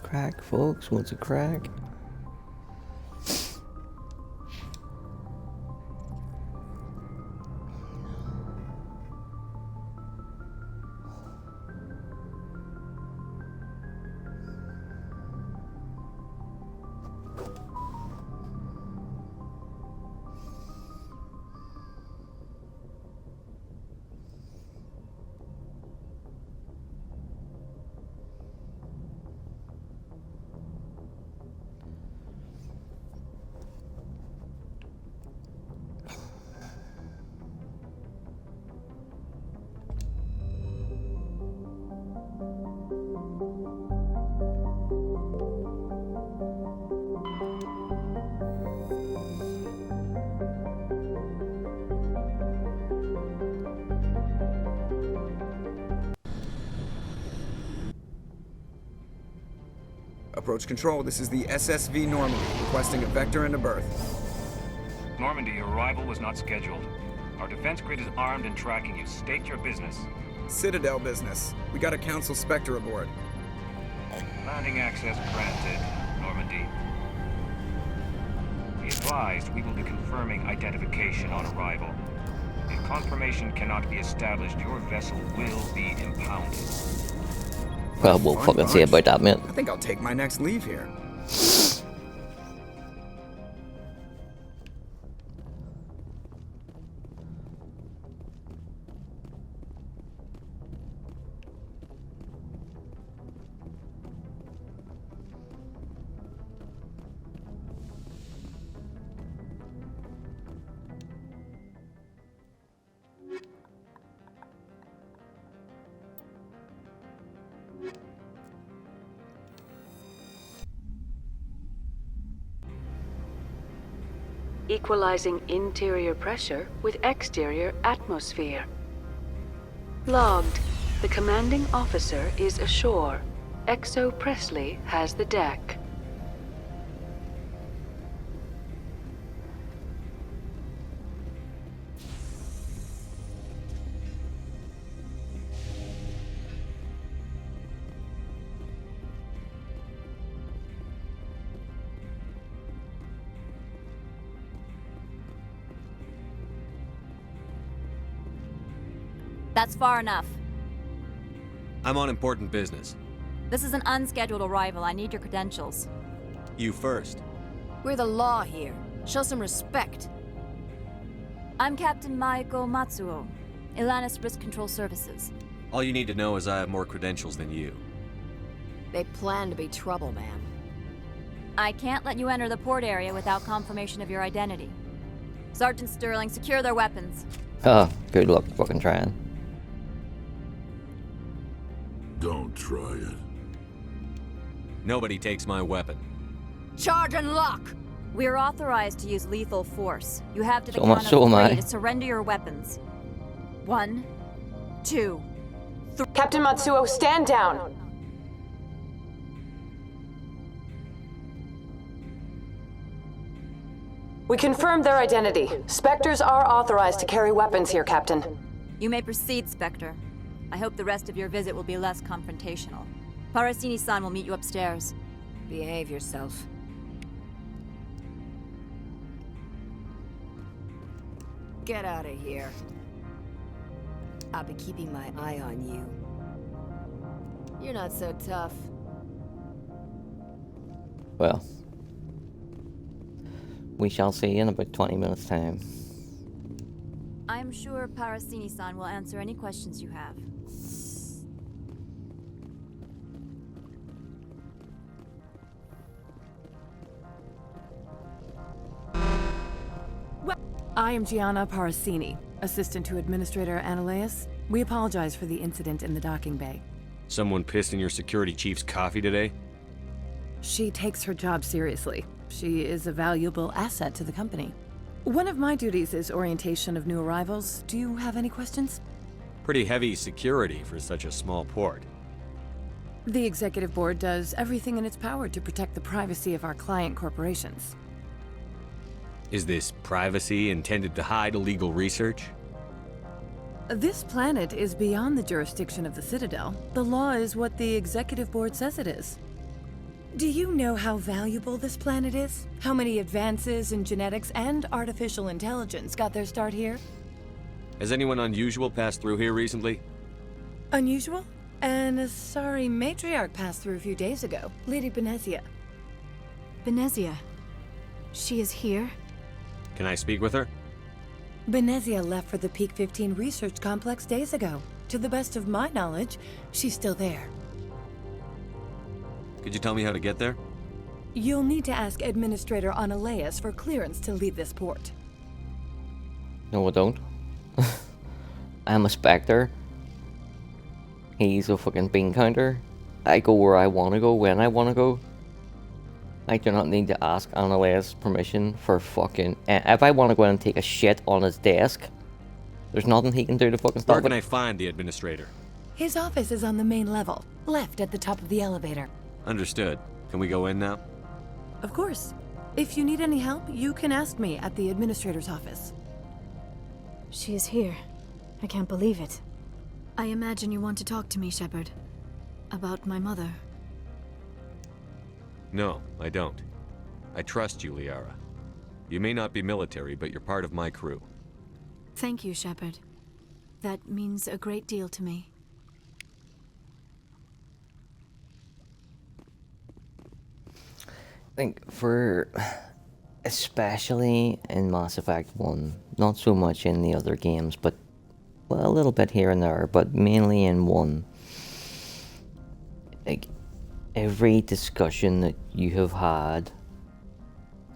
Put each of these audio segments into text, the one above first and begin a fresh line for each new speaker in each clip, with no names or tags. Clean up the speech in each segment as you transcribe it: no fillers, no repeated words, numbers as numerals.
crack, folks? What's a crack?
Approach control, this is the SSV Normandy, requesting a vector and a berth.
Normandy, your arrival was not scheduled. Our defense grid is armed and tracking you. State your business.
Citadel business. We got a Council Spectre aboard.
Landing access granted, Normandy. Be advised, we will be confirming identification on arrival. If confirmation cannot be established, your vessel will be impounded.
Well, we'll fucking see about that, man.
I think I'll take my next leave here.
Equalizing interior pressure with exterior atmosphere. Logged. The commanding officer is ashore. Exo Presley has the deck.
That's far enough.
I'm on important business.
This is an unscheduled arrival. I need your credentials.
You first.
We're the law here. Show some respect.
I'm Captain Maiko Matsuo, Ilanis Risk Control Services.
All you need to know is I have more credentials than you.
They plan to be trouble, man.
I can't let you enter the port area without confirmation of your identity. Sergeant Sterling, secure their weapons.
Oh, good luck fucking trying.
Don't try it.
Nobody takes my weapon.
Charge and lock!
We're authorized to use lethal force. You have to the
So am I.
to surrender your weapons. 1, 2, 3.
Captain Matsuo, stand down! We confirmed their identity. Spectres are authorized to carry weapons here, Captain.
You may proceed, Spectre. I hope the rest of your visit will be less confrontational. Parasini-san will meet you upstairs.
Behave yourself. Get out of here. I'll be keeping my eye on you. You're not so tough.
Well, we shall see in about 20 minutes' time.
I'm sure Parasini-san will answer any questions you have.
I am Gianna Parasini, assistant to Administrator Ananias. We apologize for the incident in the docking bay.
Someone pissed in your security chief's coffee today?
She takes her job seriously. She is a valuable asset to the company. One of my duties is orientation of new arrivals. Do you have any questions?
Pretty heavy security for such a small port.
The Executive Board does everything in its power to protect the privacy of our client corporations.
Is this privacy intended to hide illegal research?
This planet is beyond the jurisdiction of the Citadel. The law is what the Executive Board says it is. Do you know how valuable this planet is? How many advances in genetics and artificial intelligence got their start here?
Has anyone unusual passed through here recently?
Unusual? And a sorry matriarch passed through a few days ago, Lady Benezia.
Benezia. She is here?
Can I speak with her?
Benezia left for the Peak 15 research complex days ago. To the best of my knowledge, she's still there.
Could you tell me how to get there?
You'll need to ask Administrator Analeas for clearance to leave this port.
No, I don't. I'm a Spectre. He's a fucking bean counter. I go where I want to go, when I want to go. I do not need to ask Analeas permission for fucking... if I want to go in and take a shit on his desk, there's nothing he can do to fucking stop
Where can
it.
I find the administrator?
His office is on the main level, left at the top of the elevator.
Understood. Can we go in now?
Of course. If you need any help, you can ask me at the administrator's office.
She is here. I can't believe it. I imagine you want to talk to me, Shepard. About my mother.
No, I don't. I trust you, Liara. You may not be military, but you're part of my crew.
Thank you, Shepard. That means a great deal to me.
I think for... especially in Mass Effect 1, not so much in the other games, but... well, a little bit here and there, but mainly in 1. Like, every discussion that you have had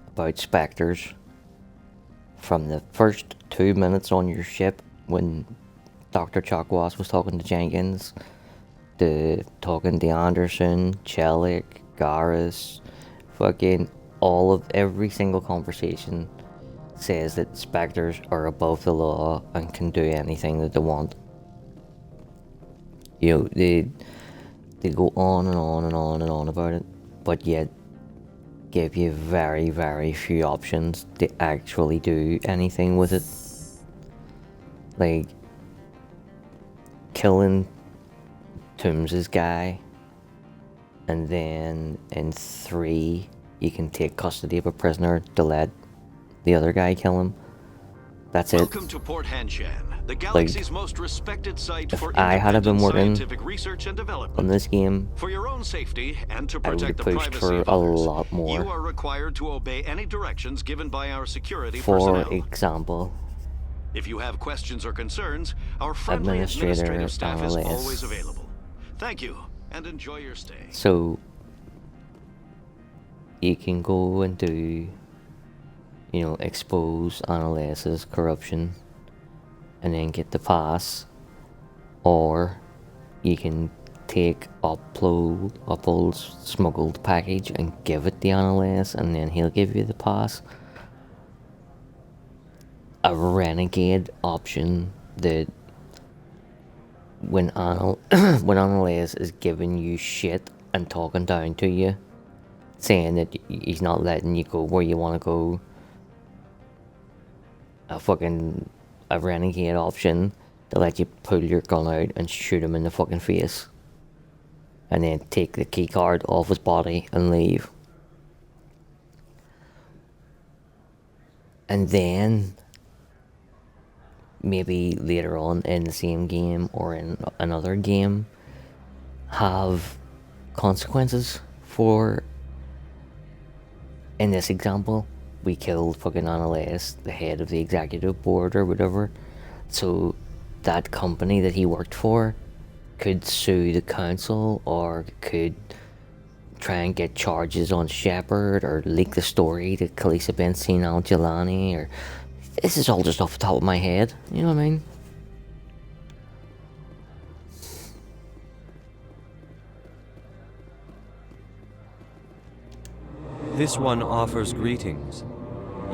about Spectres, from the first 2 minutes on your ship when Dr. Chakwas was talking to Jenkins, to talking to Anderson, Chelik, Garrus, fucking every single conversation says that Spectres are above the law and can do anything that they want. You know, they go on and on and on and on about it, but yet give you very, very few options to actually do anything with it. Like, killing Toombs' guy, and then in 3, you can take custody of a prisoner to let the other guy kill him. That's it.
Welcome to Port Hanshan, the galaxy's most respected site for
I had been working
scientific research and development.
on this game,
For your own safety and to
I would have
protect the
pushed
privacy
for
of
a
others,
lot more.
you are required to obey any directions given by our security
For
personnel.
example,
If you have questions or concerns, our friendly
Administrator
administrative staff is
Analeas.
always available. Thank you, and enjoy your stay.
so you can go and do, you know, expose Analeas' corruption and then get the pass, or you can take Upload's smuggled package and give it to Analeas, and then he'll give you the pass. A renegade option that when Analeas is giving you shit and talking down to you, saying that he's not letting you go where you want to go, a renegade option to let you pull your gun out and shoot him in the fucking face, and then take the key card off his body and leave. And then maybe later on in the same game or in another game have consequences for, in this example, we killed fucking Analeas, the head of the executive board or whatever, so that company that he worked for could sue the council, or could try and get charges on Shepard, or leak the story to Khaleesi Benzine al-Jilani, or... this is all just off the top of my head, you know what I mean?
This one offers greetings.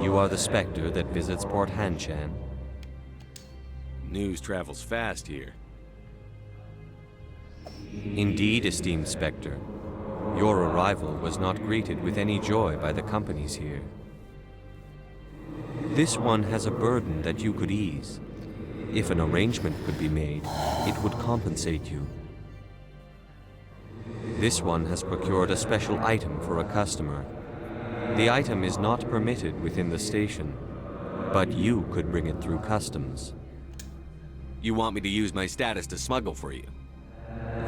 You are the Spectre that visits Port Hanshan.
News travels fast here.
Indeed, esteemed Spectre. Your arrival was not greeted with any joy by the companies here. This one has a burden that you could ease. If an arrangement could be made, it would compensate you. This one has procured a special item for a customer. The item is not permitted within the station, but you could bring it through customs.
You want me to use my status to smuggle for you?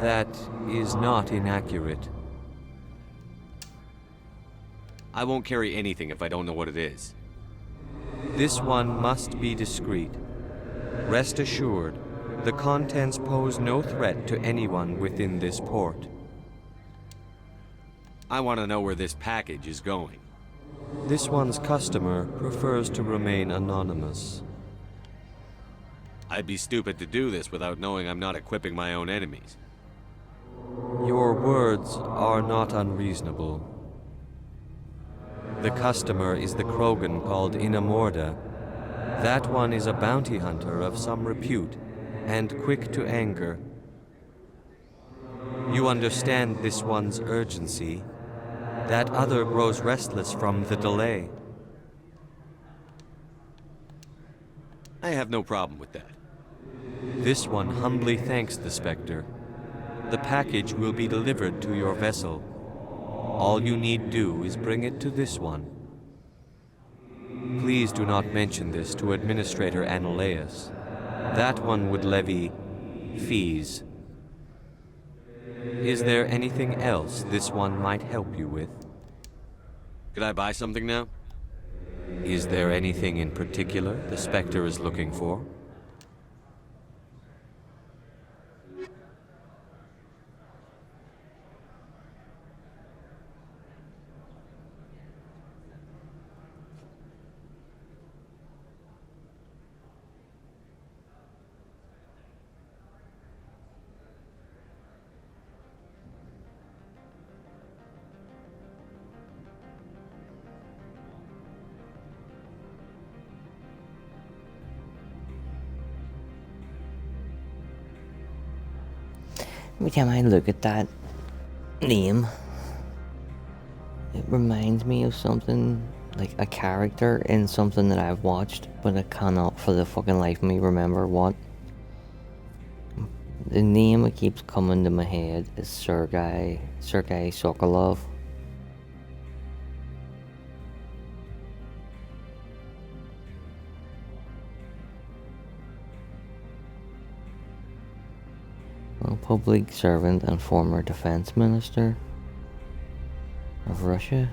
That is not inaccurate.
I won't carry anything if I don't know what it is.
This one must be discreet. Rest assured, the contents pose no threat to anyone within this port.
I want to know where this package is going.
This one's customer prefers to remain anonymous.
I'd be stupid to do this without knowing I'm not equipping my own enemies.
Your words are not unreasonable. The customer is the Krogan called Inamorda. That one is a bounty hunter of some repute, and quick to anger. You understand this one's urgency. That other grows restless from the delay.
I have no problem with that.
This one humbly thanks the Spectre. The package will be delivered to your vessel. All you need do is bring it to this one. Please do not mention this to Administrator Analaeus. That one would levy fees. Is there anything else this one might help you with?
Could I buy something now?
Is there anything in particular the Spectre is looking for?
Every time I look at that name, it reminds me of something, like a character in something that I've watched, but I cannot for the fucking life of me remember what. The name that keeps coming to my head is Sergei Sokolov. A public servant and former defense minister of Russia.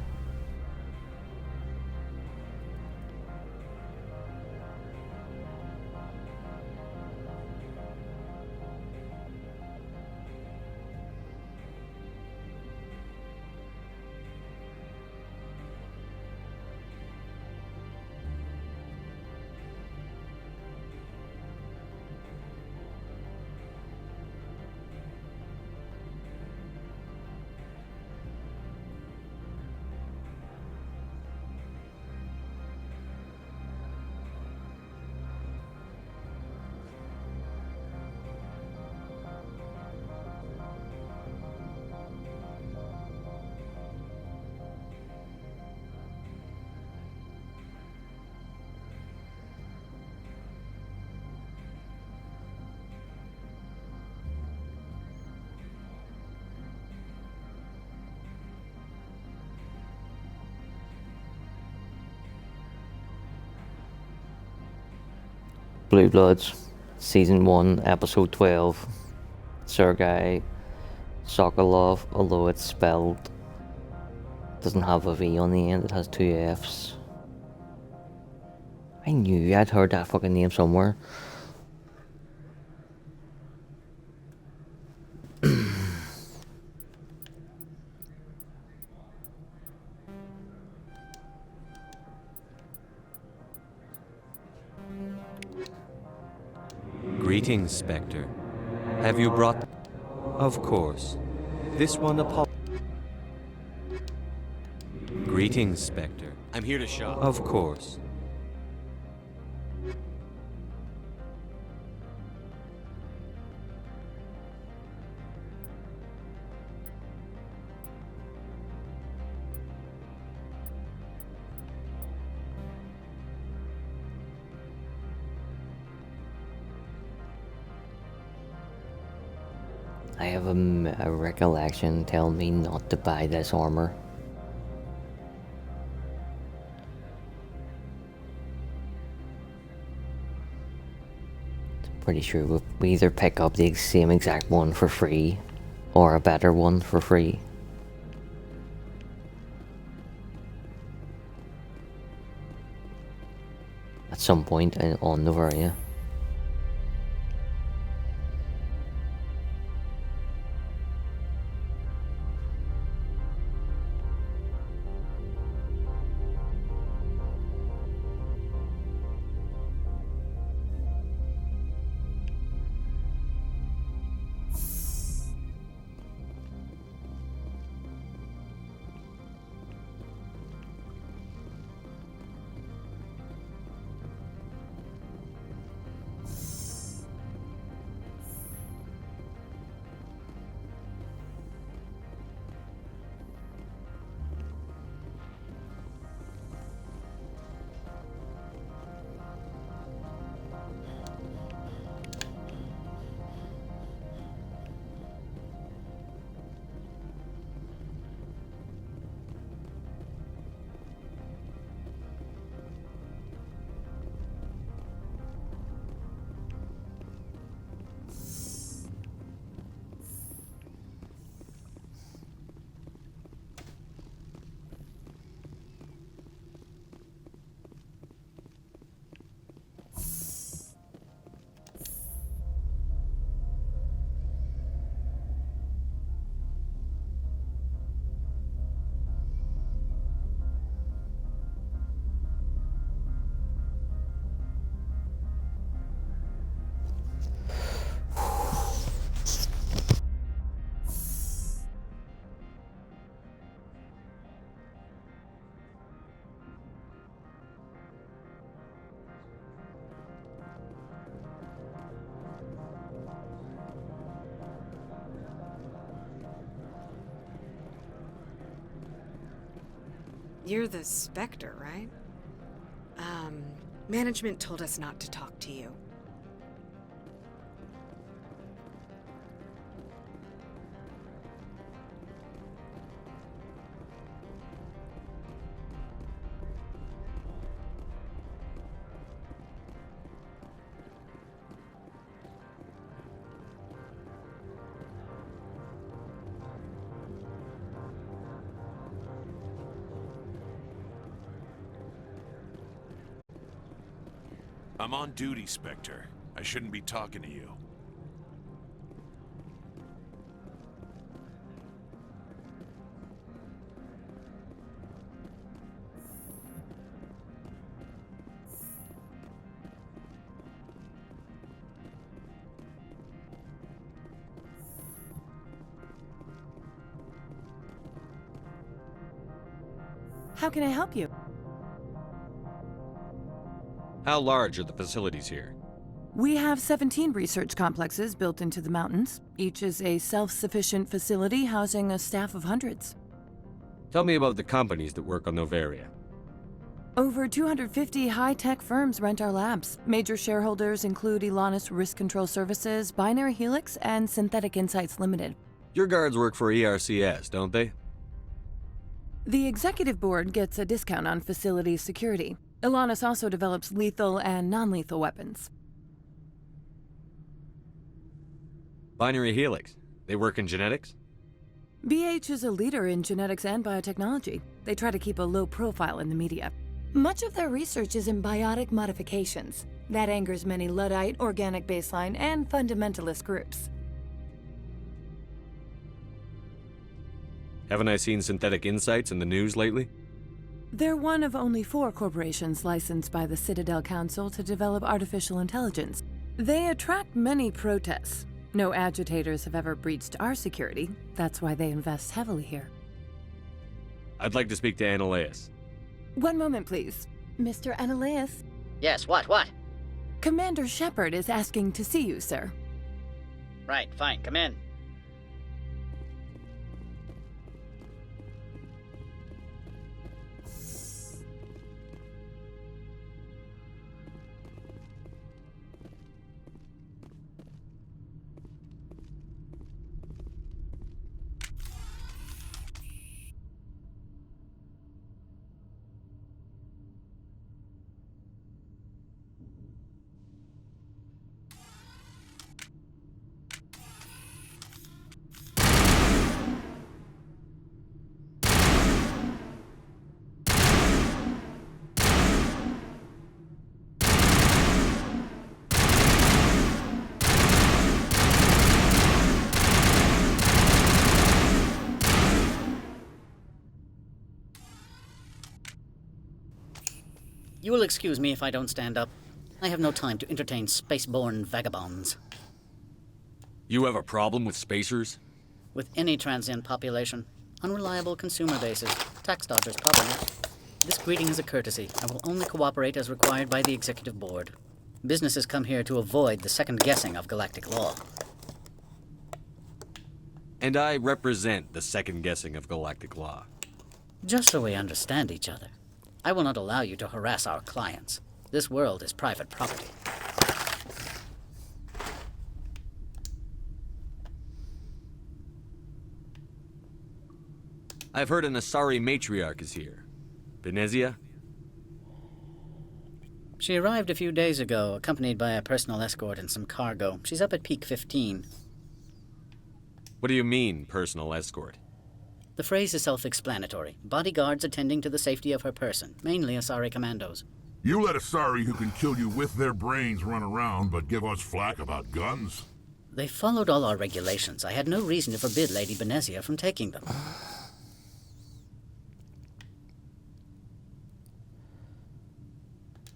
Blue Bloods, Season 1, Episode 12. Sergei Sokolov, although it's spelled, doesn't have a V on the end, it has two F's. I knew I'd heard that fucking name somewhere.
Greetings, Spectre. Have you brought... Of course. This one Greetings, Spectre.
I'm here to shop.
Of course.
I have a recollection telling me not to buy this armor. Pretty sure we either pick up the same exact one for free or a better one for free. At some point on Noveria.
You're the Spectre, right? Management told us not to talk to you.
I'm on duty, Spectre. I shouldn't be talking to you.
How can I help you?
How large are the facilities here?
We have 17 research complexes built into the mountains. Each is a self-sufficient facility housing a staff of hundreds.
Tell me about the companies that work on Noveria.
Over 250 high-tech firms rent our labs. Major shareholders include Elanus Risk Control Services, Binary Helix, and Synthetic Insights Limited.
Your guards work for ERCS, don't they?
The executive board gets a discount on facility security. Elanus also develops lethal and non-lethal weapons.
Binary Helix. They work in genetics?
BH is a leader in genetics and biotechnology. They try to keep a low profile in the media. Much of their research is in biotic modifications. That angers many Luddite, organic baseline, and fundamentalist groups.
Haven't I seen Synthetic Insights in the news lately?
They're one of only 4 corporations licensed by the Citadel Council to develop artificial intelligence. They attract many protests. No agitators have ever breached our security. That's why they invest heavily here.
I'd like to speak to Ananias.
One moment, please. Mr. Ananias?
Yes, what?
Commander Shepard is asking to see you, sir.
Right, fine, come in. You will excuse me if I don't stand up. I have no time to entertain spaceborne vagabonds.
You have a problem with spacers?
With any transient population. Unreliable consumer bases. Tax dodgers, probably. This greeting is a courtesy. I will only cooperate as required by the Executive Board. Businesses come here to avoid the second guessing of galactic law.
And I represent the second guessing of galactic law.
Just so we understand each other. I will not allow you to harass our clients. This world is private property.
I've heard an Asari matriarch is here. Venezia?
She arrived a few days ago, accompanied by a personal escort and some cargo. She's up at Peak 15.
What do you mean, personal escort?
The phrase is self-explanatory. Bodyguards attending to the safety of her person, mainly Asari commandos.
You let Asari who can kill you with their brains run around, but give us flack about guns?
They followed all our regulations. I had no reason to forbid Lady Venezia from taking them.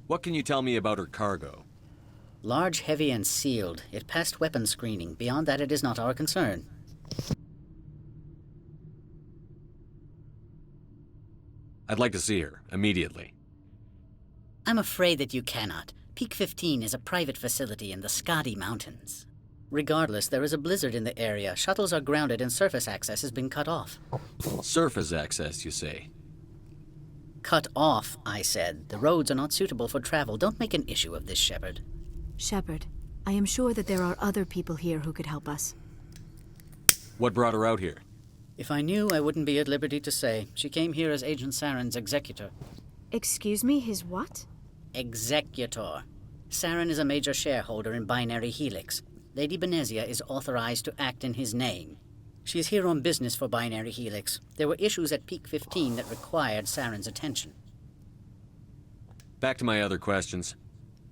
What can you tell me about her cargo?
Large, heavy, and sealed. It passed weapons screening. Beyond that, it is not our concern.
I'd like to see her, immediately.
I'm afraid that you cannot. Peak 15 is a private facility in the Skadi Mountains. Regardless, there is a blizzard in the area. Shuttles are grounded and surface access has been cut off.
Surface access, you say?
Cut off, I said. The roads are not suitable for travel. Don't make an issue of this, Shepard.
Shepard, I am sure that there are other people here who could help us.
What brought her out here?
If I knew, I wouldn't be at liberty to say. She came here as Agent Saren's executor.
Excuse me, his what?
Executor. Saren is a major shareholder in Binary Helix. Lady Venezia is authorized to act in his name. She is here on business for Binary Helix. There were issues at Peak 15 that required Saren's attention.
Back to my other questions.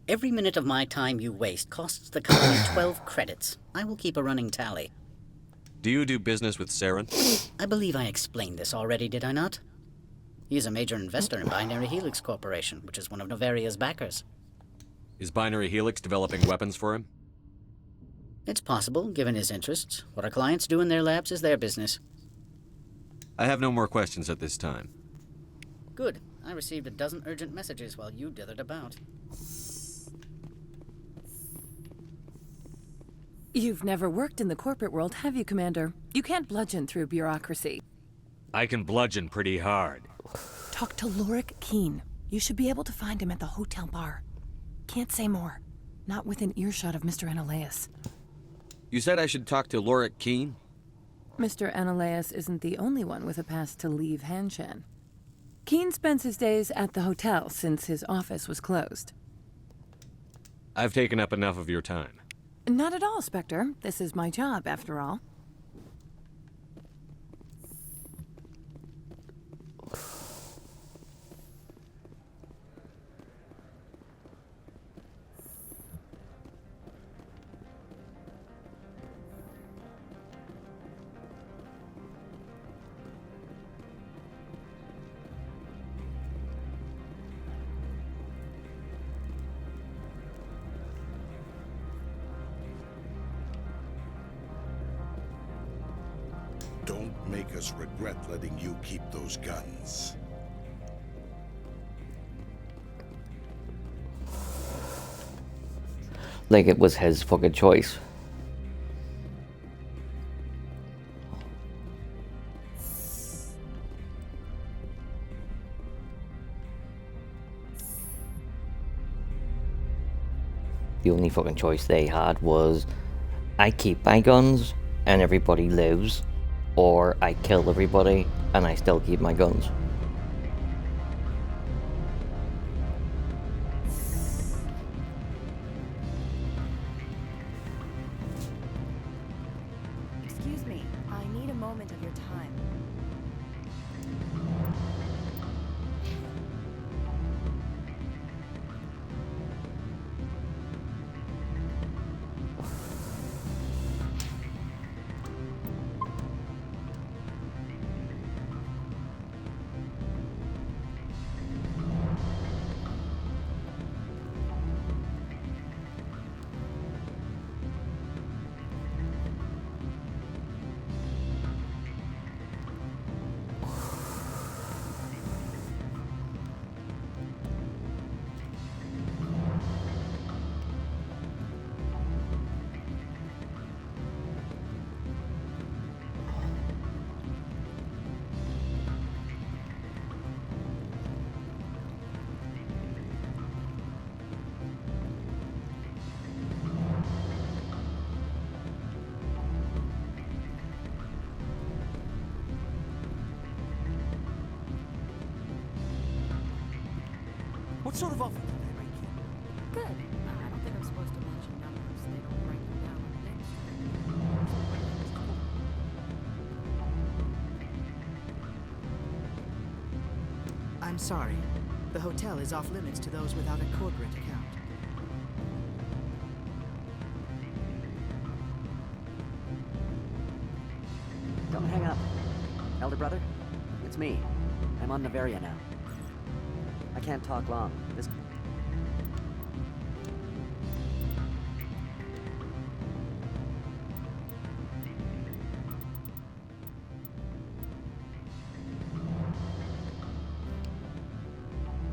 Every minute of my time you waste costs the company 12 credits. I will keep a running tally.
Do you do business with Saren?
I believe I explained this already, did I not? He is a major investor in Binary Helix Corporation, which is one of Noveria's backers.
Is Binary Helix developing weapons for him?
It's possible, given his interests. What our clients do in their labs is their business.
I have no more questions at this time.
Good. I received a dozen urgent messages while you dithered about.
You've never worked in the corporate world, have you, Commander? You can't bludgeon through bureaucracy.
I can bludgeon pretty hard.
Talk to Lorik Keene. You should be able to find him at the hotel bar. Can't say more. Not within earshot of Mr. Analaeus.
You said I should talk to Lorik Keene?
Mr. Analaeus isn't the only one with a pass to leave Hanshan. Keene spends his days at the hotel since his office was closed.
I've taken up enough of your time.
Not at all, Spectre. This is my job, after all.
Don't make us regret letting you keep those guns.
Like it was his fucking choice. The only fucking choice they had was I keep my guns and everybody lives, or I kill everybody and I still keep my guns.
Excuse me, I need a moment of your time.
What sort of offer did they make you?
Good. I don't think I'm supposed to mention numbers. They don't write them down on things.
I'm sorry. The hotel is off limits to those without a corporate account.
Don't hang up. Elder brother, it's me. I'm on Noveria now. I can't talk long. This...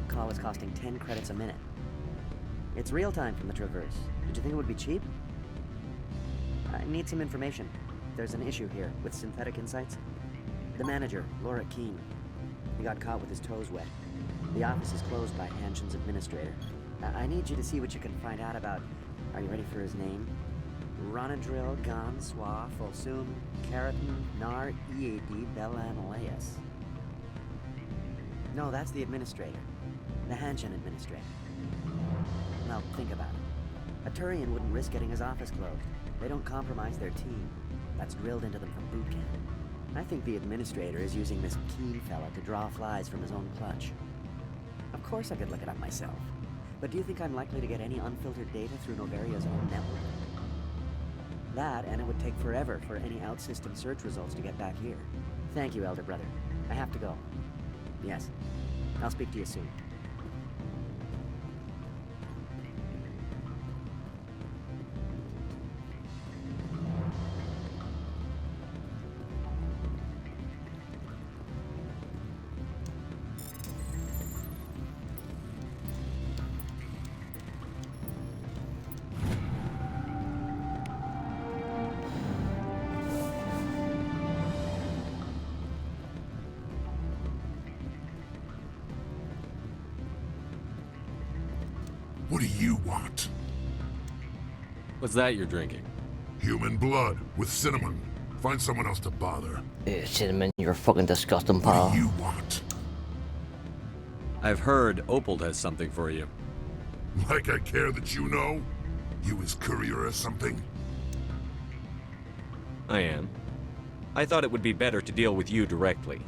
call is costing 10 credits a minute. It's real time from the Traverse. Did you think it would be cheap? I need some information. There's an issue here with synthetic insights. The manager, Laura Keene. He got caught with his toes wet. The office is closed by Hanshen's administrator. I need you to see what you can find out about... Are you ready for his name? Ronadril Gan Swa Folsum Keratin Nar Ead Belanaleus. No, that's the administrator. The Hanshen administrator. Now, think about it. A Turian wouldn't risk getting his office closed. They don't compromise their team. That's drilled into them from boot camp. I think the administrator is using this Keene fella to draw flies from his own clutch. Of course I could look it up myself. But do you think I'm likely to get any unfiltered data through Noveria's own network? That, and it would take forever for any out-system search results to get back here. Thank you, Elder Brother. I have to go. Yes. I'll speak to you soon.
What do you want?
What's that you're drinking?
Human blood with cinnamon. Find someone else to bother.
Cinnamon, you're fucking disgusting, pal.
What do you want?
I've heard Opal has something for you.
Like I care that you know? You his courier or something?
I am. I thought it would be better to deal with you directly.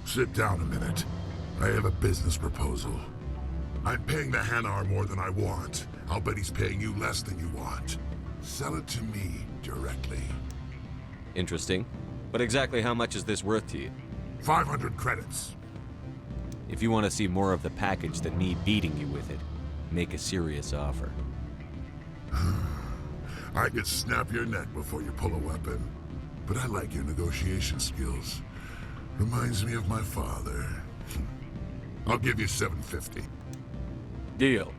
Sit down a minute. I have a business proposal. I'm paying the Hanar more than I want. I'll bet he's paying you less than you want. Sell it to me directly.
Interesting. But exactly how much is this worth to you?
500 credits.
If you want to see more of the package than me beating you with it, make a serious offer.
I could snap your neck before you pull a weapon. But I like your negotiation skills. Reminds me of my father. I'll give you 750.
Deal.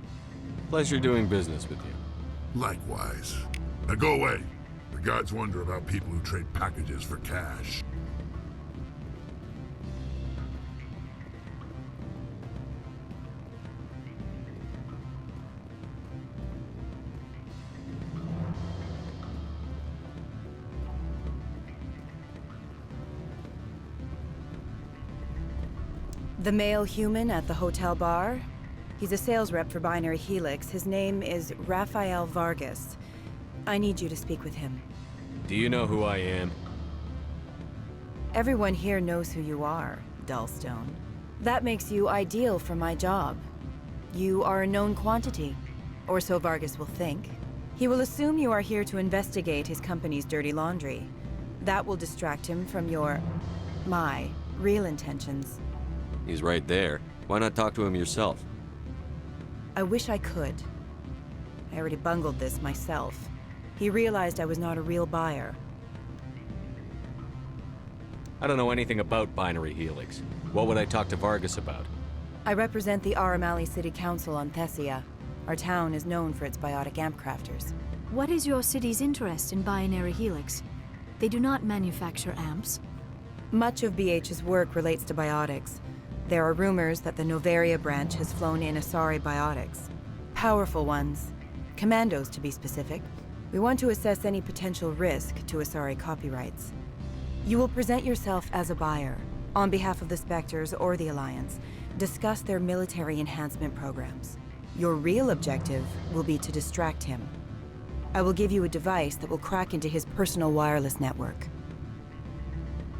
Pleasure doing business with you.
Likewise. Now go away. The gods wonder about people who trade packages for cash.
The male human at the hotel bar? He's a sales rep for Binary Helix. His name is Rafael Vargas. I need you to speak with him.
Do you know who I am?
Everyone here knows who you are, Dullstone. That makes you ideal for my job. You are a known quantity, or so Vargas will think. He will assume you are here to investigate his company's dirty laundry. That will distract him from my real intentions.
He's right there. Why not talk to him yourself?
I wish I could. I already bungled this myself. He realized I was not a real buyer.
I don't know anything about Binary Helix. What would I talk to Vargas about?
I represent the Aramali City Council on Thessia. Our town is known for its biotic amp crafters.
What is your city's interest in Binary Helix? They do not manufacture amps.
Much of BH's work relates to biotics. There are rumors that the Noveria branch has flown in Asari biotics. Powerful ones. Commandos, to be specific. We want to assess any potential risk to Asari copyrights. You will present yourself as a buyer, on behalf of the Spectres or the Alliance. discuss their military enhancement programs. Your real objective will be to distract him. I will give you a device that will crack into his personal wireless network.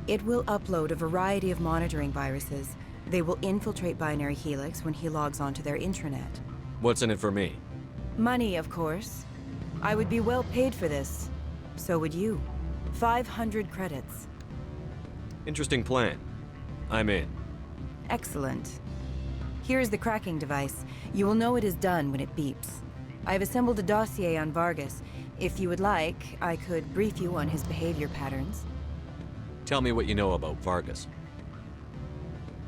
It will upload a variety of monitoring viruses. They will infiltrate Binary Helix when he logs onto their intranet.
What's in it for me?
Money, of course. I would be well paid for this. So would you. 500 credits.
Interesting plan. I'm in.
Excellent. Here is the cracking device. You will know it is done when it beeps. I have assembled a dossier on Vargas. If you would like, I could brief you on his behavior patterns.
Tell me what you know about Vargas.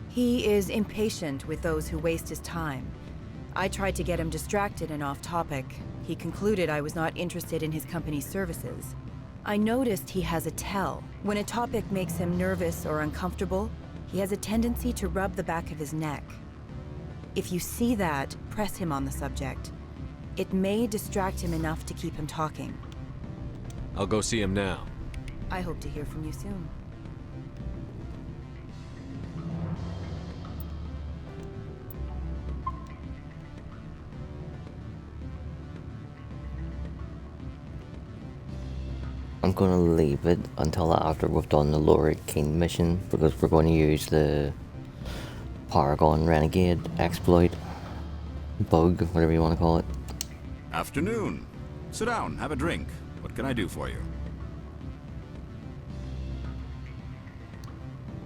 He is impatient with those who waste his time. I tried to get him distracted and off topic. He concluded I was not interested in his company's services. I noticed he has a tell. When a topic makes him nervous or uncomfortable, he has a tendency to rub the back of his neck. If you see that, press him on the subject. It may distract him enough to keep him talking.
I'll go see him now.
I hope to hear from you soon.
I'm gonna leave it until after we've done the Rachni mission, because we're going to use the Paragon Renegade exploit, bug, whatever you want to call it.
Afternoon. Sit down, have a drink. What can I do for you?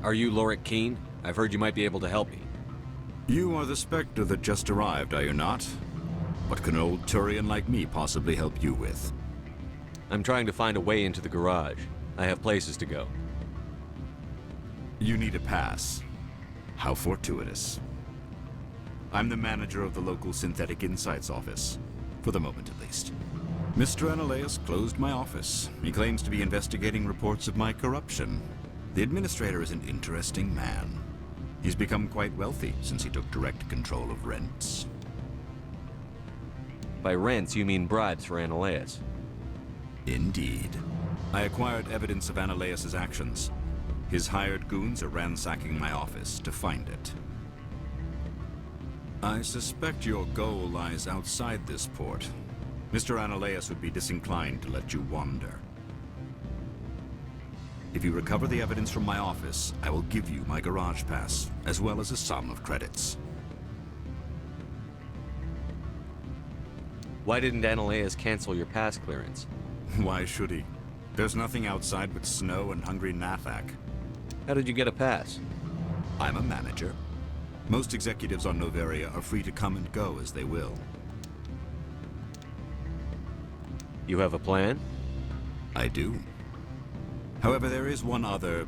Are you Rachni? I've heard you might be able to help me.
You are the Spectre that just arrived, are you not? What can an old Turian like me possibly help you with?
I'm trying to find a way into the garage. I have places to go.
You need a pass. How fortuitous. I'm the manager of the local Synthetic Insights office. For the moment, at least. Mr. Analaeus closed my office. He claims to be investigating reports of my corruption. The administrator is an interesting man. He's become quite wealthy since he took direct control of rents.
By rents, you mean bribes for Analaeus?
Indeed. I acquired evidence of Analaeus' actions. His hired goons are ransacking my office to find it. I suspect your goal lies outside this port. Mr. Analaeus would be disinclined to let you wander. If you recover the evidence from my office, I will give you my garage pass, as well as a sum of credits.
Why didn't Analaeus cancel your pass clearance?
Why should he? There's nothing outside but snow and hungry Nathak.
How did you get a pass?
I'm a manager. Most executives on Noveria are free to come and go as they will.
You have a plan?
I do. However, there is one other...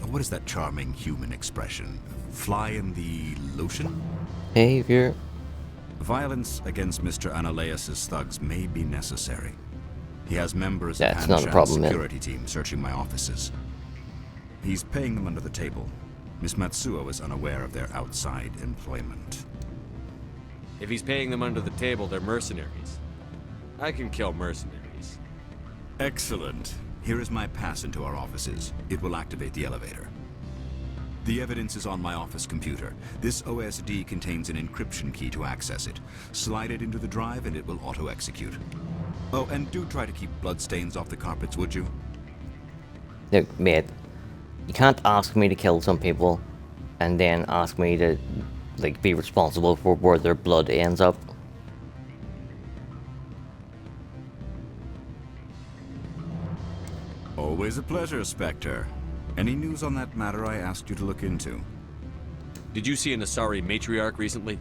What is that charming human expression? Fly in the lotion?
Behavior.
Violence against Mr. Analaeus' thugs may be necessary. He has members
That's
of
not a problem,
security team searching my offices. He's paying them under the table. Miss Matsuo is unaware of their outside employment.
If he's paying them under the table, they're mercenaries. I can kill mercenaries.
Excellent. Here is my pass into our offices. It will activate the elevator. The evidence is on my office computer. This OSD contains an encryption key to access it. Slide it into the drive and it will auto-execute. Oh, and do try to keep bloodstains off the carpets, would you?
Look, mate, you can't ask me to kill some people and then ask me to, like, be responsible for where their blood ends up.
Always a pleasure, Spectre. Any news on that matter I asked you to look into?
Did you see an Asari matriarch recently?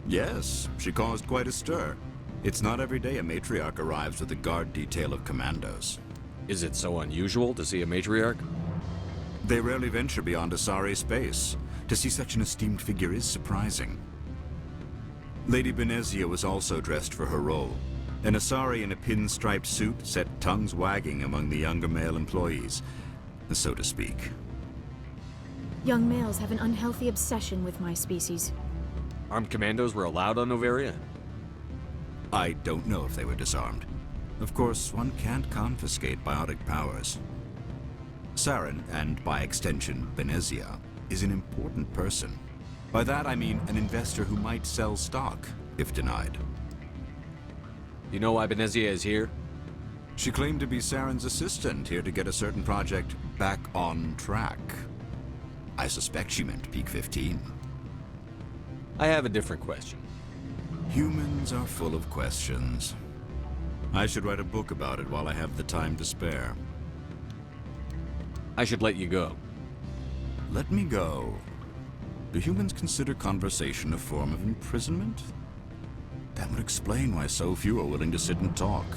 Yes, she caused quite a stir. It's not every day a matriarch arrives with a guard detail of commandos.
Is it so unusual to see a matriarch?
They rarely venture beyond Asari space. To see such an esteemed figure is surprising. Lady Benezia was also dressed for her role. An Asari in a pinstriped suit set tongues wagging among the younger male employees, so to speak.
Young males have an unhealthy obsession with my species.
Armed commandos were allowed on Noveria?
I don't know if they were disarmed. Of course, one can't confiscate biotic powers. Saren, and by extension, Benezia, is an important person. By that I mean an investor who might sell stock, if denied.
You know why Benezia is here?
She claimed to be Saren's assistant, here to get a certain project back on track. I suspect she meant Peak 15.
I have a different question.
Humans are full of questions. I should write a book about it while I have the time to spare.
I should let you go.
Let me go. Do humans consider conversation a form of imprisonment? That would explain why so few are willing to sit and talk.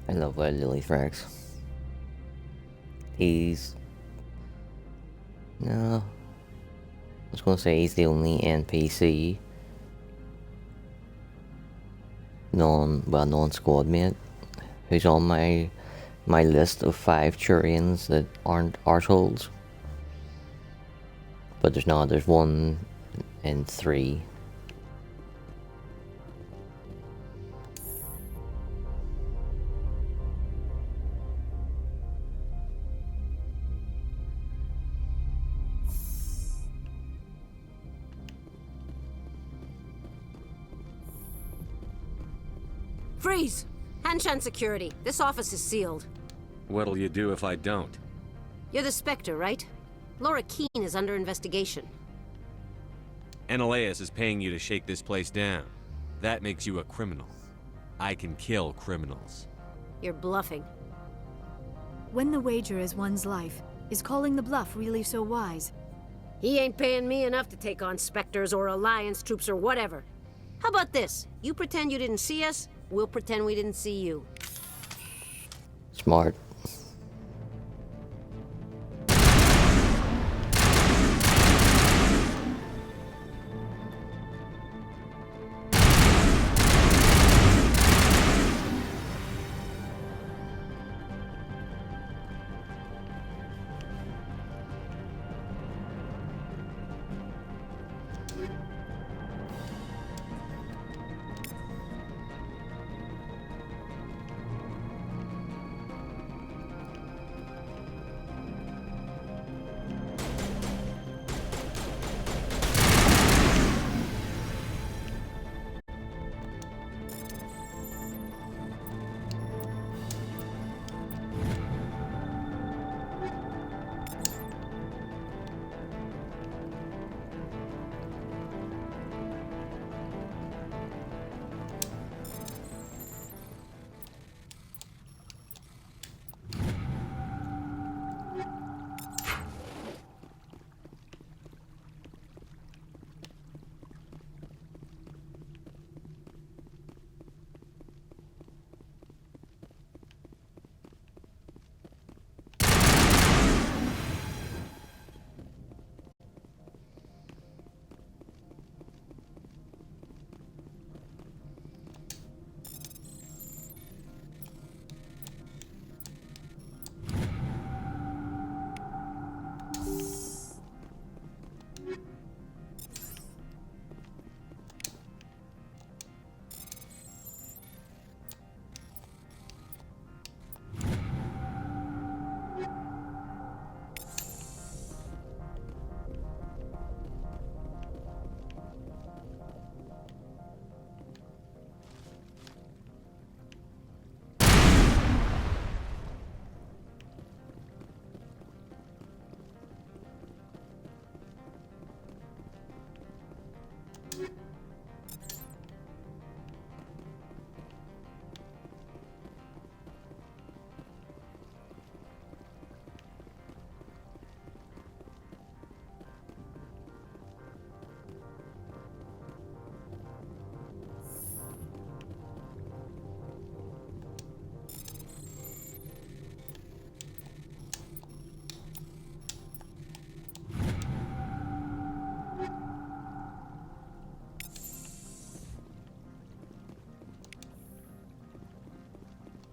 I love Lily-Thrax. He's... No... I was gonna say he's the only NPC non-squad mate who's on my list of 5 Turians that aren't arseholes. But there's not, there's 1 in 3.
Freeze! Hanshan security. This office is sealed.
What'll you do if I don't?
You're the Spectre, right? Laura Keene is under investigation.
Ananias is paying you to shake this place down. That makes you a criminal. I can kill criminals.
You're bluffing.
When the wager is one's life, is calling the bluff really so wise?
He ain't paying me enough to take on Spectres or Alliance troops or whatever. How about this? You pretend you didn't see us, we'll pretend we didn't see you.
Smart.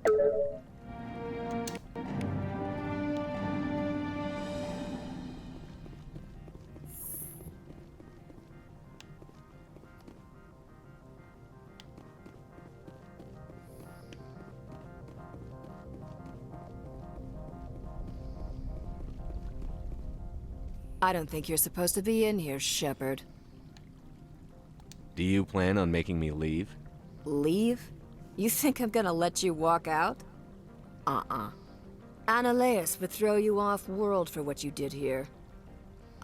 I don't think you're supposed to be in here, Shepard.
Do you plan on making me leave?
Leave? You think I'm gonna let you walk out? Uh-uh. Annaleus would throw you off-world for what you did here.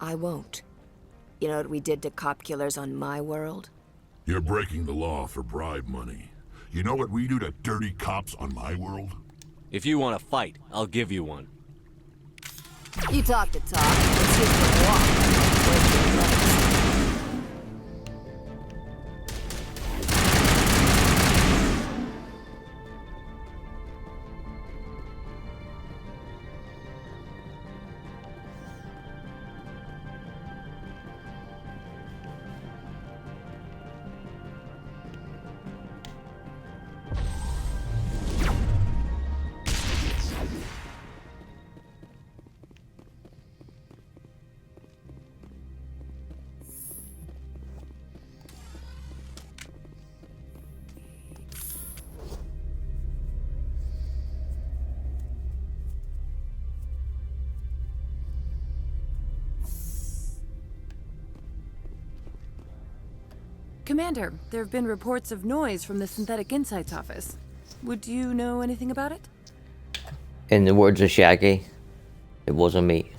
I won't. You know what we did to cop killers on my world?
You're breaking the law for bribe money. You know what we do to dirty cops on my world?
If you want to fight, I'll give you one.
You talk the talk, let's see if you walk. Where's your legs?
Commander, there have been reports of noise from the Synthetic Insights office. Would you know anything about it?
In the words of Shaggy, it wasn't me.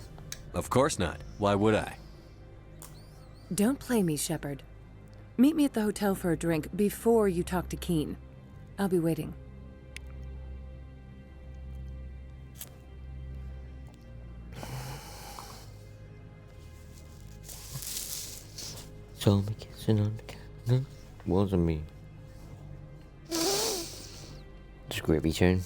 Of course not. Why would I?
Don't play me, Shepard. Meet me at the hotel for a drink before you talk to Keen. I'll be waiting.
Saw me kissing on the counter. Wasn't me. Scrippy tune.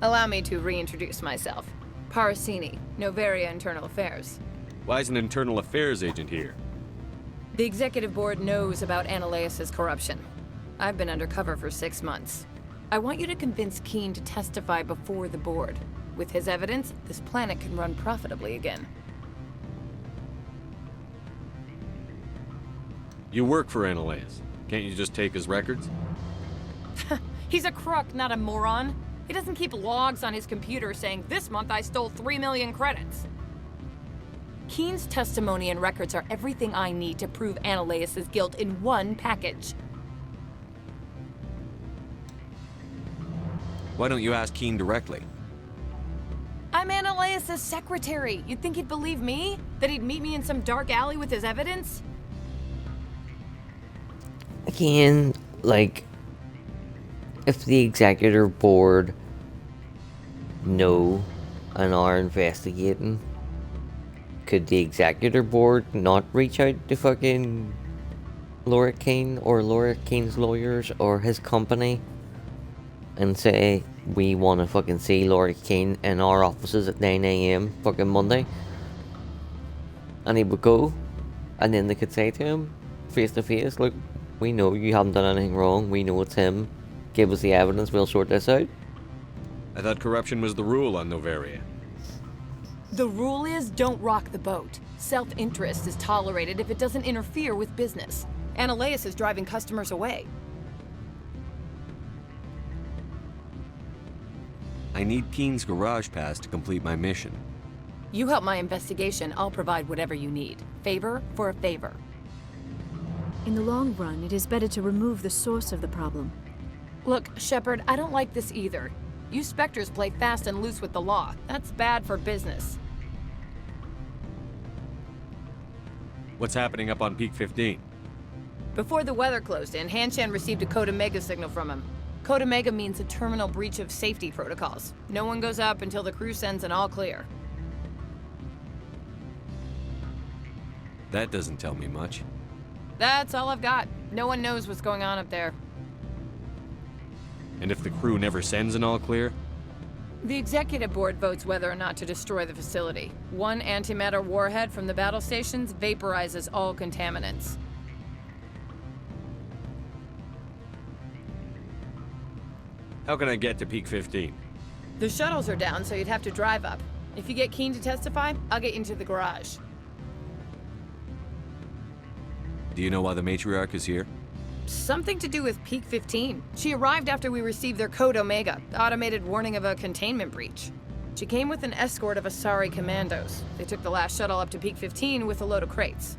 Allow me to reintroduce myself. Parasini, Noveria Internal Affairs.
Why is an internal affairs agent here?
The executive board knows about Annaleus' corruption. I've been undercover for 6 months. I want you to convince Keen to testify before the board. With his evidence, this planet can run profitably again.
You work for Annaleus. Can't you just take his records?
He's a crook, not a moron. He doesn't keep logs on his computer saying, "This month I stole 3 million credits." Keen's testimony and records are everything I need to prove Annaleus' guilt in one package.
Why don't you ask Keen directly?
I'm Annaleus' secretary. You'd think he'd believe me? That he'd meet me in some dark alley with his evidence?
Again, like, if the executive board know and are investigating, could the executive board not reach out to fucking Laura Kane or Laura Kane's lawyers or his company and say, we want to fucking see Laura Kane in our offices at 9 AM fucking Monday? And he would go, and then they could say to him, face to face, look, we know you haven't done anything wrong, we know it's him, give us the evidence, we'll sort this out.
I thought corruption was the rule on Noveria.
The rule is, don't rock the boat. Self-interest is tolerated if it doesn't interfere with business. Annaleus is driving customers away.
I need Keen's garage pass to complete my mission.
You help my investigation, I'll provide whatever you need. Favor for a favor.
In the long run, it is better to remove the source of the problem.
Look, Shepard, I don't like this either. You Spectres play fast and loose with the law. That's bad for business.
What's happening up on Peak 15?
Before the weather closed in, Hanshan received a Code Omega signal from him. Code Omega means a terminal breach of safety protocols. No one goes up until the crew sends an all clear.
That doesn't tell me much.
That's all I've got. No one knows what's going on up there.
And if the crew never sends an all clear?
The executive board votes whether or not to destroy the facility. One antimatter warhead from the battle stations vaporizes all contaminants.
How can I get to Peak 15?
The shuttles are down, so you'd have to drive up. If you get Keen to testify, I'll get you into the garage.
Do you know why the matriarch is here?
Something to do with Peak 15. She arrived after we received their Code Omega, the automated warning of a containment breach. She came with an escort of Asari commandos. They took the last shuttle up to Peak 15 with a load of crates.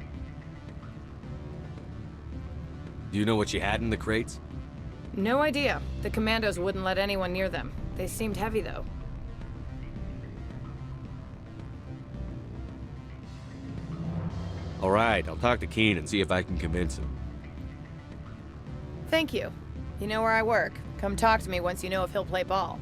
Do you know what she had in the crates?
No idea. The commandos wouldn't let anyone near them. They seemed heavy, though.
All right, I'll talk to Keen and see if I can convince him.
Thank you. You know where I work. Come talk to me once you know if he'll play ball.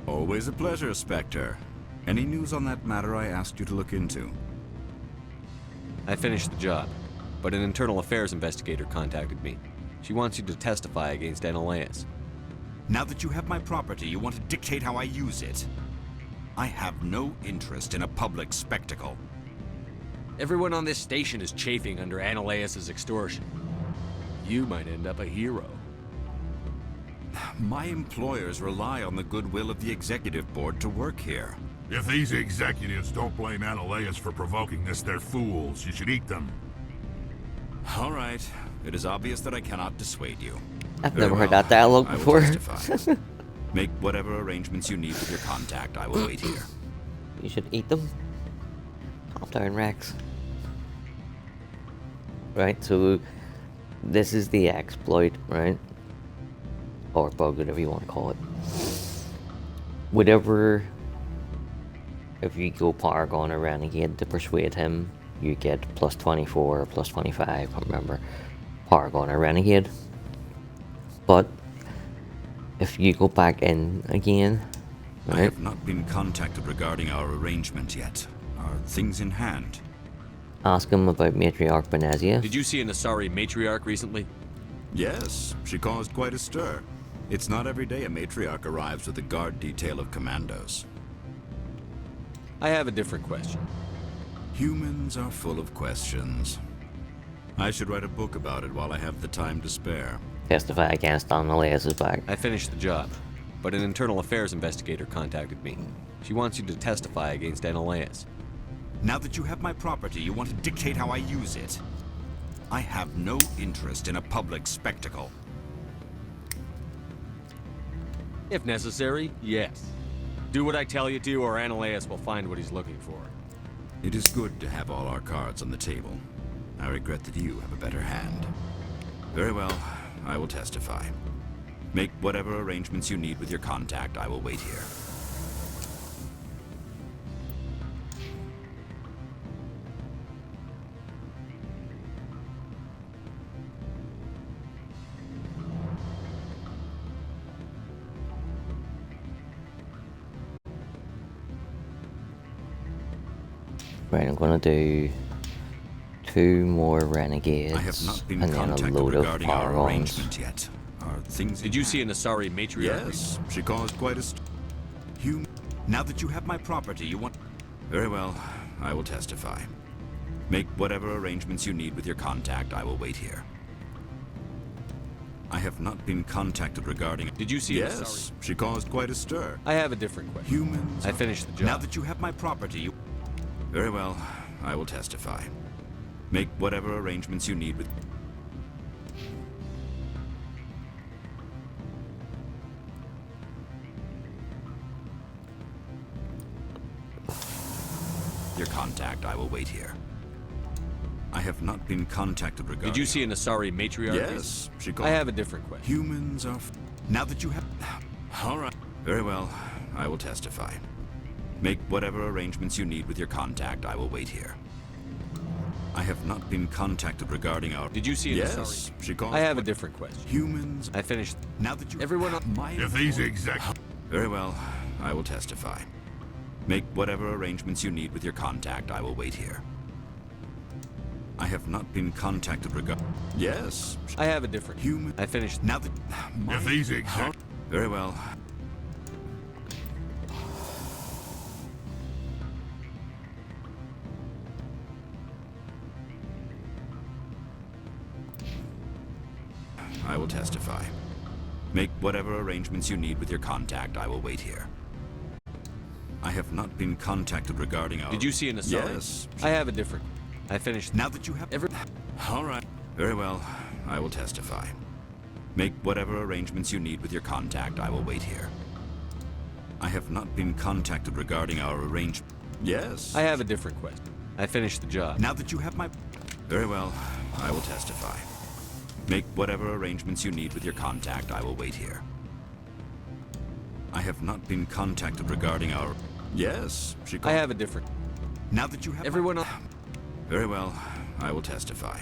Always a pleasure, Spectre. Any news on that matter I asked you to look into?
I finished the job, but an internal affairs investigator contacted me. She wants you to testify against Analaeus.
Now that you have my property, you want to dictate how I use it. I have no interest in a public spectacle.
Everyone on this station is chafing under Analaeus' extortion. You might end up a hero.
My employers rely on the goodwill of the executive board to work here.
If these executives don't blame Analaeus for provoking this, they're fools. You should eat them.
All right. It is obvious that I cannot dissuade you.
I've
Very
never heard
well.
that dialogue
I will
before.
testify. Make whatever arrangements you need with your contact. I will wait here.
You should eat them. Calm down, Rex. Right, so this is the exploit, right? Or bug, whatever you want to call it. Whatever, if you go Paragon or Renegade to persuade him, you get plus 24 or plus 25, I can't remember. Paragon or Renegade. But if you go back in again, right?
I have not been contacted regarding our arrangement yet. Are things in hand?
Ask him about Matriarch Benezia.
Did you see an Asari matriarch recently?
Yes, she caused quite a stir. It's not every day a matriarch arrives with a guard detail of commandos.
I have a different question.
Humans are full of questions. I should write a book about it while I have the time to spare.
Testify against Analaeus' back.
I finished the job, but an internal affairs investigator contacted me. She wants you to testify against Analaeus.
Now that you have my property, you want to dictate how I use it. I have no interest in a public spectacle.
If necessary, yes. Do what I tell you to, or Analaeus will find what he's looking for.
It is good to have all our cards on the table. I regret that you have a better hand. Very well, I will testify. Make whatever arrangements you need with your contact. I will wait here.
Right, I'm gonna do 2 more Renegades.
I have not been
and then a
contacted
load of
regarding our
Paragons.
arrangement yet. Are things?
Did you see an Asari matriarch?
Yes, she caused quite a Now that you have my property, you want... Very well, I will testify. Make whatever arrangements you need with your contact. I will wait here. I have not been contacted regarding...
Did you see...
Yes, she caused quite a stir.
I have a different question.
Humans...
I finished the job.
Now that you have my property, you... Very well, I will testify. Make whatever arrangements you need with... your contact. I will wait here. I have not been contacted regarding...
Did you see an Asari matriarch?
Yes, she called...
I have a different question.
Humans are... Now that you have... All right. Very well, I will testify. Make whatever arrangements you need with your contact. I will wait here. I have not been contacted regarding our...
Did you see an
Yes,
Asari?
she called...
I have a different question.
Humans...
I finished...
Now that you...
Everyone on...
If these exact...
Very well, I will testify. Make whatever arrangements you need with your contact. I will wait here. I have not been contacted regarding... Yes.
I have a different...
Human...
I finished...
Now that...
If these exact...
Very well. I will testify. Make whatever arrangements you need with your contact. I will wait here. I have not been contacted regarding our...
Did you see an Asari?
Yes.
I have a different... I finished...
Now that you have... All right. Very well. I will testify. Make whatever arrangements you need with your contact. I will wait here. I have not been contacted regarding our arrangement. Yes.
I have a different question. I finished the job.
Now that you have my... Very well. I will testify. Make whatever arrangements you need with your contact. I will wait here. I have not been contacted regarding our... Yes. She called...
I have a different...
Now that you have...
Everyone on...
Very well. I will testify.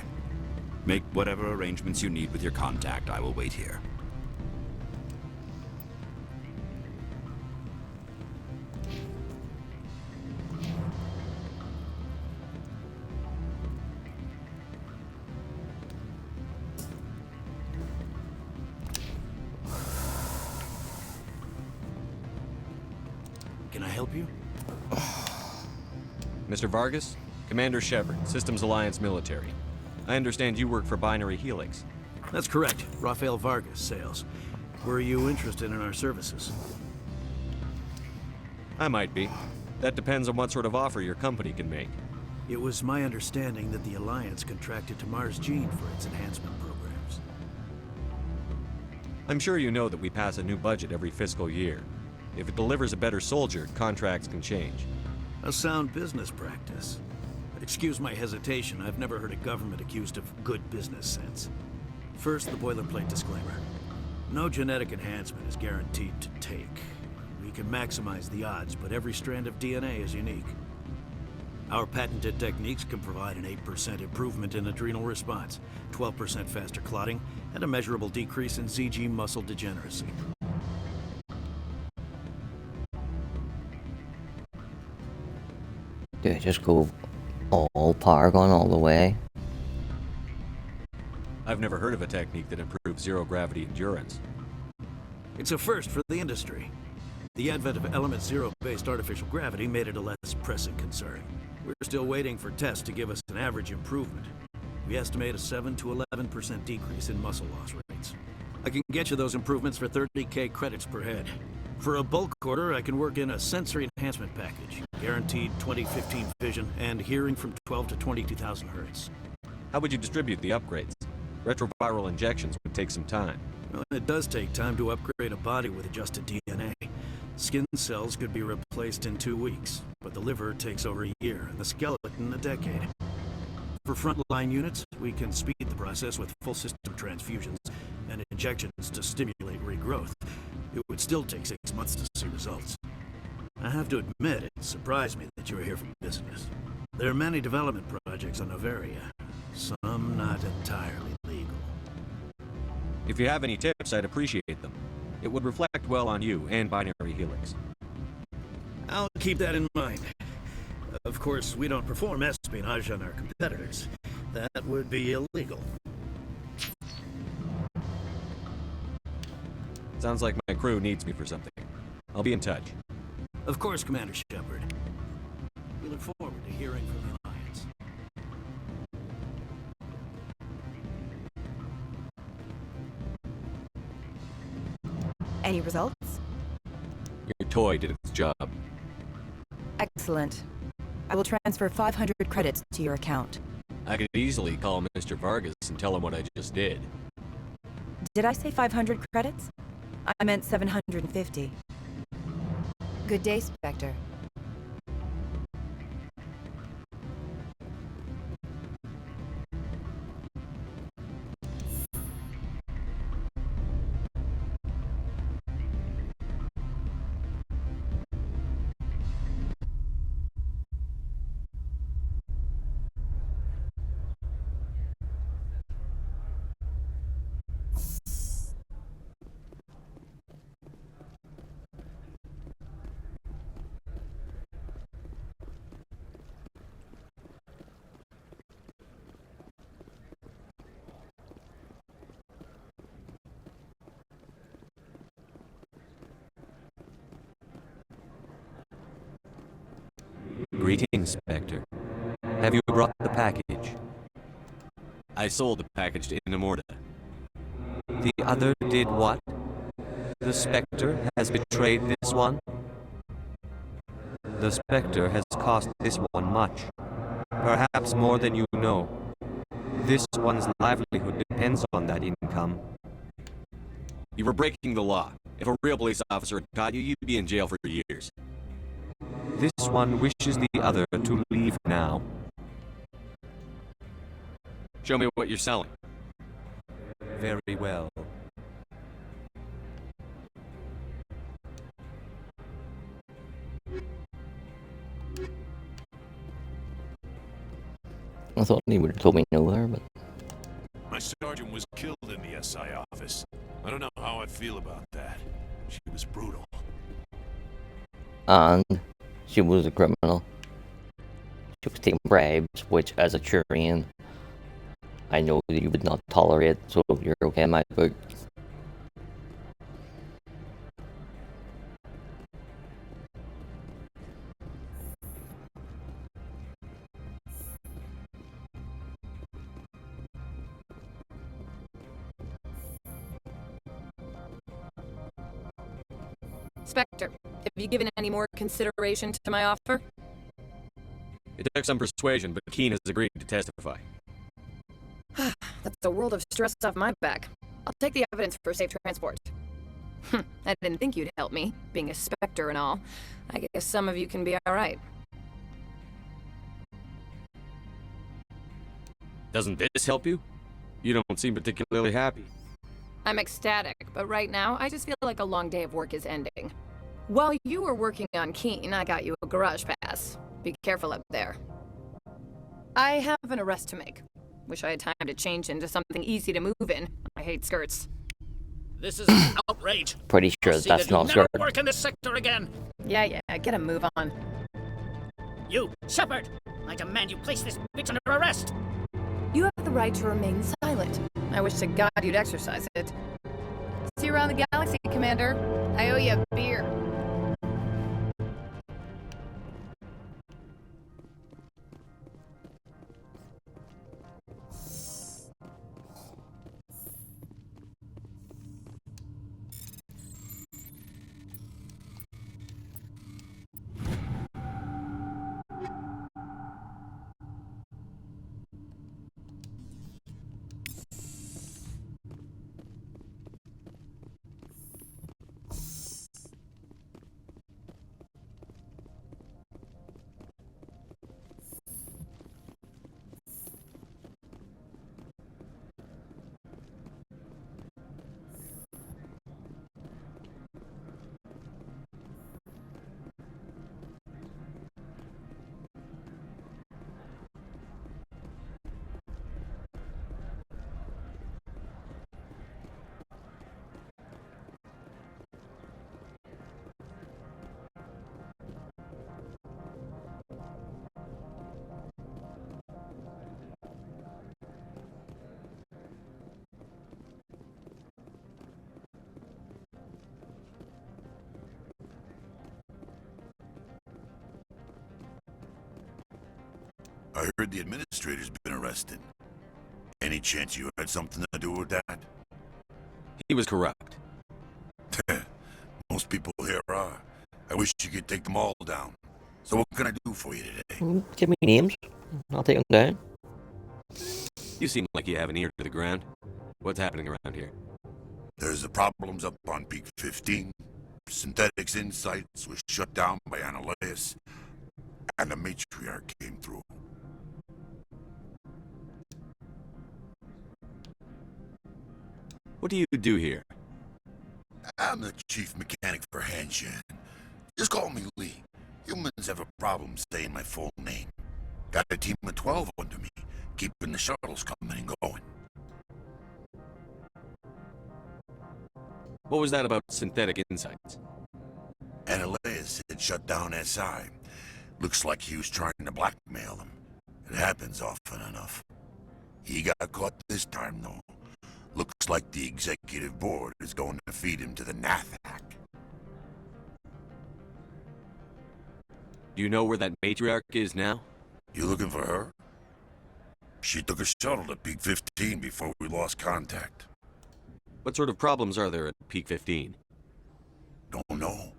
Make whatever arrangements you need with your contact. I will wait here.
Can I help you?
Mr. Vargas? Commander Shepard, Systems Alliance Military. I understand you work for Binary Helix.
That's correct. Rafael Vargas, sales. Were you interested in our services?
I might be. That depends on what sort of offer your company can make.
It was my understanding that the Alliance contracted to Mars Gene for its enhancement programs.
I'm sure you know that we pass a new budget every fiscal year. If it delivers a better soldier, contracts can change.
A sound business practice. Excuse my hesitation, I've never heard a government accused of good business sense. First, the boilerplate disclaimer. No genetic enhancement is guaranteed to take. We can maximize the odds, but every strand of DNA is unique. Our patented techniques can provide an 8% improvement in adrenal response, 12% faster clotting, and a measurable decrease in ZG muscle degeneracy.
Dude, just go all Paragon all the way.
I've never heard of a technique that improves zero-gravity endurance.
It's a first for the industry. The advent of Element Zero-based artificial gravity made it a less pressing concern. We're still waiting for tests to give us an average improvement. We estimate a 7 to 11% decrease in muscle loss rates. I can get you those improvements for 30K credits per head. For a bulk order, I can work in a sensory enhancement package. Guaranteed 20/15 vision and hearing from 12 to 22,000 hertz.
How would you distribute the upgrades? Retroviral injections would take some time.
Well, it does take time to upgrade a body with adjusted DNA. Skin cells could be replaced in 2 weeks, but the liver takes over a year, and the skeleton a decade. For frontline units, we can speed the process with full system transfusions and injections to stimulate regrowth. It would still take 6 months to see results. I have to admit, it surprised me that you were here for business. There are many development projects on Noveria, some not entirely legal.
If you have any tips, I'd appreciate them. It would reflect well on you and Binary Helix.
I'll keep that in mind. Of course, we don't perform espionage on our competitors. That would be illegal.
Sounds like my crew needs me for something. I'll be in touch.
Of course, Commander Shepard. We look forward to hearing from the Alliance.
Any results?
Your toy did its job.
Excellent. I will transfer 500 credits to your account.
I could easily call Mr. Vargas and tell him what I just did.
Did I say 500 credits? I meant 750. Good day, Spectre.
Greetings, Spectre. Have you brought the package?
I sold the package to Inamorta.
The other did what? The Spectre has betrayed this one? The Spectre has cost this one much. Perhaps more than you know. This one's livelihood depends on that income.
You were breaking the law. If a real police officer had caught you, you'd be in jail for years.
This one wishes the other to leave now.
Show me what you're selling.
Very well.
I thought he would have told me no there, but...
My sergeant was killed in the SI office. I don't know how I feel about that. She was brutal.
And she was a criminal. She was taking bribes, which, as a Turian, I know that you would not tolerate, so you're okay in my book.
Spectre, have you given any more consideration to my offer?
It took some persuasion, but Keen has agreed to testify.
That's a world of stress off my back. I'll take the evidence for safe transport. I didn't think you'd help me, being a Spectre and all. I guess some of you can be alright.
Doesn't this help you? You don't seem particularly happy.
I'm ecstatic, but right now, I just feel like a long day of work is ending. While you were working on Keen, I got you a garage pass. Be careful up there. I have an arrest to make. Wish I had time to change into something easy to move in. I hate skirts.
This is an outrage.
Pretty sure
See
that's
that you
not
never
skirt.
work in this sector again.
Yeah, get a move on.
You, Shepard! I demand you place this bitch under arrest!
You have the right to remain silent. I wish to God you'd exercise it. See you around the galaxy, Commander. I owe you a beer.
I heard the administrator's been arrested. Any chance you had something to do with that?
He was corrupt.
people here are. I wish you could take them all down. So what can I do for you today?
Give me names. I'll take them down.
You seem like you have an ear to the ground. What's happening around here?
There's the problems up on Peak 15. Synthetics Insights was shut down by Analyus. And the matriarch came through.
What do you do here?
I'm the chief mechanic for Hanshan. Just call me Lee. Humans have a problem saying my full name. Got a team of 12 under me, keeping the shuttles coming and going.
What was that about Synthetic Insights?
Analyus had shut down SI. Looks like he was trying to blackmail them. It happens often enough. He got caught this time, though. Looks like the executive board is going to feed him to the Nathak.
Do you know where that matriarch is now?
You looking for her? She took a shuttle to Peak 15 before we lost contact.
What sort of problems are there at Peak 15?
Don't know.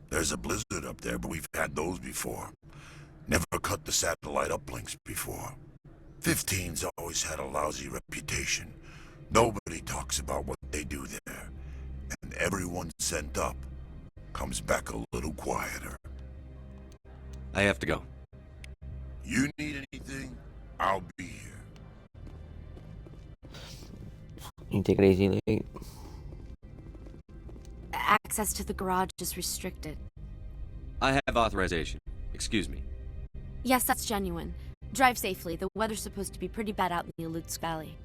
There's a blizzard up there, but we've had those before. Never cut the satellite uplinks before. 15's always had a lousy reputation. Nobody talks about what they do there. And everyone sent up comes back a little quieter.
I have to go.
You need anything, I'll be here.
You take it easy, Lee.
Access to the garage is restricted.
I have authorization. Excuse me.
Yes, that's genuine. Drive safely. The weather's supposed to be pretty bad out in the Alutsk Valley.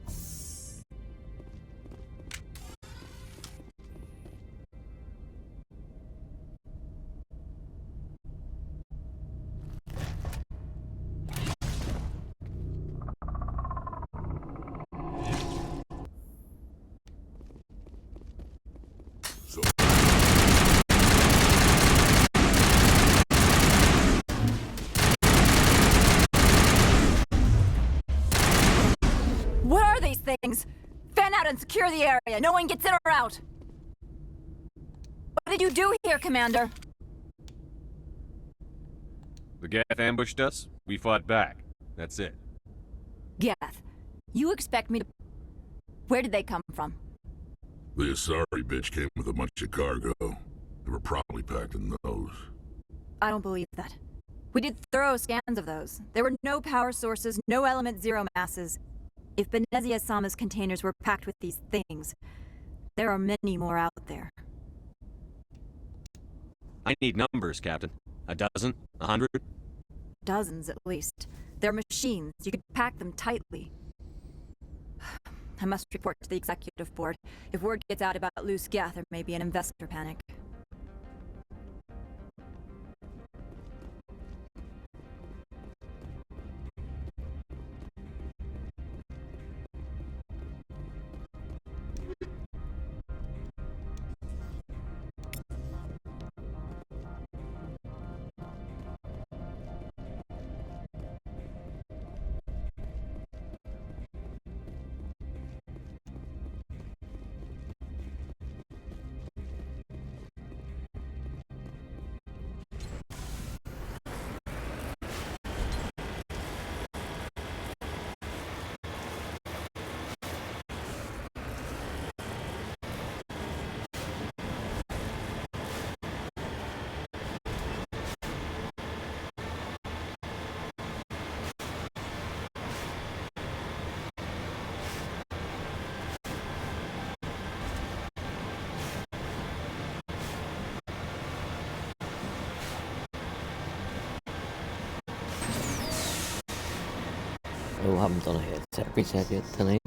What are these things? Fan out and secure the area. No one gets in or out. What did you do here, Commander?
The Geth ambushed us. We fought back. That's it.
Geth, you expect me to... Where did they come from?
The Asari bitch came with a bunch of cargo. They were probably packed in those.
I don't believe that. We did thorough scans of those. There were no power sources, no element zero masses. If Benezia-sama's containers were packed with these things, there are many more out there.
I need numbers, Captain. A dozen? 100?
Dozens, at least. They're machines. You could pack them tightly. I must report to the executive board. If word gets out about loose Geth, there may be an investor panic.
Oh, I haven't done a headset reset yet tonight.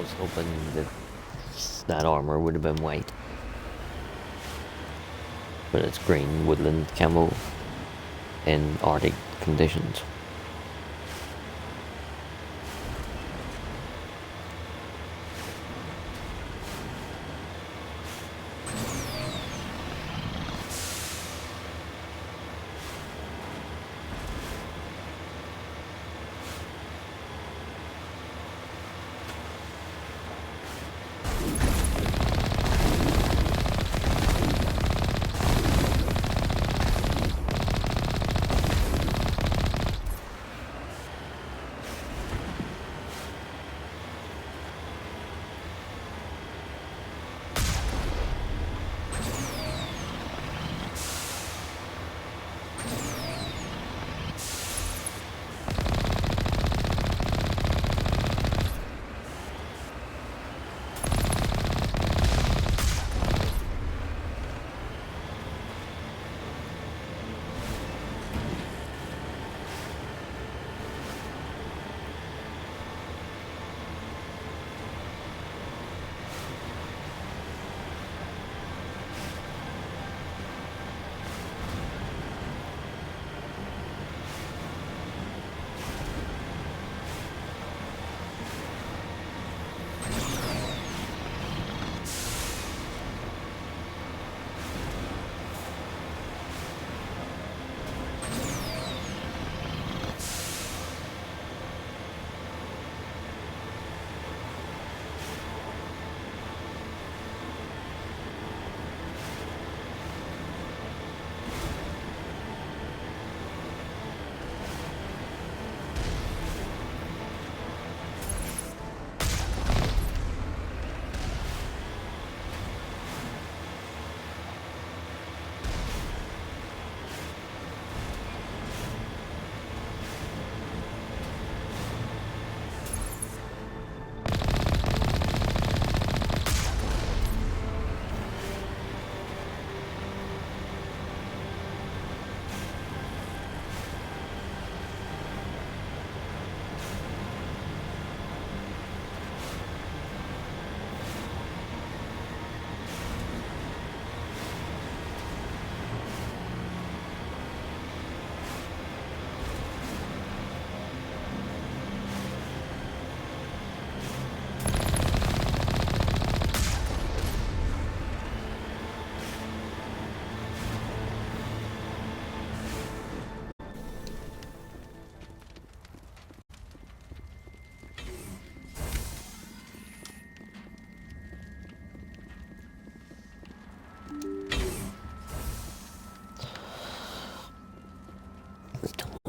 was hoping that that armor would have been white. But it's green woodland camo in Arctic conditions.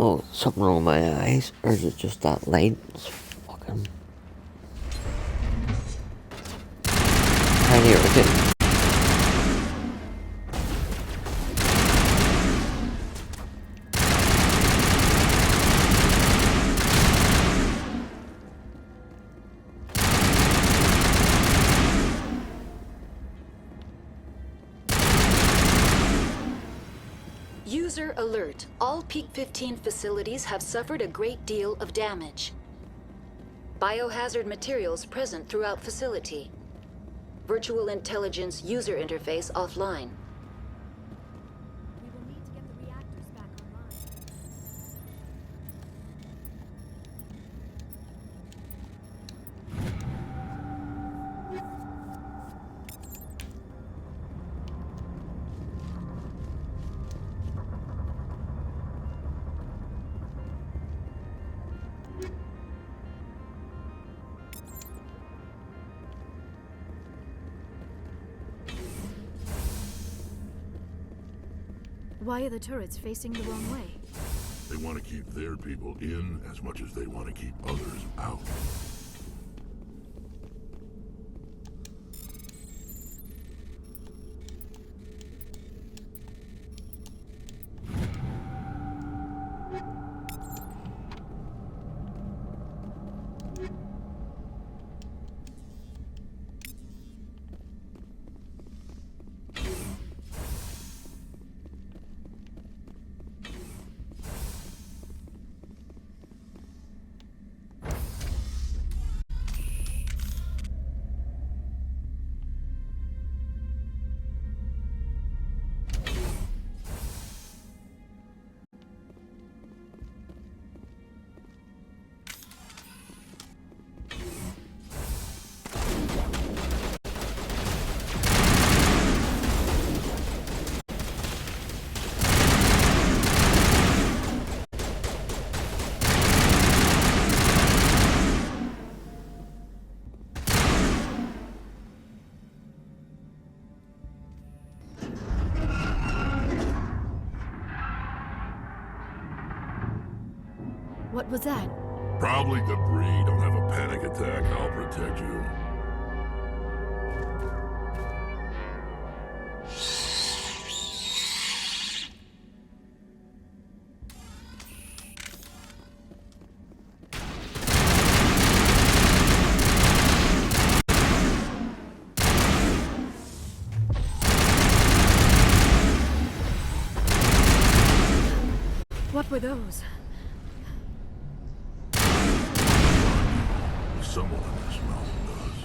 Oh, something wrong with my eyes? Or is it just that light? It's fucking... tiny irritant.
User alert. All Peak 15 facilities have suffered a great deal of damage. Biohazard materials present throughout facility. Virtual intelligence user interface offline.
Why are the turrets facing the wrong way?
They want to keep their people in as much as they want to keep others out.
What was that?
Probably debris. Don't have a panic attack. I'll protect you.
What were those?
Someone in this mountain does.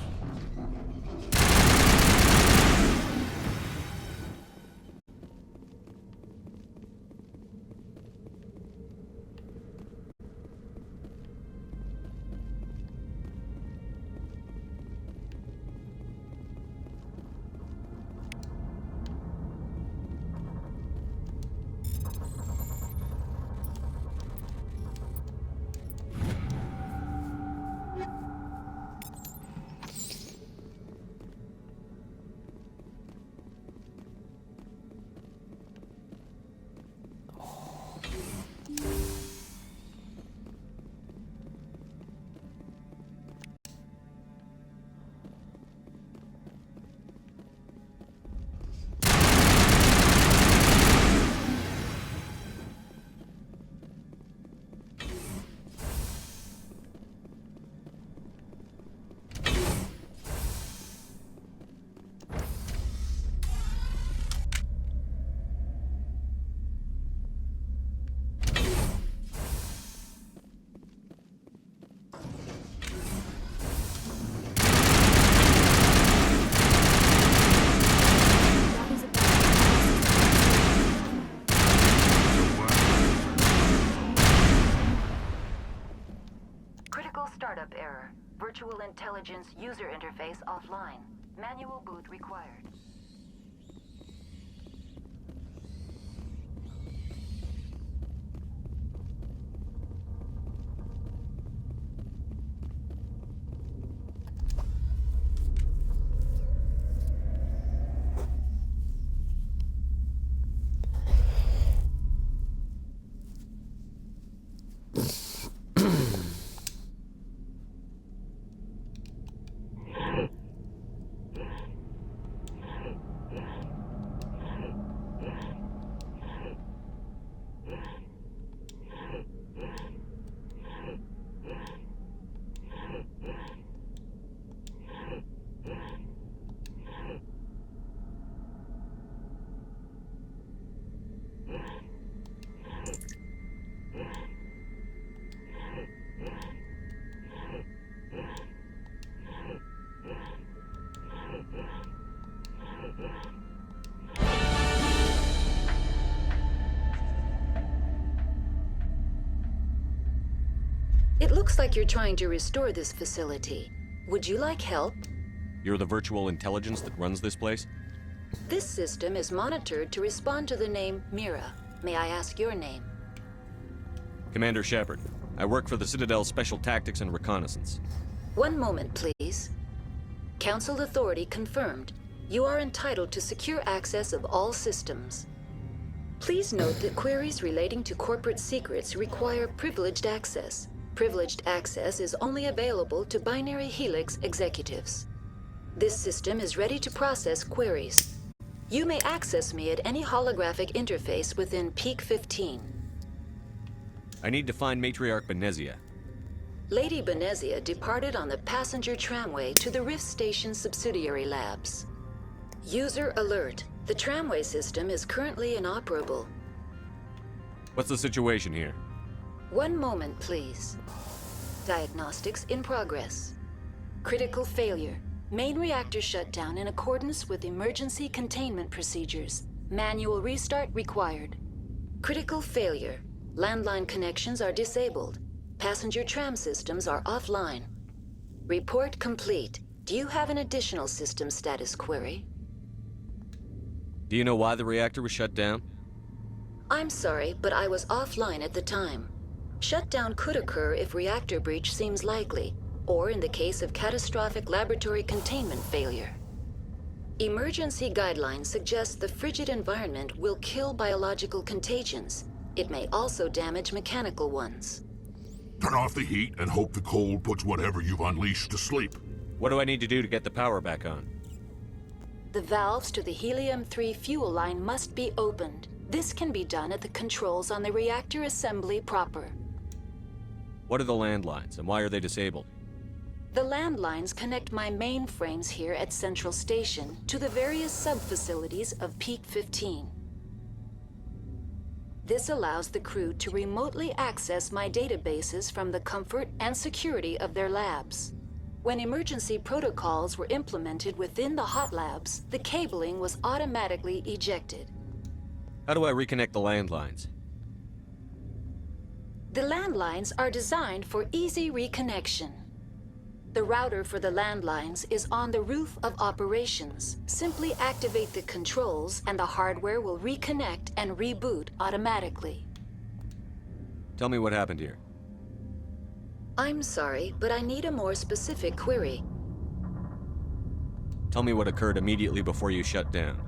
Startup error. Virtual intelligence user interface offline. Manual boot required. It looks like you're trying to restore this facility. Would you like help?
You're the virtual intelligence that runs this place?
This system is monitored to respond to the name Mira. May I ask your name?
Commander Shepard. I work for the Citadel's Special Tactics and Reconnaissance.
One moment, please. Council authority confirmed. You are entitled to secure access of all systems. Please note that queries relating to corporate secrets require privileged access. Privileged access is only available to Binary Helix executives. This system is ready to process queries. You may access me at any holographic interface within Peak 15.
I need to find Matriarch Benezia.
Lady Benezia departed on the passenger tramway to the Rift Station subsidiary labs. User alert. The tramway system is currently inoperable.
What's the situation here?
One moment, please. Diagnostics in progress. Critical failure. Main reactor shut down in accordance with emergency containment procedures. Manual restart required. Critical failure. Landline connections are disabled. Passenger tram systems are offline. Report complete. Do you have an additional system status query?
Do you know why the reactor was shut down?
I'm sorry, but I was offline at the time. Shutdown could occur if reactor breach seems likely, or in the case of catastrophic laboratory containment failure. Emergency guidelines suggest the frigid environment will kill biological contagions. It may also damage mechanical ones.
Turn off the heat and hope the cold puts whatever you've unleashed to sleep.
What do I need to do to get the power back on?
The valves to the helium-3 fuel line must be opened. This can be done at the controls on the reactor assembly proper.
What are the landlines, and why are they disabled?
The landlines connect my mainframes here at Central Station to the various sub-facilities of Peak 15. This allows the crew to remotely access my databases from the comfort and security of their labs. When emergency protocols were implemented within the hot labs, the cabling was automatically ejected.
How do I reconnect the landlines?
The landlines are designed for easy reconnection. The router for the landlines is on the roof of operations. Simply activate the controls and the hardware will reconnect and reboot automatically.
Tell me what happened here.
I'm sorry, but I need a more specific query.
Tell me what occurred immediately before you shut down.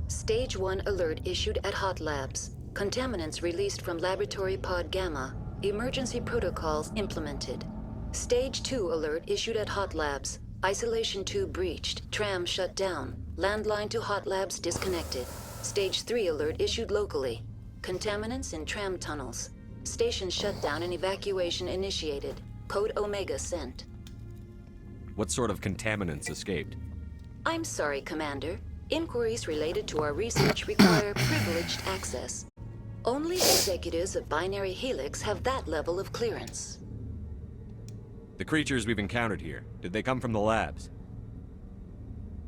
Stage 1 alert issued at Hot Labs. Contaminants released from Laboratory Pod Gamma. Emergency protocols implemented. Stage 2 alert issued at Hot Labs. Isolation tube breached. Tram shut down. Landline to Hot Labs disconnected. Stage 3 alert issued locally. Contaminants in tram tunnels. Station shut down and evacuation initiated. Code Omega sent.
What sort of contaminants escaped?
I'm sorry, Commander. Inquiries related to our research require privileged access. Only executives of Binary Helix have that level of clearance.
The creatures we've encountered here, did they come from the labs?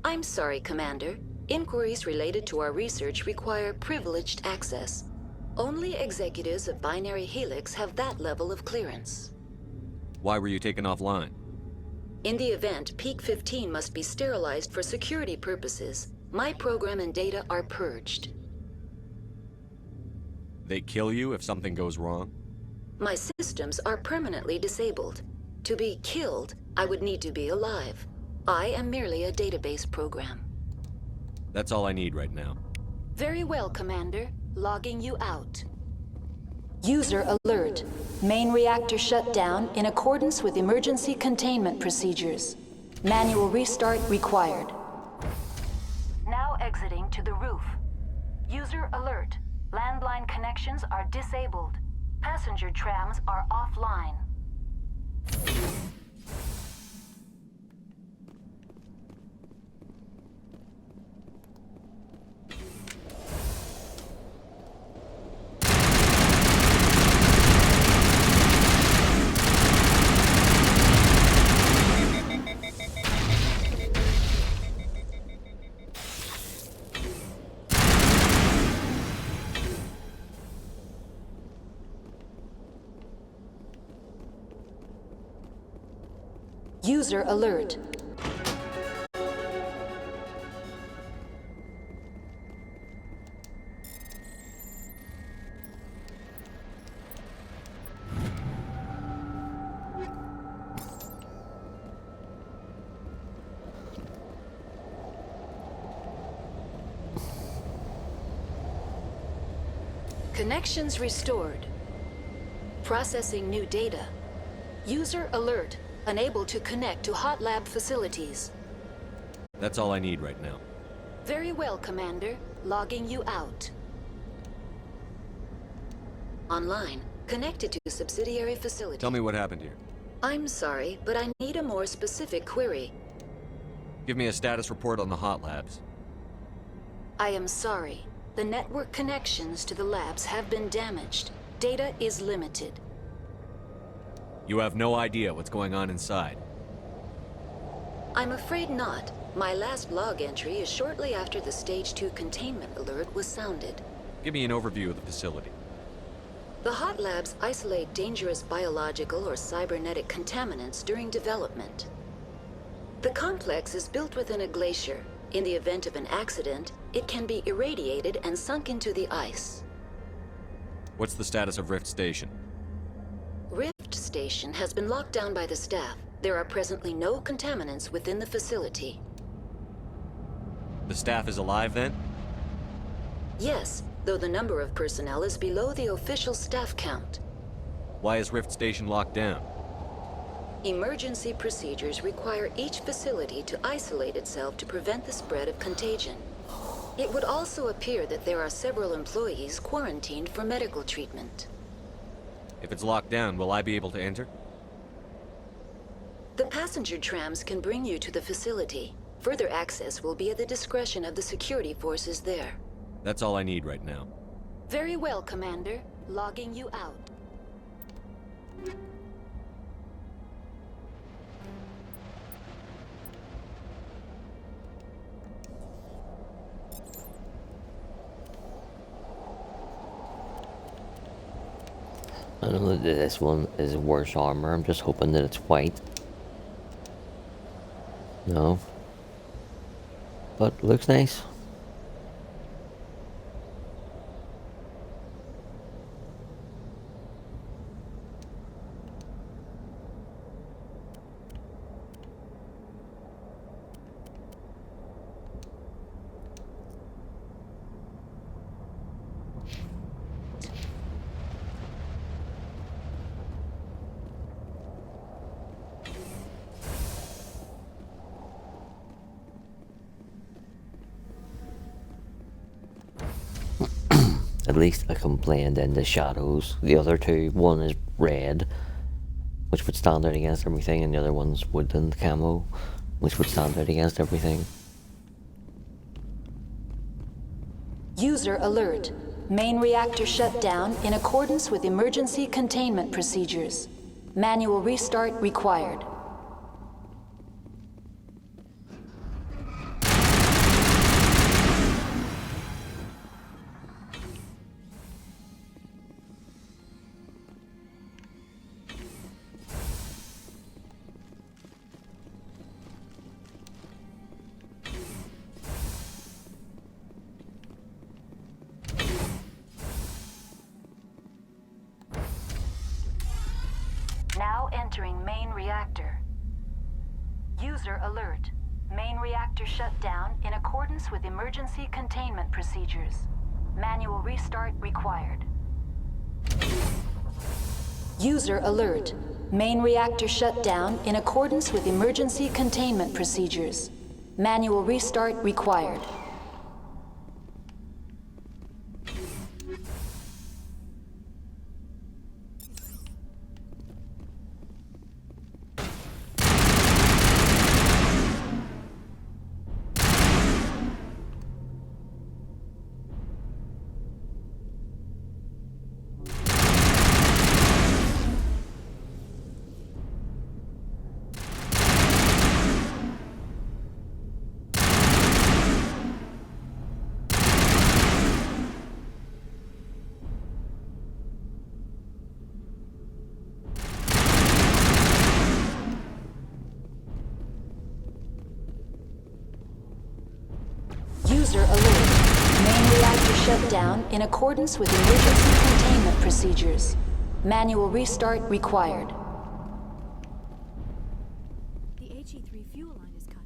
I'm sorry, Commander. Inquiries related to our research require privileged access. Only executives of Binary Helix have that level of clearance.
Why were you taken offline?
In the event, Peak 15 must be sterilized for security purposes. My program and data are purged.
They kill you if something goes wrong?
My systems are permanently disabled. To be killed, I would need to be alive. I am merely a database program.
That's all I need right now.
Very well, Commander. Logging you out. User alert. Main reactor shut down in accordance with emergency containment procedures. Manual restart required. Now exiting to the roof. User alert. Landline connections are disabled. Passenger trams are offline. User alert. Connections restored. Processing new data. User alert. Unable to connect to hot lab facilities.
That's all I need right now.
Very well, Commander. Logging you out. Online. Connected to subsidiary facility.
Tell me what happened here.
I'm sorry, but I need a more specific query.
Give me a status report on the hot labs.
I am sorry. The network connections to the labs have been damaged. Data is limited.
You have no idea what's going on inside.
I'm afraid not. My last log entry is shortly after the Stage 2 containment alert was sounded.
Give me an overview of the facility.
The hot labs isolate dangerous biological or cybernetic contaminants during development. The complex is built within a glacier. In the event of an accident, it can be irradiated and sunk into the ice.
What's the status of Rift Station?
Rift Station has been locked down by the staff. There are presently no contaminants within the facility.
The staff is alive then?
Yes, though the number of personnel is below the official staff count.
Why is Rift Station locked down?
Emergency procedures require each facility to isolate itself to prevent the spread of contagion. It would also appear that there are several employees quarantined for medical treatment.
If it's locked down, will I be able to enter?
The passenger trams can bring you to the facility. Further access will be at the discretion of the security forces there.
That's all I need right now.
Very well, Commander. Logging you out.
I know that this one is worse armor. I'm just hoping that it's white. No. But looks nice. At least I can blend in the shadows. The other two, one is red, which would stand out against everything, and the other one's woodland camo, which would stand out against everything.
User alert. Main reactor shut down in accordance with emergency containment procedures. Manual restart required. Now entering main reactor. User alert. Main reactor shut down in accordance with emergency containment procedures. Manual restart required. User alert. Main reactor shut down in accordance with emergency containment procedures. Manual restart required. User alert. Main reactor shut down in accordance with emergency containment procedures. Manual restart required.
The HE3 fuel line is cut.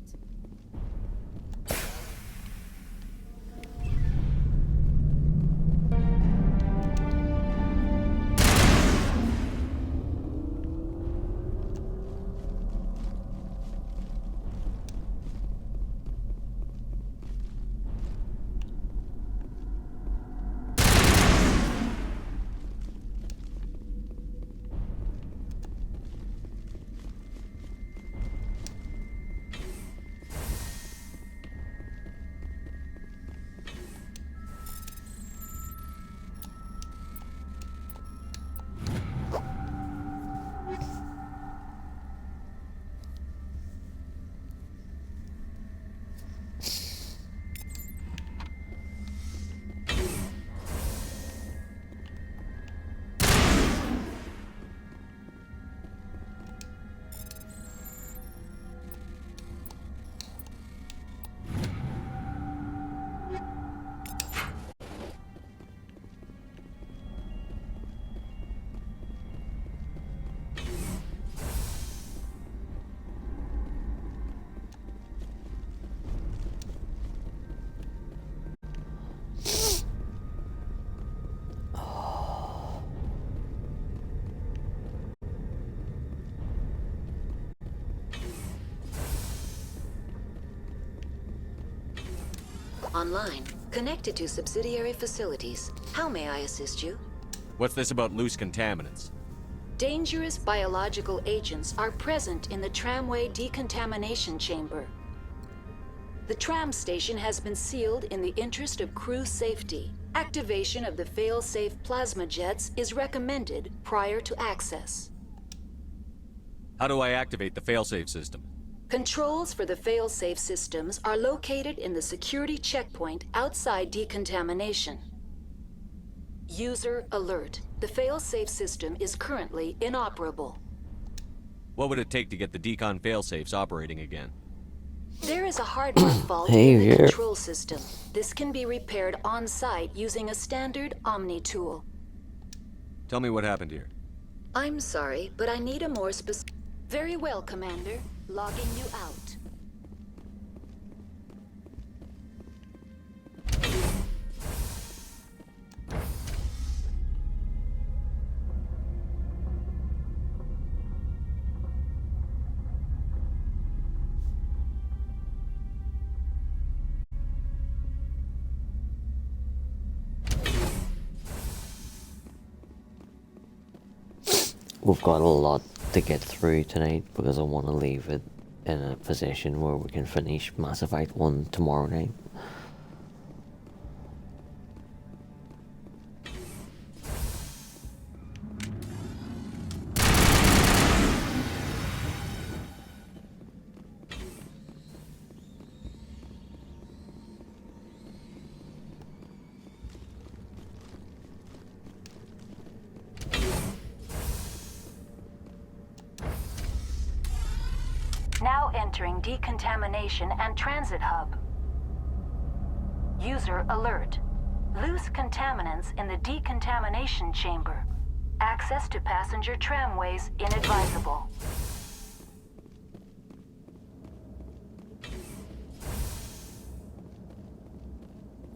Online. Connected to subsidiary facilities. How may I assist you?
What's this about loose contaminants?
Dangerous biological agents are present in the tramway decontamination chamber. The tram station has been sealed in the interest of crew safety. Activation of the fail-safe plasma jets is recommended prior to access.
How do I activate the failsafe system?
Controls for the fail-safe systems are located in the security checkpoint outside decontamination. User alert. The fail-safe system is currently inoperable.
What would it take to get the decon failsafes operating again?
There is a hardware fault
Hey,
in the
here.
control system. This can be repaired on-site using a standard Omni tool.
Tell me what happened here.
I'm sorry, but I need a more specific... Very well, Commander. Logging you out.
We've got a lot to get through tonight because I want to leave it in a position where we can finish Mass Effect 1 tomorrow night.
Now entering decontamination and transit hub. User alert. Loose contaminants in the decontamination chamber. Access to passenger tramways inadvisable.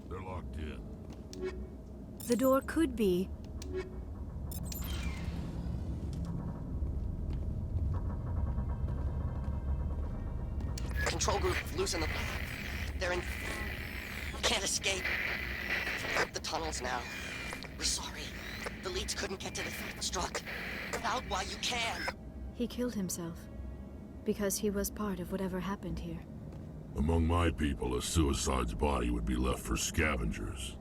They're locked in.
The door could be.
Control group, loosen them. They're in... Can't escape. The tunnels now. We're sorry. The leads couldn't get to the struck. Out while you can.
He killed himself. Because he was part of whatever happened here.
Among my people, a suicide's body would be left for scavengers.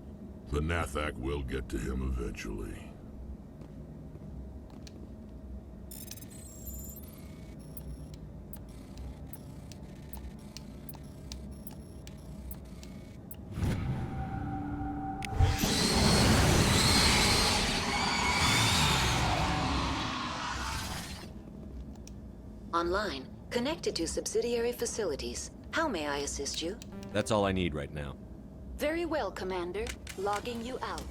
The Nathak will get to him eventually.
Online. Connected to subsidiary facilities. How may I assist you?
That's all I need right now.
Very well, Commander. Logging you out.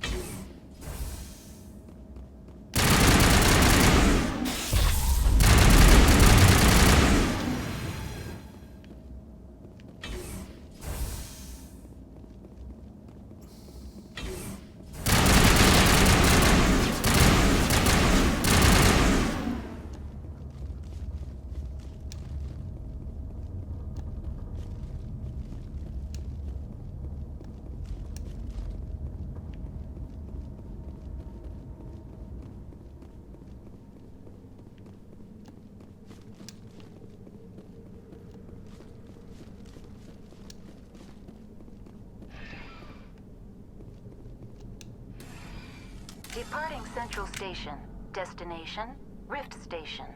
Departing Central Station. Destination, Rift Station.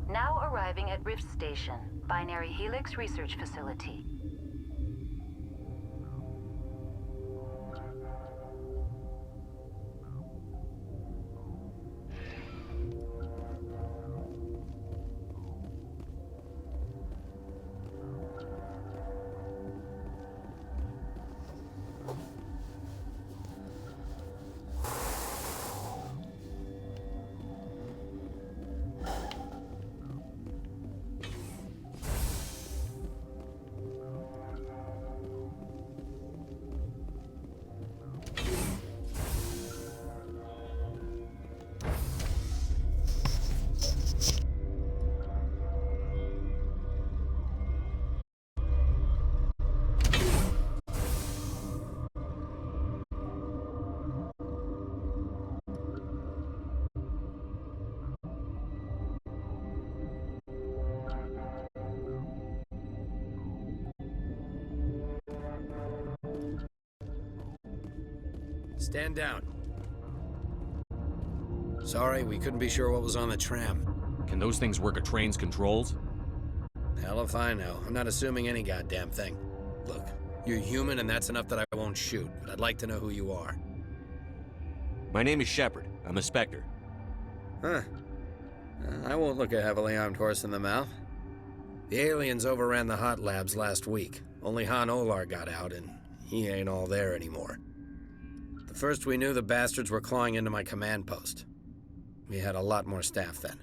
Now arriving at Rift Station, Binary Helix Research Facility.
Stand down. Sorry, we couldn't be sure what was on the tram.
Can those things work a train's controls?
Hell if I know. I'm not assuming any goddamn thing. Look, you're human and that's enough that I won't shoot, but I'd like to know who you are.
My name is Shepard. I'm a Spectre.
Huh. I won't look a heavily armed horse in the mouth. The aliens overran the hot labs last week. Only Han Olar got out, and he ain't all there anymore. The first we knew, the bastards were clawing into my command post. We had a lot more staff then.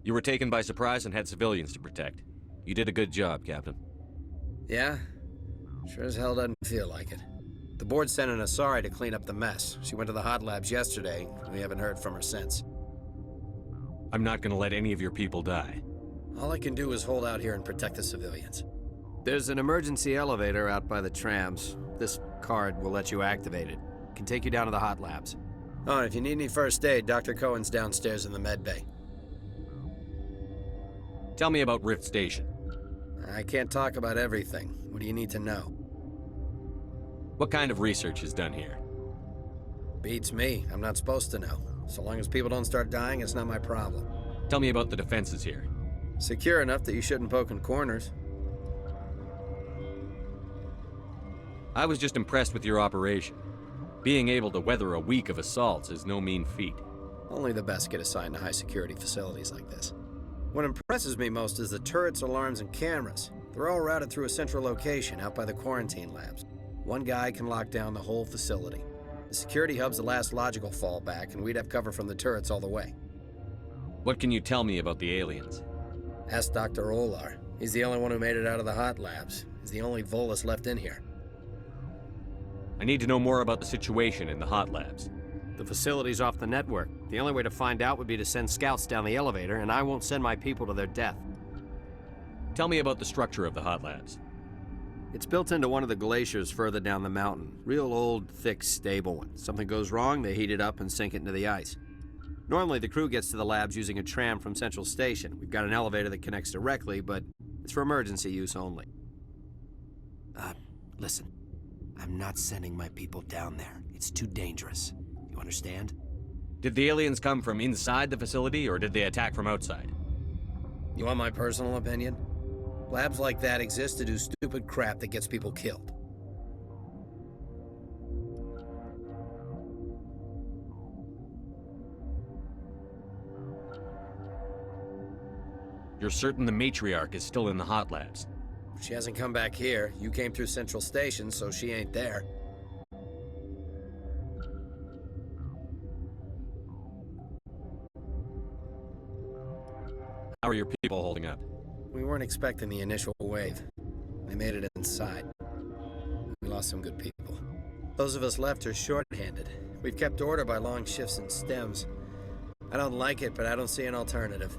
You were taken by surprise and had civilians to protect. You did a good job, Captain.
Yeah? Sure as hell doesn't feel like it. The board sent an Asari to clean up the mess. She went to the hot labs yesterday. We haven't heard from her since.
I'm not gonna let any of your people die.
All I can do is hold out here and protect the civilians. There's an emergency elevator out by the trams. This card will let you activate it. Can take you down to the hot labs. Oh, and if you need any first aid, Dr. Cohen's downstairs in the med bay.
Tell me about Rift Station.
I can't talk about everything. What do you need to know?
What kind of research is done here?
Beats me. I'm not supposed to know. So long as people don't start dying, it's not my problem.
Tell me about the defenses here.
Secure enough that you shouldn't poke in corners.
I was just impressed with your operation. Being able to weather a week of assaults is no mean feat.
Only the best get assigned to high-security facilities like this. What impresses me most is the turrets, alarms, and cameras. They're all routed through a central location out by the quarantine labs. One guy can lock down the whole facility. The security hub's the last logical fallback, and we'd have cover from the turrets all the way.
What can you tell me about the aliens?
Ask Dr. Olar. He's the only one who made it out of the hot labs. He's the only Volus left in here.
I need to know more about the situation in the hot labs.
The facility's off the network. The only way to find out would be to send scouts down the elevator, and I won't send my people to their death.
Tell me about the structure of the hot labs.
It's built into one of the glaciers further down the mountain. Real old, thick, stable one. Something goes wrong, they heat it up and sink it into the ice. Normally, the crew gets to the labs using a tram from Central Station. We've got an elevator that connects directly, but it's for emergency use only. Listen. I'm not sending my people down there. It's too dangerous. You understand?
Did the aliens come from inside the facility, or did they attack from outside?
You want my personal opinion? Labs like that exist to do stupid crap that gets people killed.
You're certain the matriarch is still in the hot labs?
She hasn't come back here. You came through Central Station, so she ain't there.
How are your people holding up?
We weren't expecting the initial wave. They made it inside. We lost some good people. Those of us left are short-handed. We've kept order by long shifts and stems. I don't like it, but I don't see an alternative.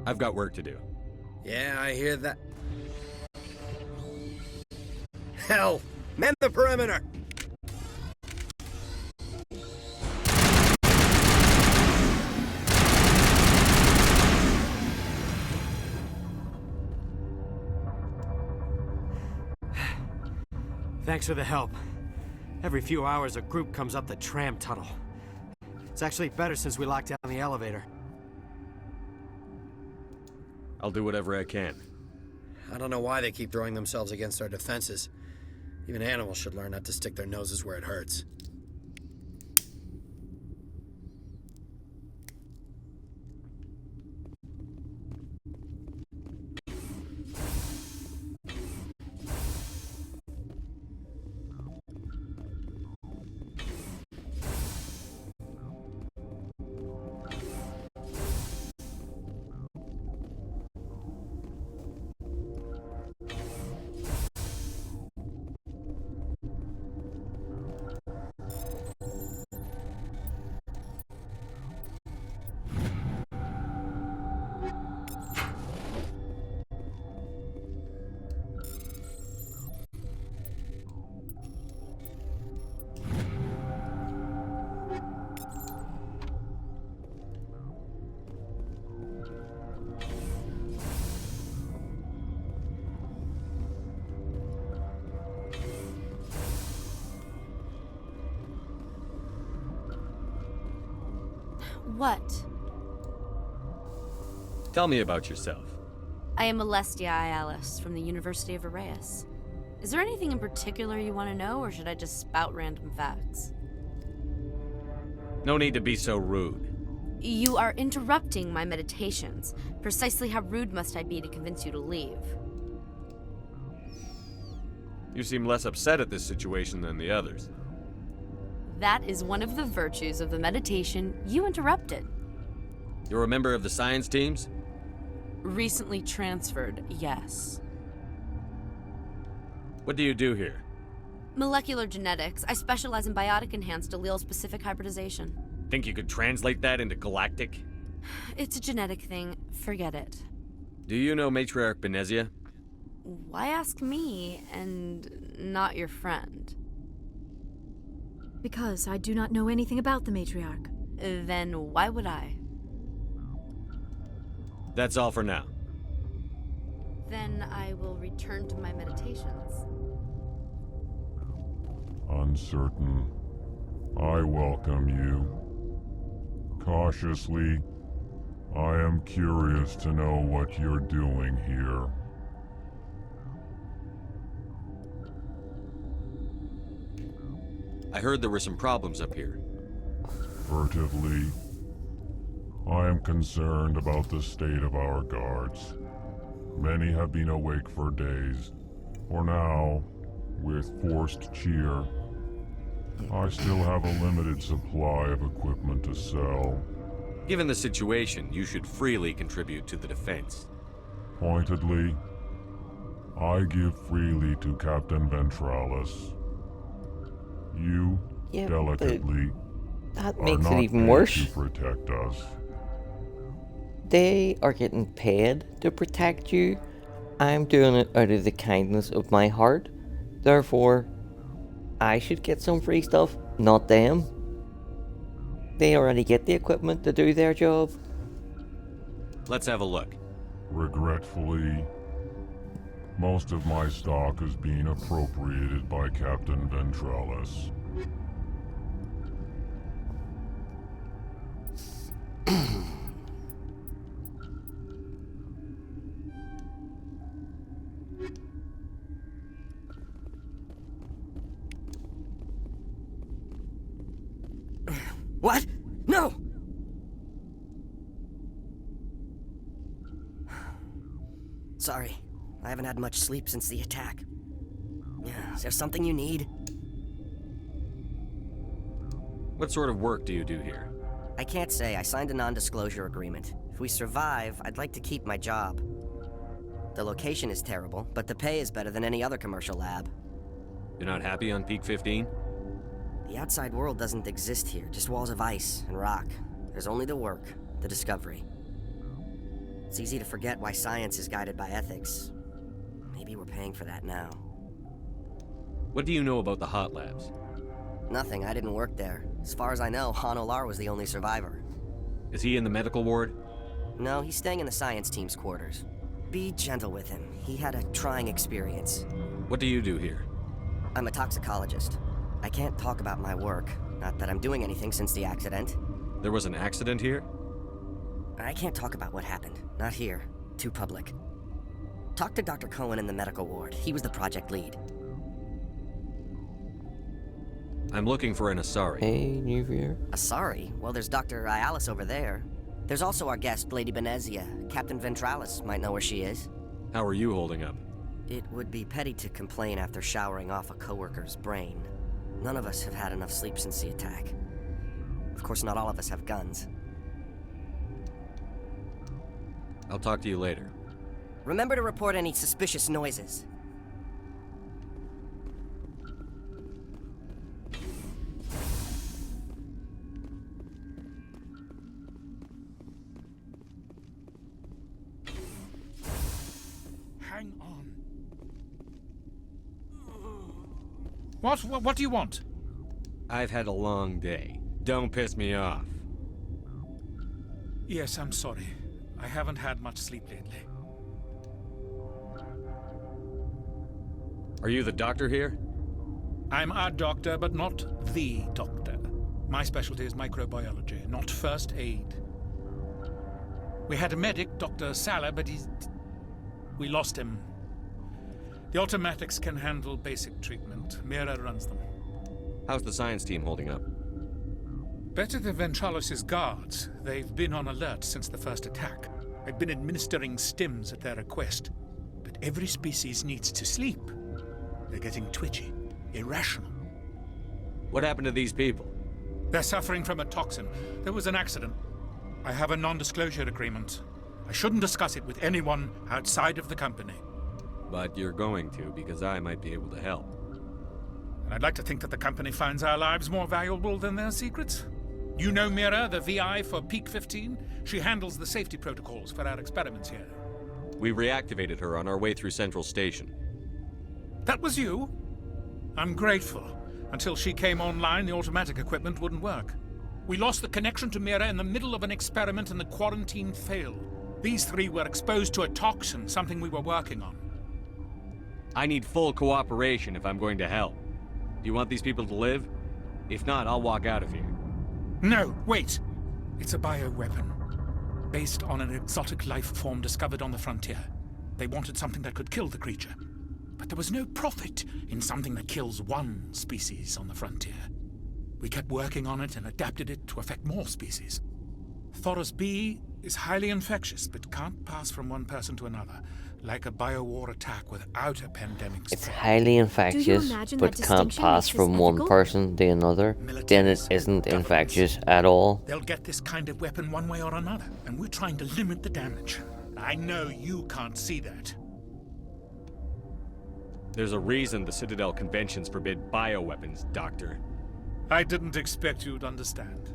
I've got work to do.
Yeah, I hear that. Hell! Mend the perimeter! Thanks for the help. Every few hours, a group comes up the tram tunnel. It's actually better since we locked down the elevator.
I'll do whatever I can.
I don't know why they keep throwing themselves against our defenses. Even animals should learn not to stick their noses where it hurts.
What?
Tell me about yourself.
I am Alestia Ialis from the University of Arraeus. Is there anything in particular you want to know, or should I just spout random facts?
No need to be so rude.
You are interrupting my meditations. Precisely how rude must I be to convince you to leave?
You seem less upset at this situation than the others.
That is one of the virtues of the meditation you interrupted.
You're a member of the science teams?
Recently transferred, yes.
What do you do here?
Molecular genetics. I specialize in biotic-enhanced allele-specific hybridization.
Think you could translate that into galactic?
It's a genetic thing. Forget it.
Do you know Matriarch Benezia?
Why ask me and not your friend?
Because I do not know anything about the matriarch.
Then why would I?
That's all for now.
Then I will return to my meditations.
Uncertain. I welcome you. Cautiously, I am curious to know what you're doing here.
I heard there were some problems up here.
Furtively, I am concerned about the state of our guards. Many have been awake for days, or now, with forced cheer. I still have a limited supply of equipment to sell.
Given the situation, you should freely contribute to the defense.
Pointedly, I give freely to Captain Ventralis. You,
Yeah,
delicately,
that
are
makes
not
it even
paid
worse.
to protect us.
They are getting paid to protect you. I'm doing it out of the kindness of my heart. Therefore, I should get some free stuff, not them. They already get the equipment to do their job.
Let's have a look.
Regretfully, most of my stock is being appropriated by Captain Ventralis.
What? No! Sorry, I haven't had much sleep since the attack. Is there something you need?
What sort of work do you do here?
I can't say. I signed a non-disclosure agreement. If we survive, I'd like to keep my job. The location is terrible, but the pay is better than any other commercial lab.
You're not happy on Peak 15?
The outside world doesn't exist here, just walls of ice and rock. There's only the work, the discovery. It's easy to forget why science is guided by ethics. Maybe we're paying for that now.
What do you know about the hot labs?
Nothing, I didn't work there. As far as I know, Han Olar was the only survivor.
Is he in the medical ward?
No, he's staying in the science team's quarters. Be gentle with him. He had a trying experience.
What do you do here?
I'm a toxicologist. I can't talk about my work. Not that I'm doing anything since the accident.
There was an accident here?
I can't talk about what happened. Not here. Too public. Talk to Dr. Cohen in the medical ward. He was the project lead.
I'm looking for an Asari.
Hey, Noveria.
Asari? Well, there's Dr. Ialis over there. There's also our guest, Lady Benezia. Captain Ventralis might know where she is.
How are you holding up?
It would be petty to complain after showering off a coworker's brain. None of us have had enough sleep since the attack. Of course, not all of us have guns.
I'll talk to you later.
Remember to report any suspicious noises.
Hang on. What do you want?
I've had a long day. Don't piss me off.
Yes, I'm sorry. I haven't had much sleep lately.
Are you the doctor here?
I'm a doctor, but not the doctor. My specialty is microbiology, not first aid. We had a medic, Dr. Salah, but we lost him. The automatics can handle basic treatment. Mira runs them.
How's the science team holding up?
Better than Ventralos' guards. They've been on alert since the first attack. I've been administering stims at their request. But every species needs to sleep. They're getting twitchy, irrational.
What happened to these people?
They're suffering from a toxin. There was an accident. I have a non-disclosure agreement. I shouldn't discuss it with anyone outside of the company.
But you're going to, because I might be able to help.
And I'd like to think that the company finds our lives more valuable than their secrets. You know Mira, the VI for Peak 15? She handles the safety protocols for our experiments here.
We reactivated her on our way through Central Station.
That was you? I'm grateful. Until she came online, the automatic equipment wouldn't work. We lost the connection to Mira in the middle of an experiment and the quarantine failed. These three were exposed to a toxin, something we were working on.
I need full cooperation if I'm going to help. Do you want these people to live? If not, I'll walk out of here.
No, wait! It's a bioweapon. Based on an exotic life form discovered on the frontier. They wanted something that could kill the creature. But there was no profit in something that kills one species on the frontier. We kept working on it and adapted it to affect more species. Thoros B is highly infectious, but can't pass from one person to another, like a biowar attack without a pandemic spread.
It's highly infectious, but can't pass from one person to another, then it isn't infectious at all.
They'll get this kind of weapon one way or another, and we're trying to limit the damage. I know you can't see that.
There's a reason the Citadel conventions forbid bioweapons, Doctor.
I didn't expect you'd understand.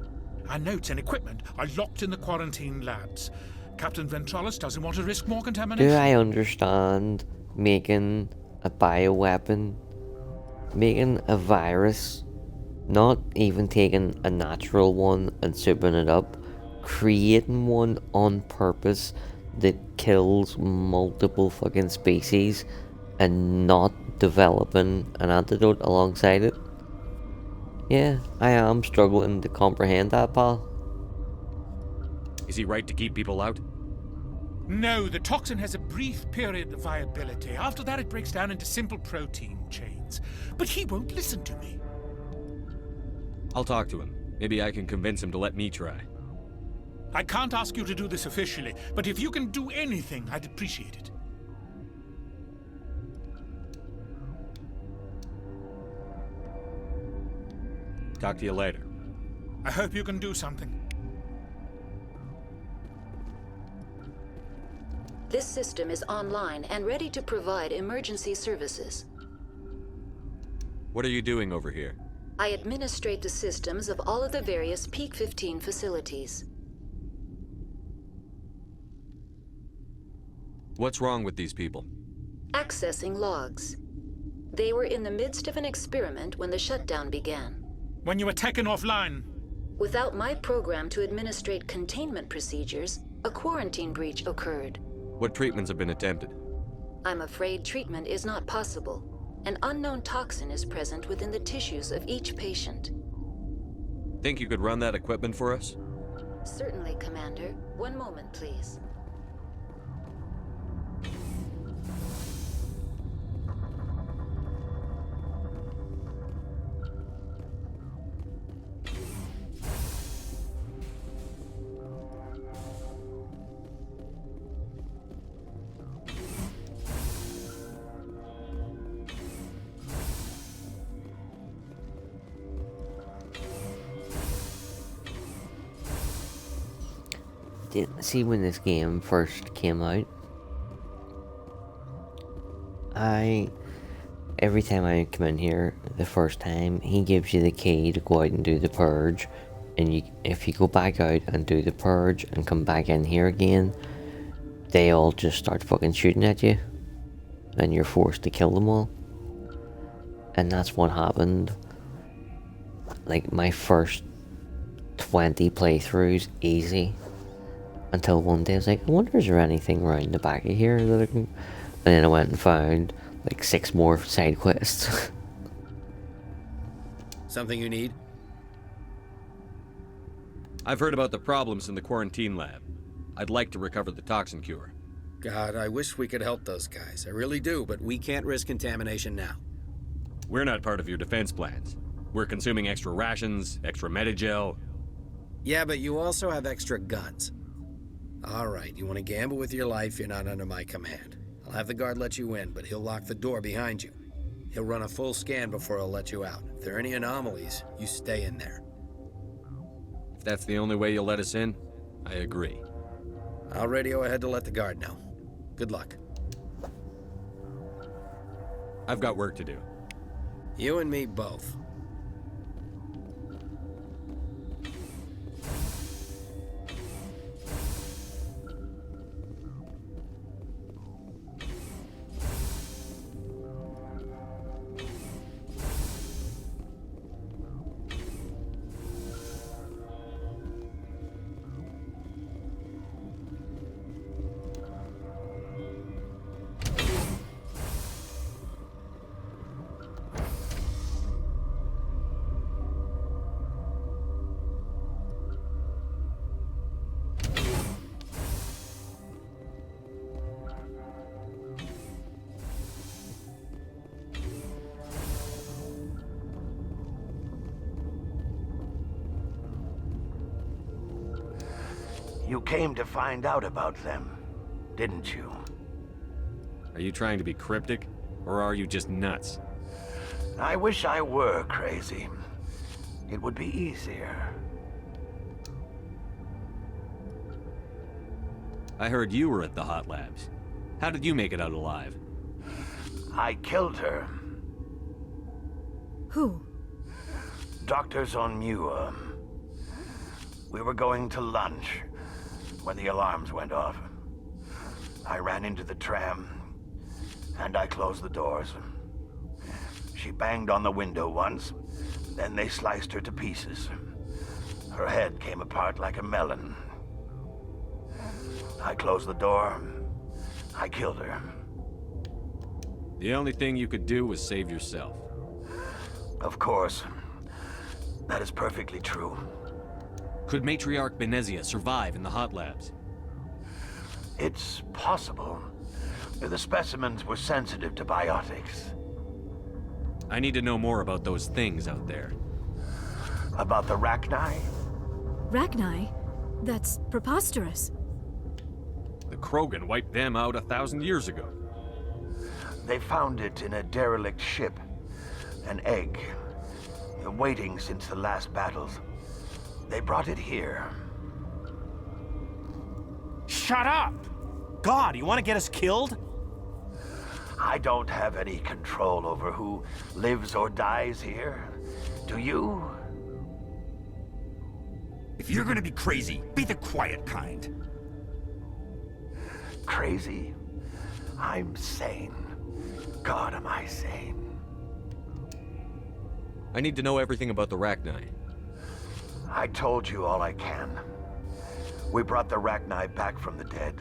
Our notes and equipment are locked in the quarantine labs. Captain Ventralos doesn't want to risk more contamination.
Do I understand making a bioweapon, making a virus, not even taking a natural one and souping it up, creating one on purpose that kills multiple fucking species and not developing an antidote alongside it? Yeah, I am struggling to comprehend that, pal.
Is he right to keep people out?
No, the toxin has a brief period of viability. After that, it breaks down into simple protein chains. But he won't listen to me.
I'll talk to him. Maybe I can convince him to let me try.
I can't ask you to do this officially, but if you can do anything, I'd appreciate it.
Talk to you later.
I hope you can do something.
This system is online and ready to provide emergency services.
What are you doing over here?
I administrate the systems of all of the various Peak 15 facilities.
What's wrong with these people?
Accessing logs. They were in the midst of an experiment when the shutdown began.
When you were taken offline.
Without my program to administrate containment procedures, a quarantine breach occurred.
What treatments have been attempted?
I'm afraid treatment is not possible. An unknown toxin is present within the tissues of each patient.
Think you could run that equipment for us?
Certainly, Commander. One moment, please.
See, when this game first came out, every time I come in here the first time, he gives you the key to go out and do the purge, and if you go back out and do the purge and come back in here again, they all just start fucking shooting at you, and you're forced to kill them all. And that's what happened. Like, my first 20 playthroughs, easy. Until one day I was like, I wonder is there anything around the back of here that I can... And then I went and found like 6 more side quests.
Something you need?
I've heard about the problems in the quarantine lab. I'd like to recover the toxin cure.
God, I wish we could help those guys. I really do, but we can't risk contamination now.
We're not part of your defense plans. We're consuming extra rations, extra Medigel.
Yeah, but you also have extra guns. All right, you want to gamble with your life, you're not under my command. I'll have the guard let you in, but he'll lock the door behind you. He'll run a full scan before he'll let you out. If there are any anomalies, you stay in there.
If that's the only way you'll let us in, I agree.
I'll radio ahead to let the guard know. Good luck.
I've got work to do.
You and me both.
You came to find out about them, didn't you?
Are you trying to be cryptic, or are you just nuts?
I wish I were crazy. It would be easier.
I heard you were at the hot labs. How did you make it out alive?
I killed her.
Who?
Doctors on ME1. We were going to lunch when the alarms went off. I ran into the tram, and I closed the doors. She banged on the window once, then they sliced her to pieces. Her head came apart like a melon. I closed the door. I killed her.
The only thing you could do was save yourself.
Of course. That is perfectly true.
Could Matriarch Benezia survive in the hot labs?
It's possible. The specimens were sensitive to biotics.
I need to know more about those things out there.
About the Rachni?
Rachni? That's preposterous.
The
Krogan wiped them out 1,000 years ago.
They found it in a derelict ship. An egg. Waiting since the last battles. They brought it here.
Shut up! God, you want to get us killed?
I don't have any control over who lives or dies here. Do you?
If you're gonna be crazy, be the quiet kind.
Crazy? I'm sane. God, am I sane.
I need to know everything about the Rachni.
I told you all I can. We brought the Rachni back from the dead.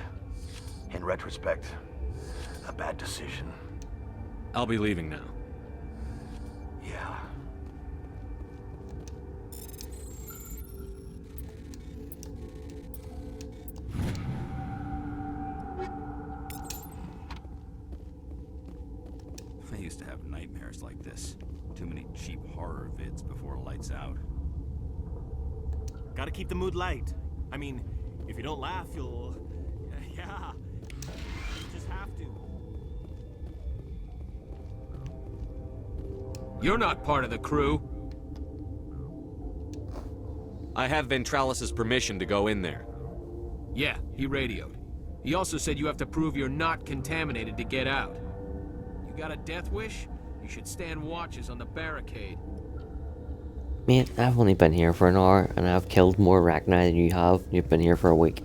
In retrospect, a bad decision.
I'll be leaving now.
Yeah.
I used to have nightmares like this. Too many cheap horror vids before lights out.
Gotta keep the mood light. I mean, if you don't laugh, you'll... Yeah. You just have to.
You're not part of the crew. I have Ventralis's permission to go in there.
Yeah, he radioed. He also said you have to prove you're not contaminated to get out. You got a death wish? You should stand watches on the barricade.
Mate, I've only been here for an hour, and I've killed more Rachni than you have. You've been here for a week.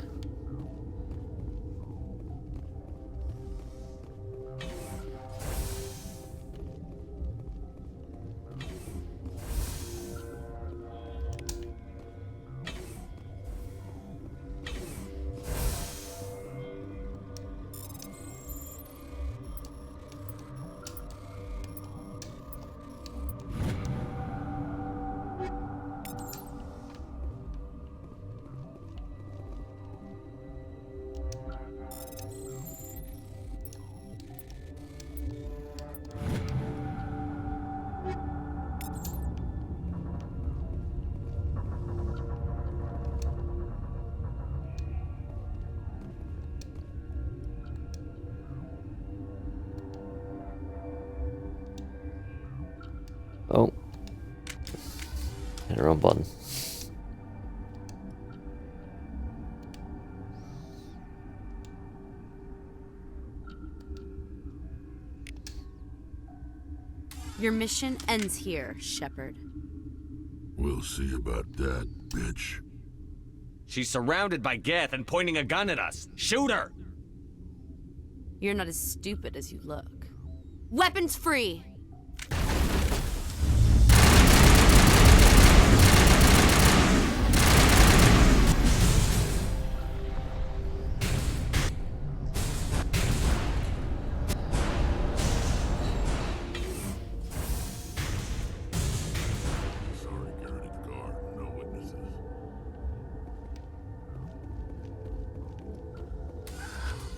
Oh. Hit the wrong button.
Your mission ends here, Shepard.
We'll see about that, bitch.
She's surrounded by Geth and pointing a gun at us. Shoot her!
You're not as stupid as you look. Weapons free!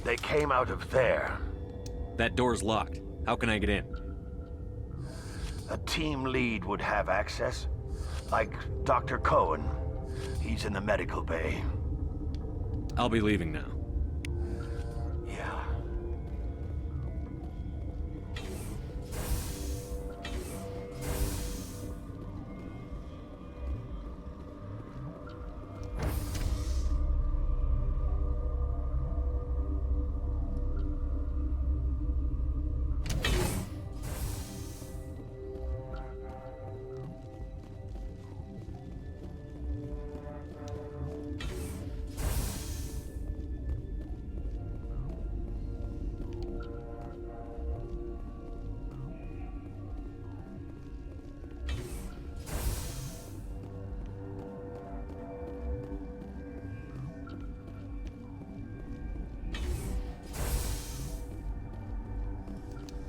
They came out of there.
That door's locked. How can I get in?
A team lead would have access. Like Dr. Cohen. He's in the medical bay.
I'll be leaving now.
Yeah.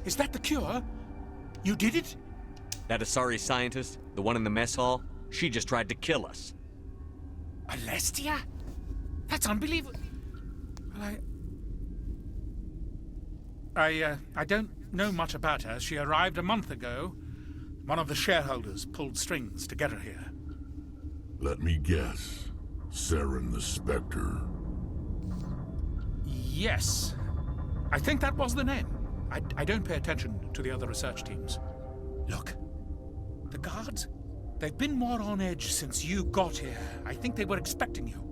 Is that the cure? You did it?
That Asari scientist, the one in the mess hall, she just tried to kill us.
Alestia? That's unbelievable. Well, I don't know much about her. She arrived a month ago. One of the shareholders pulled strings to get her here.
Let me guess. Saren the Spectre.
Yes. I think that was the name. I don't pay attention to the other research teams. Look, the guards, they've been more on edge since you got here. I think they were expecting you.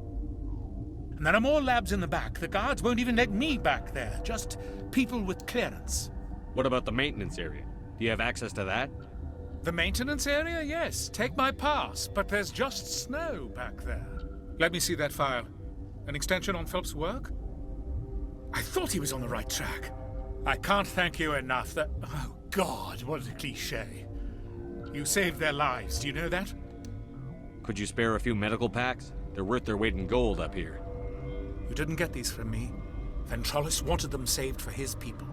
And there are more labs in the back. The guards won't even let me back there, just people with clearance.
What about the maintenance area? Do you have access to that?
The maintenance area? Yes. Take my pass, but there's just snow back there. Let me see that file. An extension on Phelps' work? I thought he was on the right track. I can't thank you enough that... Oh, God, what a cliché. You saved their lives, do you know that?
Could you spare a few medical packs? They're worth their weight in gold up here.
You didn't get these from me. Ventrollis wanted them saved for his people.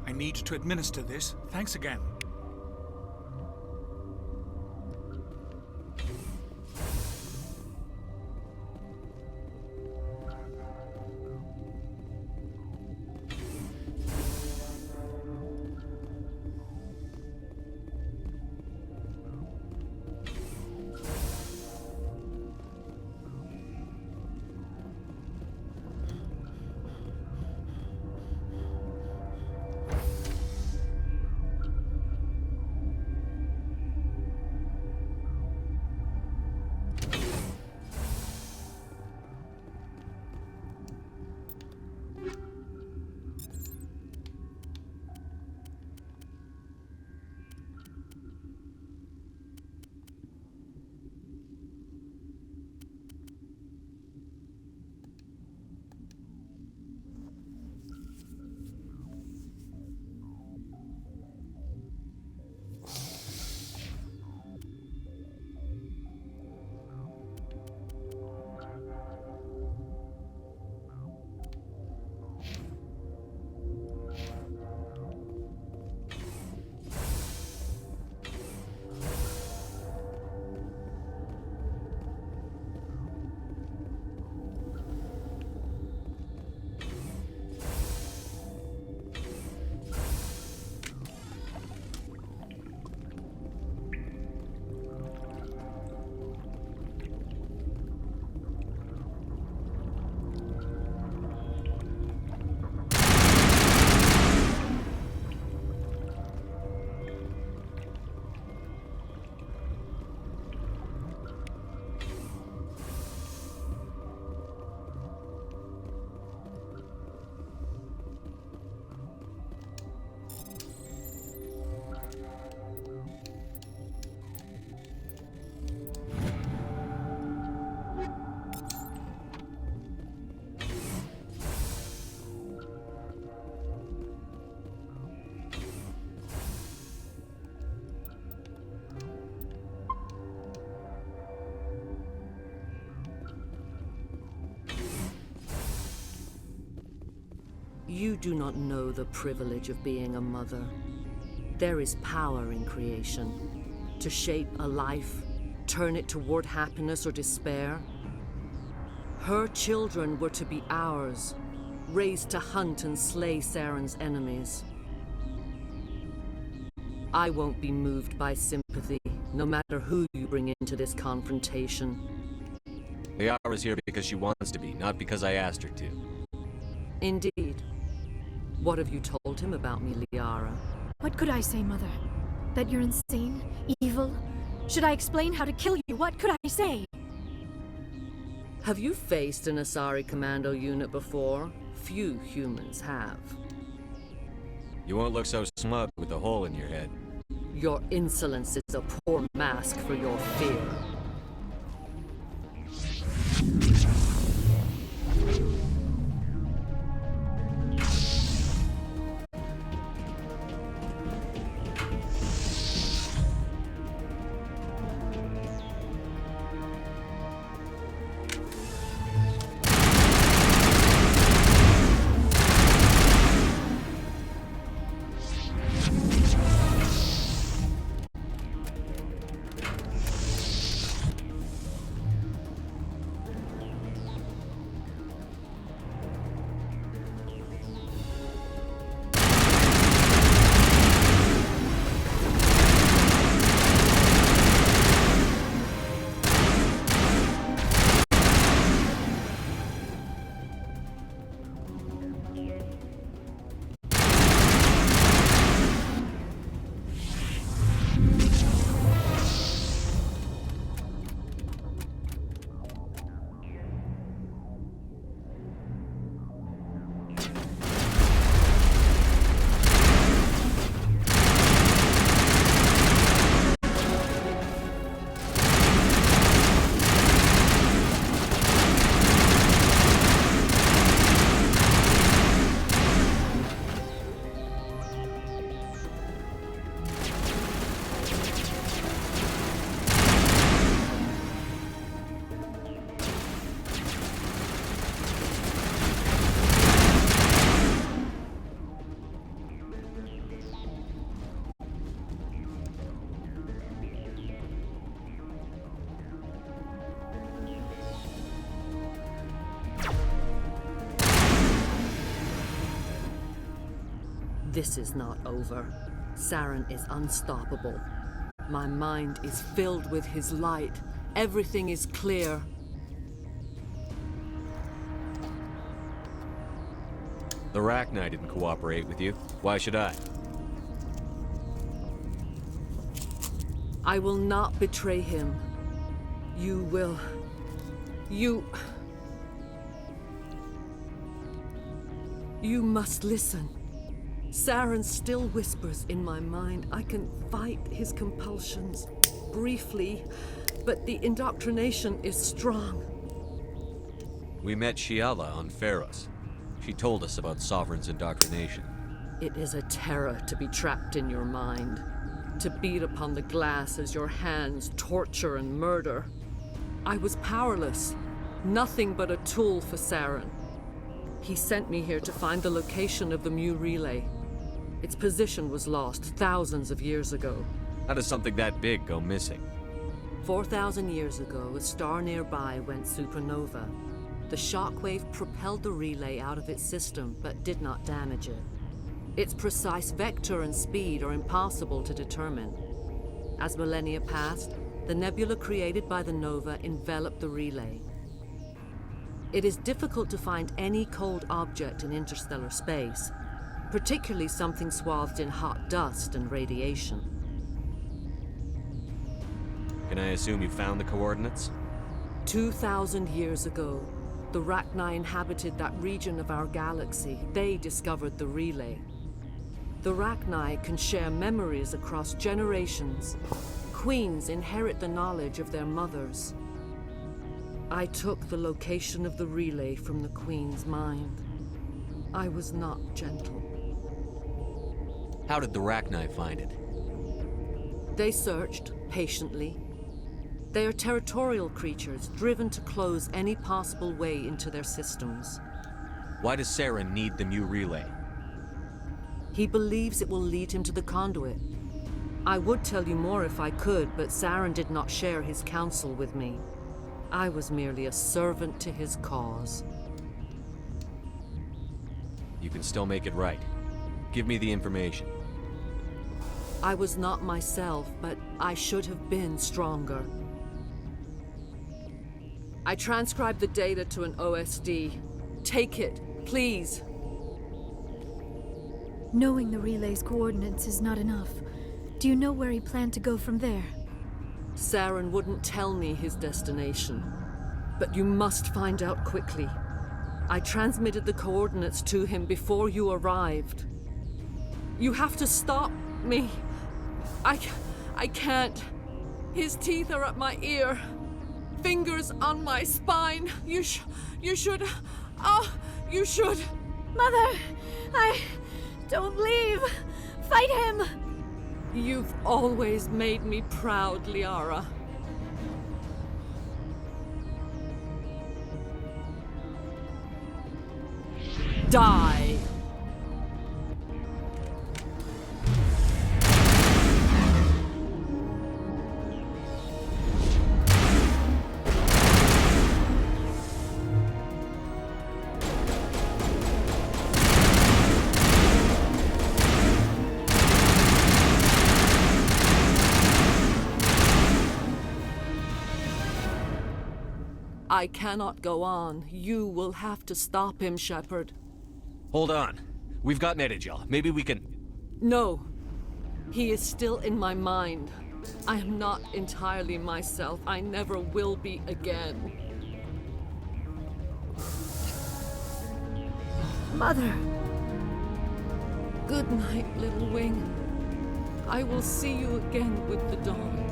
I need to administer this. Thanks again.
You do not know the privilege of being a mother. There is power in creation. To shape a life, turn it toward happiness or despair. Her children were to be ours, raised to hunt and slay Saren's enemies. I won't be moved by sympathy, no matter who you bring into this confrontation.
Liara's here because she wants to be, not because I asked her to.
Indeed. What have you told him about me, Liara?
What could I say, Mother? That you're insane? Evil? Should I explain how to kill you? What could I say?
Have you faced an Asari commando unit before? Few humans have.
You won't look so smug with a hole in your head.
Your insolence is a poor mask for your fear. This is not over. Saren is unstoppable. My mind is filled with his light. Everything is clear.
The Rachni didn't cooperate with you. Why should I?
I will not betray him. You will. You must listen. Saren still whispers in my mind. I can fight his compulsions briefly, but the indoctrination is strong.
We met Shiala on Pharos. She told us about Sovereign's indoctrination.
It is a terror to be trapped in your mind, to beat upon the glass as your hands torture and murder. I was powerless, nothing but a tool for Saren. He sent me here to find the location of the Mu relay. Its position was lost thousands of years ago.
How does something that big go missing?
4,000 years ago, a star nearby went supernova. The shockwave propelled the relay out of its system, but did not damage it. Its precise vector and speed are impossible to determine. As millennia passed, the nebula created by the nova enveloped the relay. It is difficult to find any cold object in interstellar space, particularly something swathed in hot dust and radiation.
Can I assume you found the coordinates?
2,000 years ago, the Rachni inhabited that region of our galaxy. They discovered the relay. The Rachni can share memories across generations. Queens inherit the knowledge of their mothers. I took the location of the relay from the Queen's mind. I was not gentle.
How did the Rachni find it?
They searched, patiently. They are territorial creatures, driven to close any possible way into their systems.
Why does Saren need the new relay?
He believes it will lead him to the conduit. I would tell you more if I could, but Saren did not share his counsel with me. I was merely a servant to his cause.
You can still make it right. Give me the information.
I was not myself, but I should have been stronger. I transcribed the data to an OSD. Take it, please.
Knowing the relay's coordinates is not enough. Do you know where he planned to go from there?
Saren wouldn't tell me his destination. But you must find out quickly. I transmitted the coordinates to him before you arrived. You have to stop me. I can't. His teeth are at my ear. Fingers on my spine. You should... Oh, you should...
Mother! Don't leave! Fight him!
You've always made me proud, Liara. Die! I cannot go on. You will have to stop him, Shepard.
Hold on. We've got Metagel. Maybe we can...
No. He is still in my mind. I am not entirely myself. I never will be again.
Mother!
Good night, little wing. I will see you again with the dawn.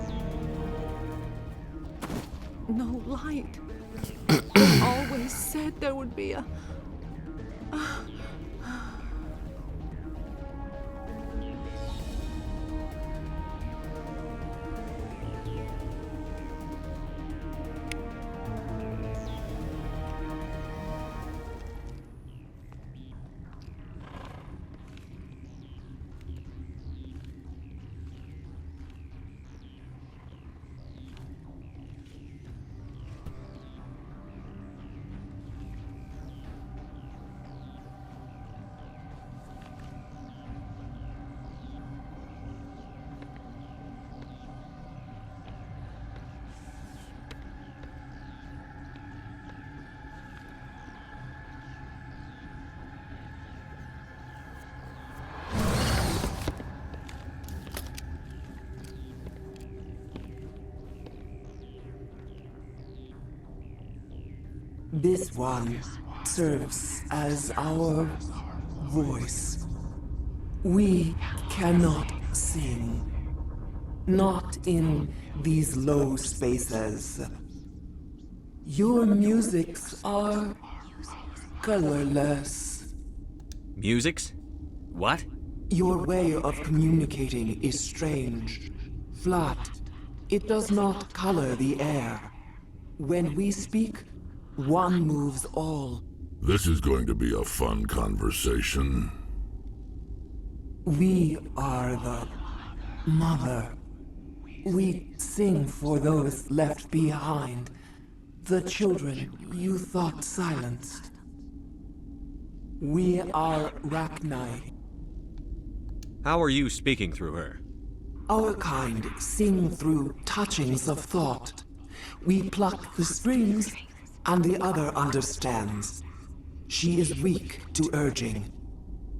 No light. I always said there would be a...
This one serves as our voice. We cannot sing. Not in these low spaces. Your musics are colorless.
Musics? What?
Your way of communicating is strange. Flat. It does not color the air. When we speak, one moves all.
This is going to be a fun conversation.
We are the mother. We sing for those left behind. The children you thought silenced. We are Rachni.
How are you speaking through her?
Our kind sing through touchings of thought. We pluck the strings, and the other understands. She is weak to urging.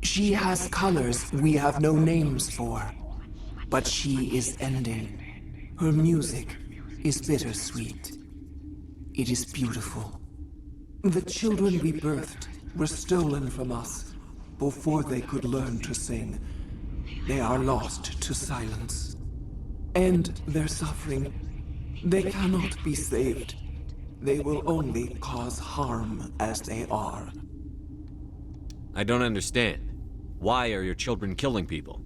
She has colors we have no names for. But she is ending. Her music is bittersweet. It is beautiful. The children we birthed were stolen from us before they could learn to sing. They are lost to silence. End their suffering. They cannot be saved. They will only cause harm as they are.
I don't understand. Why are your children killing people?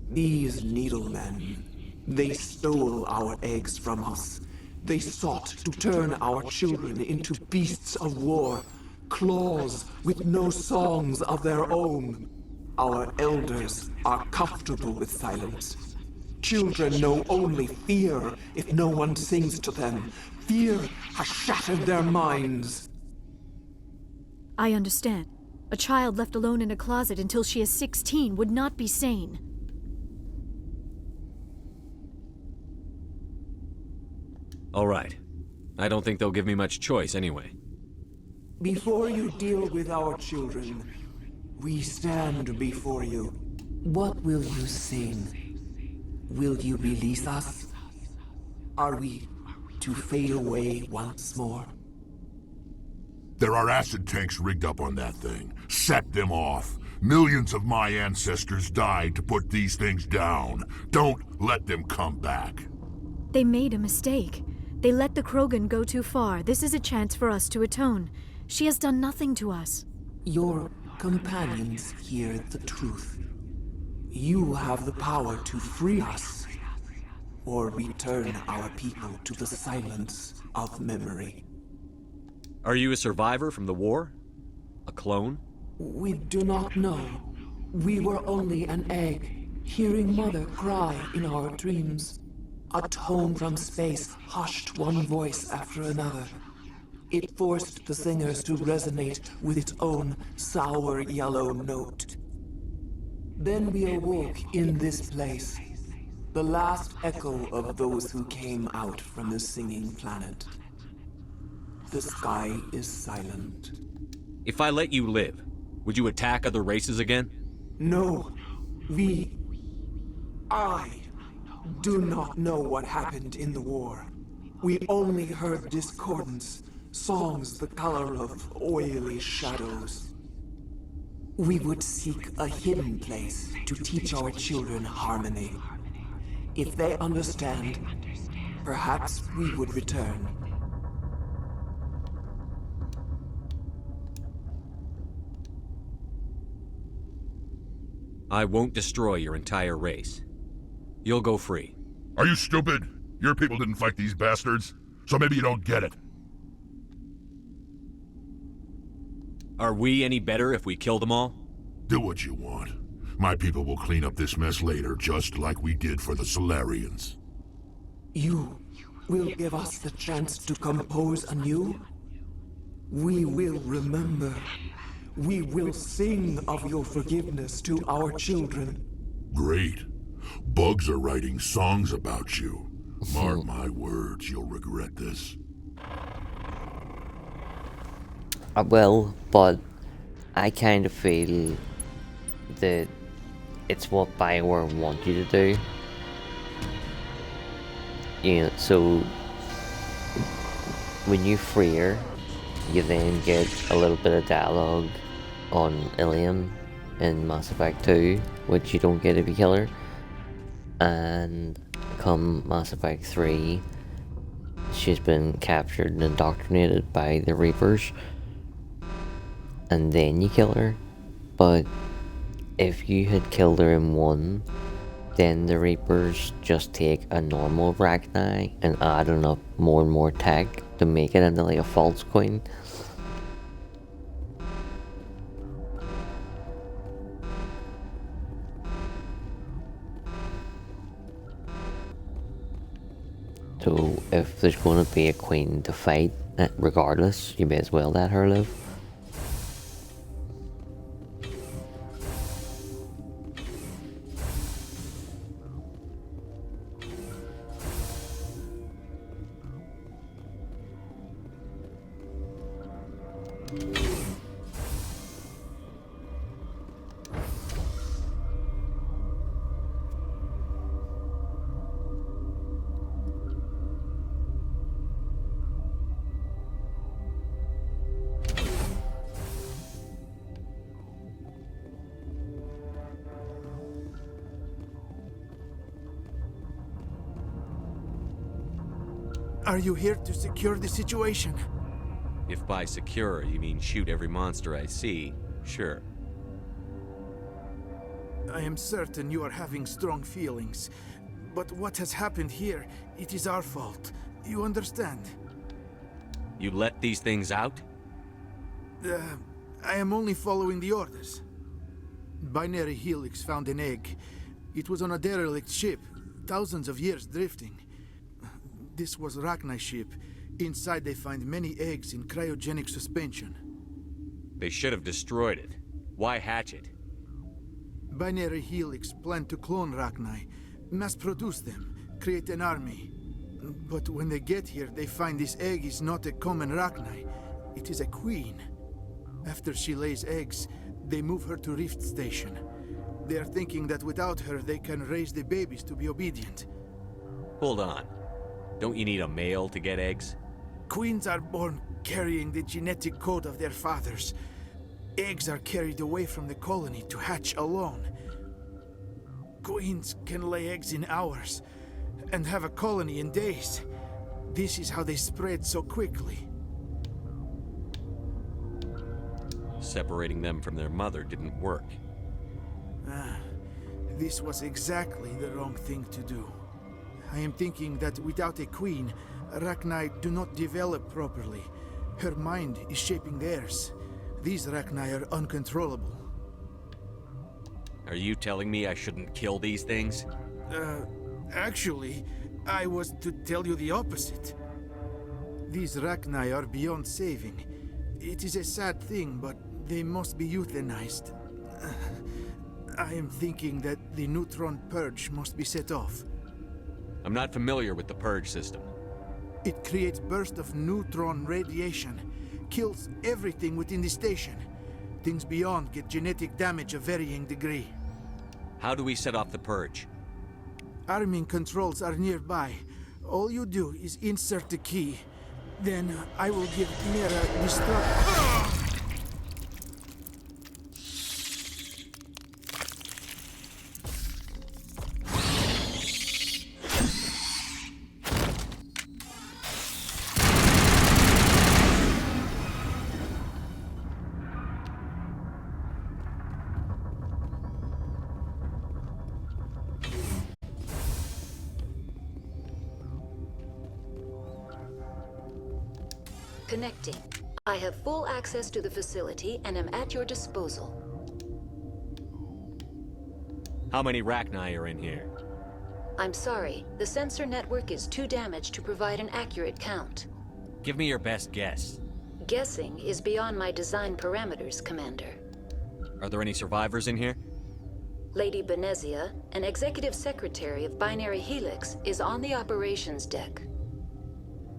These needlemen, they stole our eggs from us. They sought to turn our children into beasts of war. Claws with no songs of their own. Our elders are comfortable with silence. Children know only fear if no one sings to them. Fear has shattered their minds.
I understand. A child left alone in a closet until she is 16 would not be sane.
All right. I don't think they'll give me much choice anyway.
Before you deal with our children, we stand before you. What will you sing? Will you release us? Are we to fade away once more?
There are acid tanks rigged up on that thing. Set them off. Millions of my ancestors died to put these things down. Don't let them come back.
They made a mistake. They let the Krogan go too far. This is a chance for us to atone. She has done nothing to us.
Your companions hear the truth. You have the power to free us, or return our people to the silence of memory.
Are you a survivor from the war? A clone?
We do not know. We were only an egg, hearing Mother cry in our dreams. A tone from space hushed one voice after another. It forced the singers to resonate with its own sour yellow note. Then we awoke in this place, the last echo of those who came out from the singing planet. The sky is silent.
If I let you live, would you attack other races again?
No, I do not know what happened in the war. We only heard discordance, songs the color of oily shadows. We would seek a hidden place to teach our children harmony. If they understand, perhaps we would return.
I won't destroy your entire race. You'll go free.
Are you stupid? Your people didn't fight these bastards, so maybe you don't get it.
Are we any better if we kill them all?
Do what you want. My people will clean up this mess later, just like we did for the Solarians.
You will give us the chance to compose anew? We will remember. We will sing of your forgiveness to our children.
Great. Bugs are writing songs about you. Mark my words, you'll regret this.
Well, but I kind of feel that it's what BioWare want you to do. You know, so when you free her, you then get a little bit of dialogue on Ilium in Mass Effect 2, which you don't get if you kill her. And come Mass Effect 3, she's been captured and indoctrinated by the Reapers. And then you kill her. But if you had killed her in 1, then the Reapers just take a normal Rachni and add enough more and more tech to make it into like a false queen. So if there's going to be a queen to fight, regardless, you may as well let her live.
Are you here to secure the situation?
If by secure you mean shoot every monster I see, sure.
I am certain you are having strong feelings. But what has happened here, it is our fault. You understand?
You let these things out?
I am only following the orders. Binary Helix found an egg. It was on a derelict ship, thousands of years drifting. This was Rachni's ship. Inside they find many eggs in cryogenic suspension.
They should have destroyed it. Why hatch it?
Binary Helix planned to clone Rachni, mass-produce them, create an army. But when they get here, they find this egg is not a common Rachni. It is a queen. After she lays eggs, they move her to Rift Station. They are thinking that without her, they can raise the babies to be obedient.
Hold on. Don't you need a male to get eggs?
Queens are born carrying the genetic code of their fathers. Eggs are carried away from the colony to hatch alone. Queens can lay eggs in hours and have a colony in days. This is how they spread so quickly.
Separating them from their mother didn't work.
This was exactly the wrong thing to do. I am thinking that without a queen, Rachni do not develop properly. Her mind is shaping theirs. These Rachni are uncontrollable.
Are you telling me I shouldn't kill these things?
Actually, I was to tell you the opposite. These Rachni are beyond saving. It is a sad thing, but they must be euthanized. I am thinking that the neutron purge must be set off.
I'm not familiar with the purge system.
It creates bursts of neutron radiation, kills everything within the station. Things beyond get genetic damage of varying degree.
How do we set off the purge?
Arming controls are nearby. All you do is insert the key. Then I will give Mira destruct.
Connecting. I have full access to the facility and am at your disposal.
How many Rachni are in here?
I'm sorry, the sensor network is too damaged to provide an accurate count.
Give me your best guess.
Guessing is beyond my design parameters, Commander.
Are there any survivors in here?
Lady Benezia, an executive secretary of Binary Helix, is on the operations deck.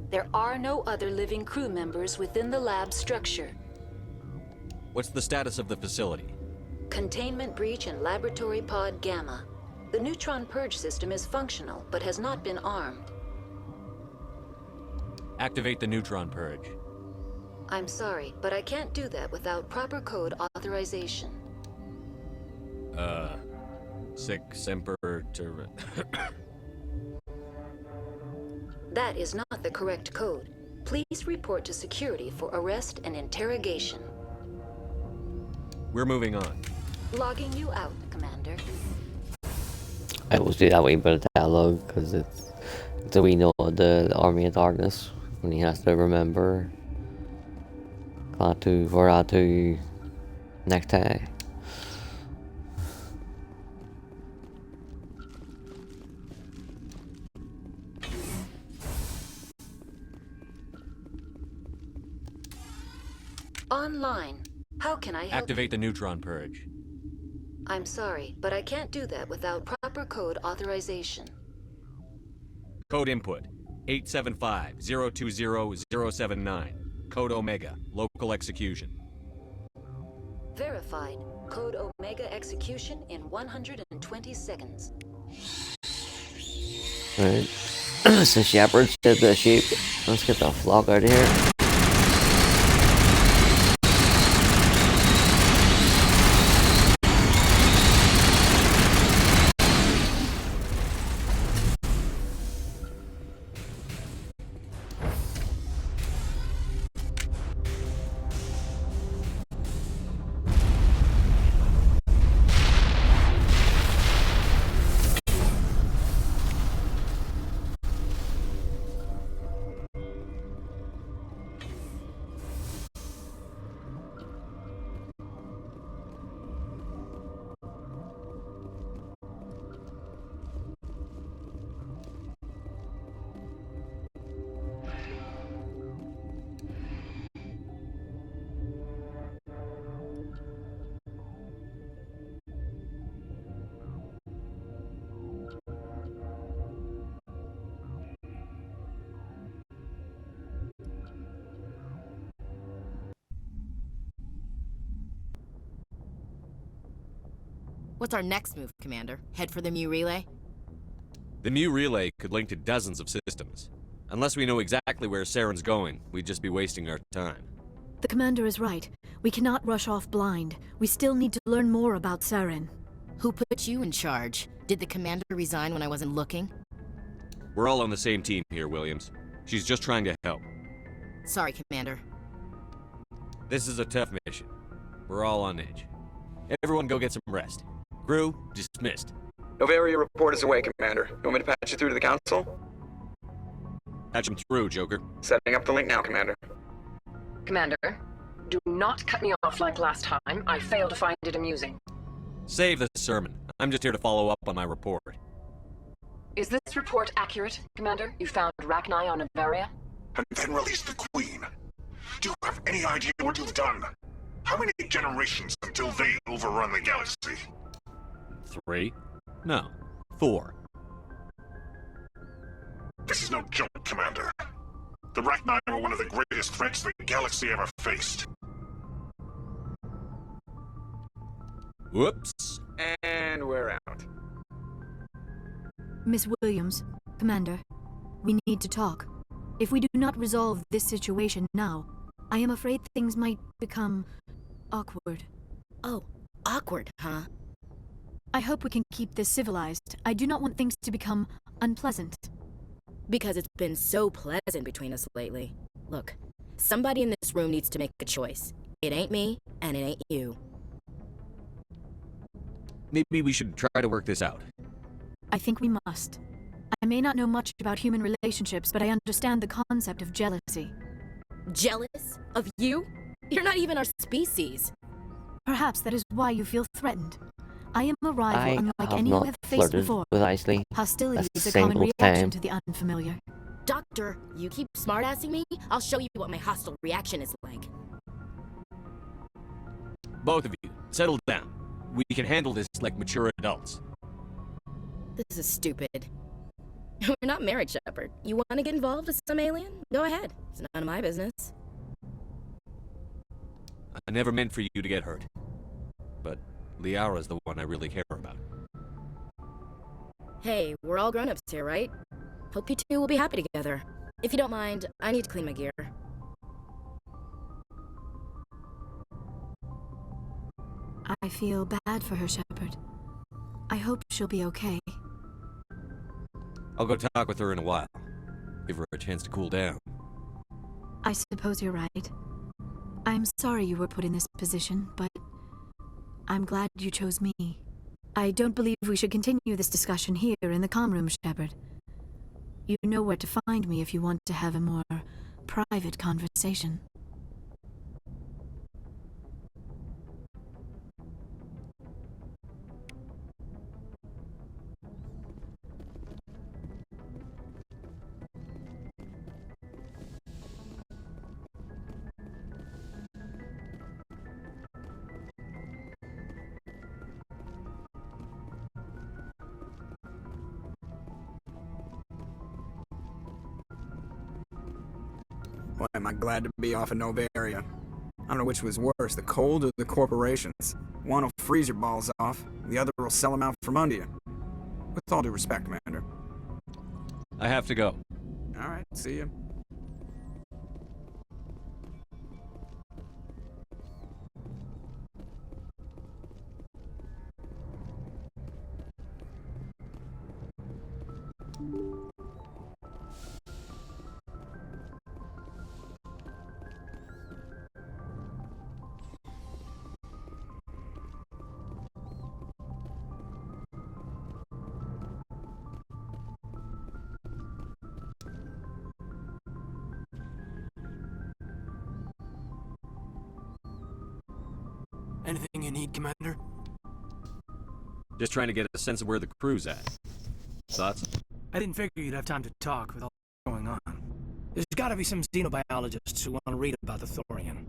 There are no other living crew members within the lab structure.
What's the status of the facility?
Containment breach in Laboratory Pod Gamma. The neutron purge system is functional, but has not been armed.
Activate the neutron purge.
I'm sorry, but I can't do that without proper code authorization.
Sic semper ter...
That is not the correct code. Please report to security for arrest and interrogation.
We're moving on.
Logging you out, Commander.
I always do that way, but a dialogue, because it's so we know the Army of Darkness when he has to remember Klaatu, Voratu, Necktie.
Online. How can I help?
Activate the neutron purge.
I'm sorry, but I can't do that without proper code authorization.
Code input 875-020-079. Code Omega. Local execution.
Verified. Code Omega execution in 120 seconds.
Alright. So Shepard said the sheep. Let's get the flock out of here.
What's our next move, Commander? Head for the Mu relay?
The Mu relay could link to dozens of systems. Unless we know exactly where Saren's going, we'd just be wasting our time.
The commander is right. We cannot rush off blind. We still need to learn more about Saren.
Who put you in charge? Did the commander resign when I wasn't looking?
We're all on the same team here, Williams. She's just trying to help.
Sorry, Commander.
This is a tough mission. We're all on edge. Everyone go get some rest. Crew, dismissed.
Noveria report is away, Commander. You want me to patch you through to the Council?
Patch him through, Joker.
Setting up the link now, Commander.
Commander, do not cut me off like last time. I fail to find it amusing.
Save the sermon. I'm just here to follow up on my report.
Is this report accurate, Commander? You found Rachni on Noveria?
And then release the Queen. Do you have any idea what you've done? How many generations until they overrun the galaxy?
3? No. 4.
This is no joke, Commander. The Rachni were one of the greatest threats the galaxy ever faced.
Whoops.
And we're out.
Miss Williams, Commander, we need to talk. If we do not resolve this situation now, I am afraid things might become awkward.
Oh, awkward, huh?
I hope we can keep this civilized. I do not want things to become unpleasant.
Because it's been so pleasant between us lately. Look, somebody in this room needs to make a choice. It ain't me, and it ain't you.
Maybe we should try to work this out.
I think we must. I may not know much about human relationships, but I understand the concept of jealousy.
Jealous? Of you? You're not even our species.
Perhaps that is why you feel threatened. I am a rival
I
unlike
have
any you
not
have faced
flirted
before.
with Isley
Hostility
a
is a common
single
reaction
time.
to the unfamiliar.
Doctor, you keep smartassing me? I'll show you what my hostile reaction is like.
Both of you, settle down. We can handle this like mature adults.
This is stupid. We're not married, Shepard. You want to get involved with some alien? Go ahead. It's none of my business.
I never meant for you to get hurt. But Liara's the one I really care about.
Hey, we're all grown-ups here, right? Hope you two will be happy together. If you don't mind, I need to clean my gear.
I feel bad for her, Shepard. I hope she'll be okay.
I'll go talk with her in a while. Give her a chance to cool down.
I suppose you're right. I'm sorry you were put in this position, but I'm glad you chose me. I don't believe we should continue this discussion here in the comm room, Shepard. You know where to find me if you want to have a more private conversation.
Boy, am I glad to be off of Noveria. I don't know which was worse, the cold or the corporations. One will freeze your balls off, the other will sell them out from under you. With all due respect, Commander.
I have to go.
Alright, see you.
Anything you need, Commander?
Just trying to get a sense of where the crew's at. Thoughts?
I didn't figure you'd have time to talk with all going on. There's gotta be some xenobiologists who want to read about the Thorian.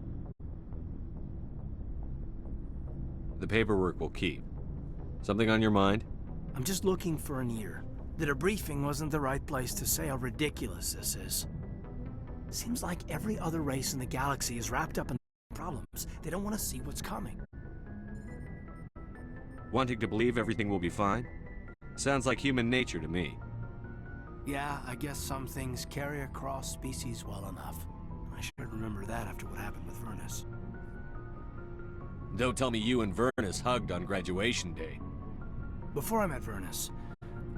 The paperwork will keep. Something on your mind?
I'm just looking for an ear. The debriefing wasn't the right place to say how ridiculous this is. Seems like every other race in the galaxy is wrapped up in problems. They don't want to see what's coming.
Wanting to believe everything will be fine? Sounds like human nature to me.
Yeah, I guess some things carry across species well enough. I should remember that after what happened with Vernus.
Don't tell me you and Vernus hugged on graduation day.
Before I met Vernus,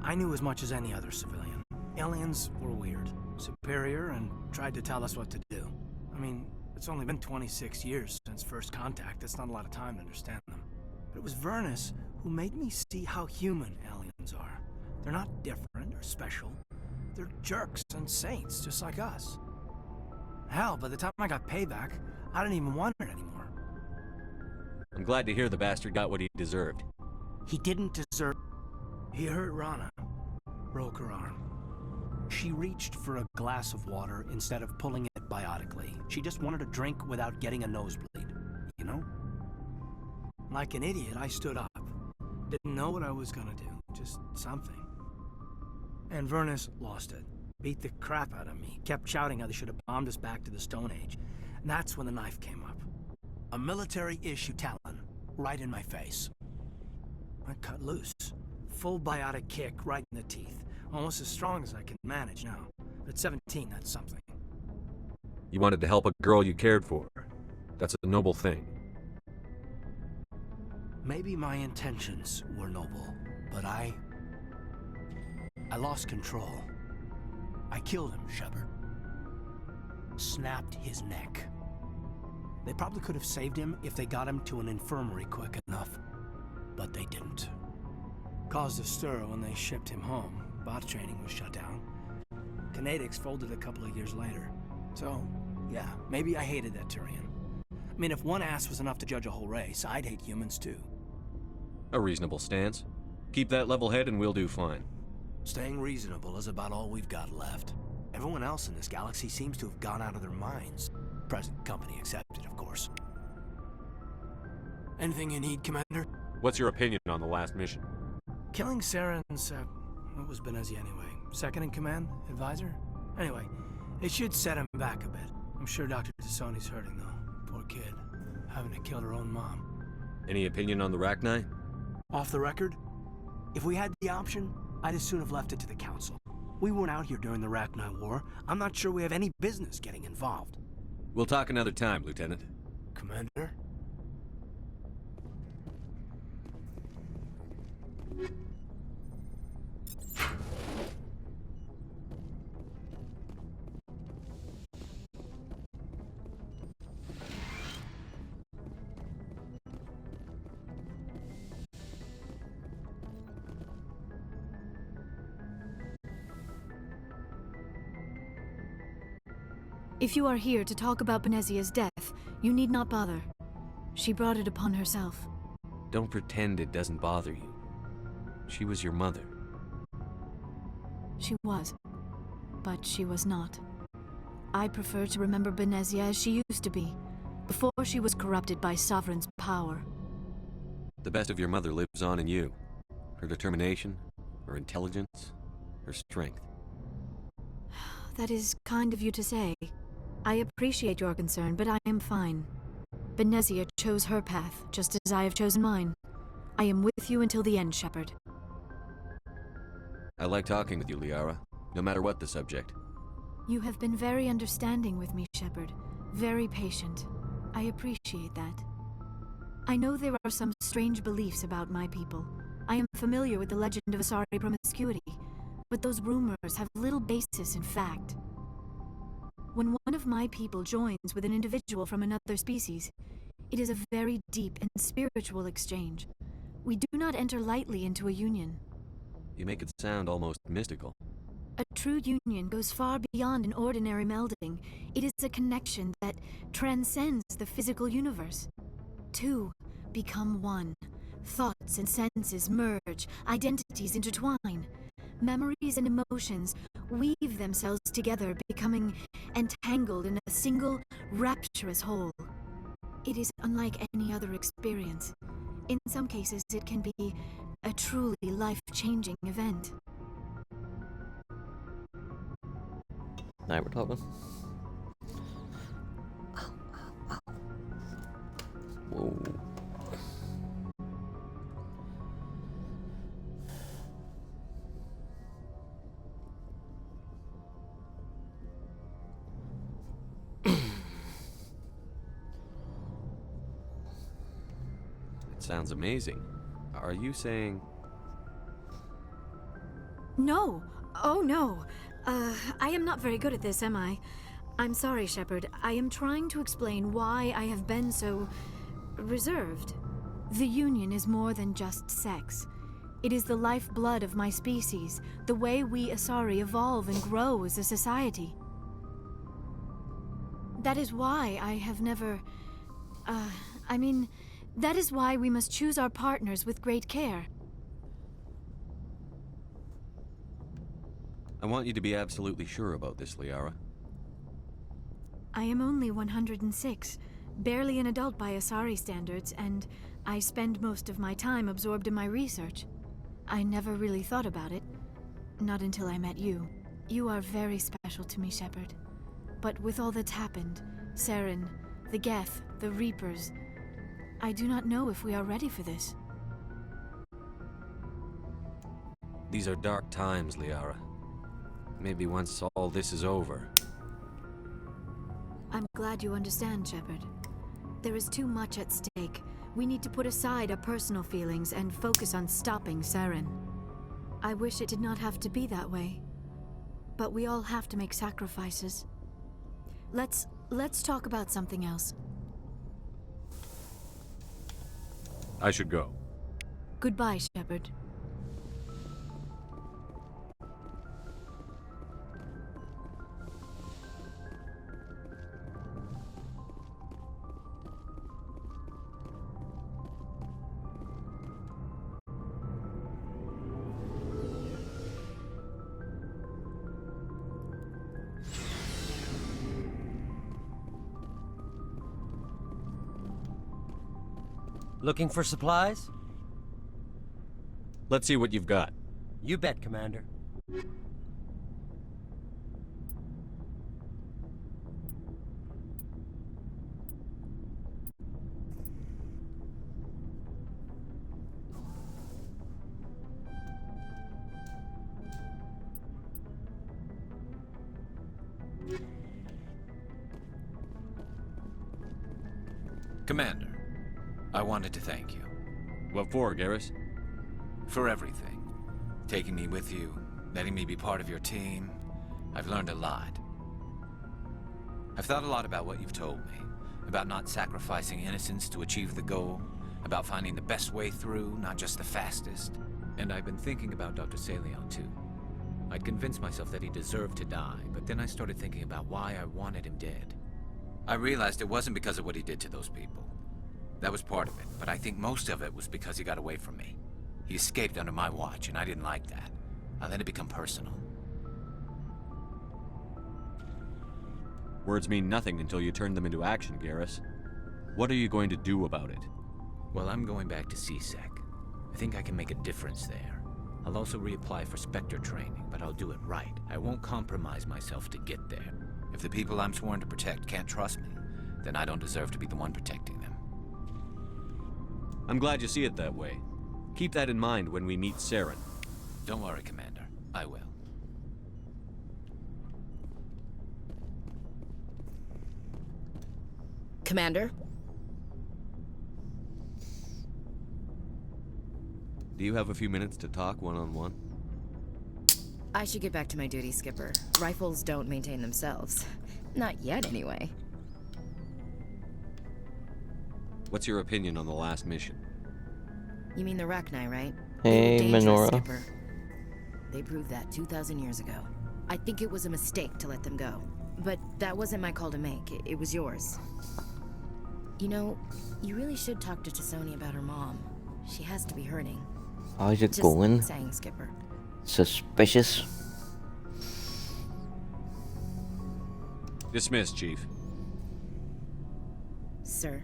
I knew as much as any other civilian. Aliens were weird, superior, and tried to tell us what to do. I mean, it's only been 26 years since first contact. That's not a lot of time to understand them. But it was Vernus who made me see how human aliens are. They're not different or special. They're jerks and saints, just like us. Hell, by the time I got payback, I didn't even want it anymore.
I'm glad to hear the bastard got what he deserved.
He didn't deserve... He hurt Rana. Broke her arm. She reached for a glass of water instead of pulling it biotically. She just wanted a drink without getting a nosebleed, you know? Like an idiot, I stood up. Didn't know what I was gonna do, just something. And Vernus lost it. Beat the crap out of me. Kept shouting how they should have bombed us back to the Stone Age. And that's when the knife came up. A military-issue talon, right in my face. I cut loose. Full biotic kick right in the teeth. Almost as strong as I can manage now. But at 17, that's something.
You wanted to help a girl you cared for. That's a noble thing.
Maybe my intentions were noble, but I lost control. I killed him, Shepard. Snapped his neck. They probably could have saved him if they got him to an infirmary quick enough, but they didn't. Caused a stir when they shipped him home. Bot training was shut down. Kinetics folded a couple of years later. So, yeah, maybe I hated that Turian. I mean, if one ass was enough to judge a whole race, I'd hate humans too.
A reasonable stance. Keep that level head and we'll do fine.
Staying reasonable is about all we've got left. Everyone else in this galaxy seems to have gone out of their minds. Present company accepted, of course. Anything you need, Commander?
What's your opinion on the last mission?
Killing Saren's, what was Benezia anyway? Second in command? Advisor? Anyway, it should set him back a bit. I'm sure Dr. Tassoni's hurting, though. Poor kid. Having to kill her own mom.
Any opinion on the Rachni?
Off the record? If we had the option, I'd as soon have left it to the Council. We weren't out here during the Rachni War. I'm not sure we have any business getting involved.
We'll talk another time, Lieutenant.
Commander?
If you are here to talk about Benezia's death, you need not bother. She brought it upon herself.
Don't pretend it doesn't bother you. She was your mother.
She was. But she was not. I prefer to remember Benezia as she used to be, before she was corrupted by Sovereign's power.
The best of your mother lives on in you. Her determination, her intelligence, her strength.
That is kind of you to say. I appreciate your concern, but I am fine. Benezia chose her path, just as I have chosen mine. I am with you until the end, Shepard.
I like talking with you, Liara, no matter what the subject.
You have been very understanding with me, Shepard. Very patient. I appreciate that. I know there are some strange beliefs about my people. I am familiar with the legend of Asari promiscuity, but those rumors have little basis in fact. When one of my people joins with an individual from another species, it is a very deep and spiritual exchange. We do not enter lightly into a union.
You make it sound almost mystical.
A true union goes far beyond an ordinary melding. It is a connection that transcends the physical universe. Two become one. Thoughts and senses merge, identities intertwine. Memories and emotions weave themselves together, becoming entangled in a single, rapturous whole. It is unlike any other experience. In some cases, it can be a truly life-changing event.
Now we're talking. Whoa.
sounds amazing. Are you saying...
No. Oh, no. I am not very good at this, am I? I'm sorry, Shepard. I am trying to explain why I have been so... reserved. The Union is more than just sex. It is the lifeblood of my species, the way we Asari evolve and grow as a society. That is why I have never... that is why we must choose our partners with great care.
I want you to be absolutely sure about this, Liara.
I am only 106, barely an adult by Asari standards, and I spend most of my time absorbed in my research. I never really thought about it, not until I met you. You are very special to me, Shepard. But with all that's happened, Saren, the Geth, the Reapers, I do not know if we are ready for this.
These are dark times, Liara. Maybe once all this is over...
I'm glad you understand, Shepard. There is too much at stake. We need to put aside our personal feelings and focus on stopping Saren. I wish it did not have to be that way. But we all have to make sacrifices. Let's talk about something else.
I should go.
Goodbye, Shepard.
Looking for supplies?
Let's see what you've got.
You bet, Commander.
Commander, I wanted to thank you.
What for, Garrus?
For everything. Taking me with you, letting me be part of your team. I've learned a lot. I've thought a lot about what you've told me. About not sacrificing innocence to achieve the goal. About finding the best way through, not just the fastest. And I've been thinking about Dr. Saleon, too. I'd convinced myself that he deserved to die, but then I started thinking about why I wanted him dead. I realized it wasn't because of what he did to those people. That was part of it, but I think most of it was because he got away from me. He escaped under my watch, and I didn't like that. I let it become personal.
Words mean nothing until you turn them into action, Garrus. What are you going to do about it?
Well, I'm going back to CSEC. I think I can make a difference there. I'll also reapply for Spectre training, but I'll do it right. I won't compromise myself to get there. If the people I'm sworn to protect can't trust me, then I don't deserve to be the one protecting them.
I'm glad you see it that way. Keep that in mind when we meet Saren.
Don't worry, Commander. I will.
Commander?
Do you have a few minutes to talk one-on-one?
I should get back to my duty, Skipper. Rifles don't maintain themselves. Not yet, anyway.
What's your opinion on the last mission?
You mean the Rachni, right?
Hey,
They were dangerous,
Minora.
Skipper. They proved that 2,000 years ago. I think it was a mistake to let them go. But that wasn't my call to make. It was yours. You know, you really should talk to T'Soni about her mom. She has to be hurting.
How's it
Just
going?
saying, Skipper.
Suspicious.
Dismissed, Chief.
Sir.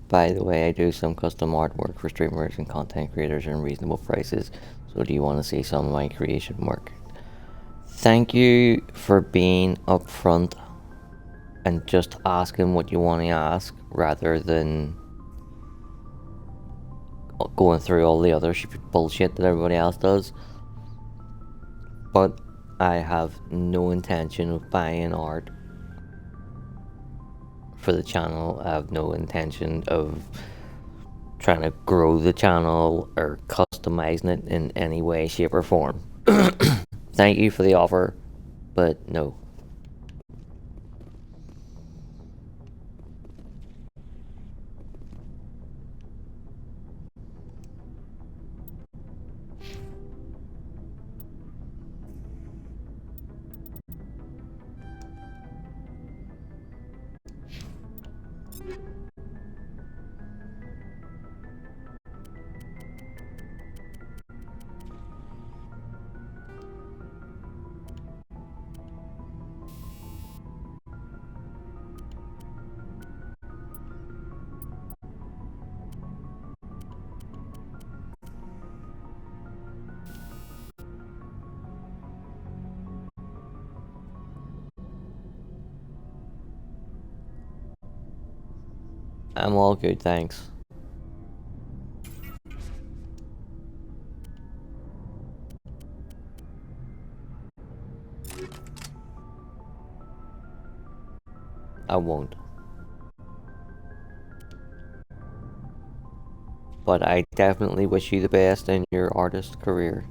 By the way, I do some custom artwork for streamers and content creators in reasonable prices. So do you want to see some of my creation work? Thank you for being upfront and just asking what you want to ask rather than going through all the other bullshit that everybody else does. But I have no intention of buying art. for the channel. I have no intention of trying to grow the channel or customizing it in any way, shape, or form. Thank you for the offer, but no. I'm all good, thanks. I won't. But I definitely wish you the best in your artist career.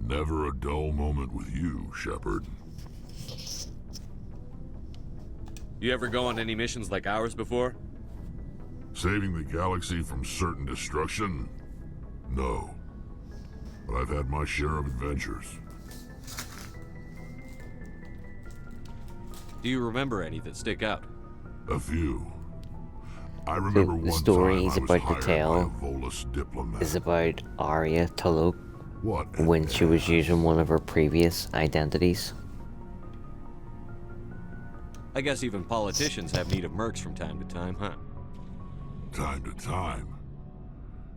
Never a dull moment with you, Shepard.
You ever go on any missions like ours before?
Saving the galaxy from certain destruction? No. But I've had my share of adventures.
Do you remember any that stick out?
A few. I remember
The
one
story
time
is
I was
about to
hired
tell
by a Volus diplomat.
is about Arya Talok
What?
when she was using one of her previous identities.
I guess even politicians have need of mercs from time to time, huh?
Time to time.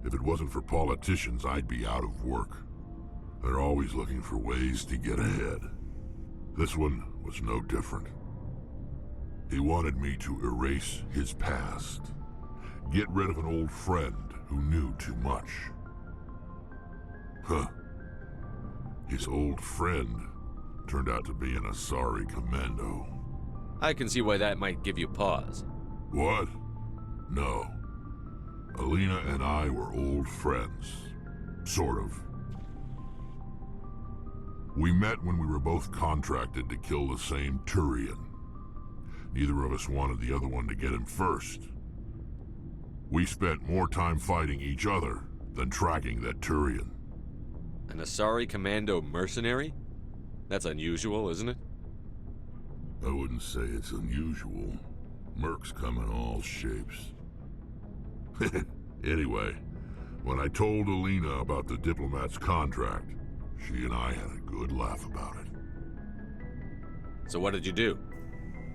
If it wasn't for politicians, I'd be out of work. They're always looking for ways to get ahead. This one was no different. He wanted me to erase his past. Get rid of an old friend who knew too much. Huh. His old friend turned out to be an Asari commando.
I can see why that might give you pause.
What? No. Alina and I were old friends. Sort of. We met when we were both contracted to kill the same Turian. Neither of us wanted the other one to get him first. We spent more time fighting each other than tracking that Turian.
An Asari commando mercenary? That's unusual, isn't it?
I wouldn't say it's unusual. Mercs come in all shapes. Anyway, when I told Alina about the diplomat's contract, she and I had a good laugh about it.
So what did you do?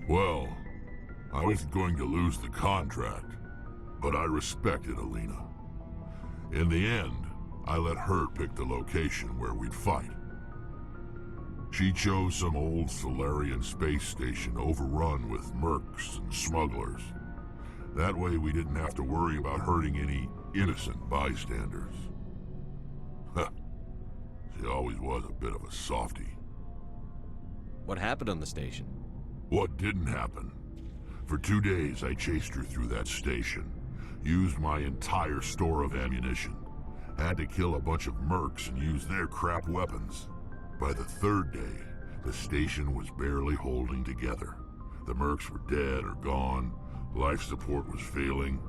Well, I wasn't going to lose the contract, but I respected Alina. In the end, I let her pick the location where we'd fight. She chose some old Solarian space station overrun with mercs and smugglers. That way we didn't have to worry about hurting any innocent bystanders. Huh. She always was a bit of a softie.
What happened on the station?
What didn't happen? For 2 days I chased her through that station, used my entire store of ammunition, had to kill a bunch of mercs and use their crap weapons. By the 3rd day, the station was barely holding together. The mercs were dead or gone, life support was failing,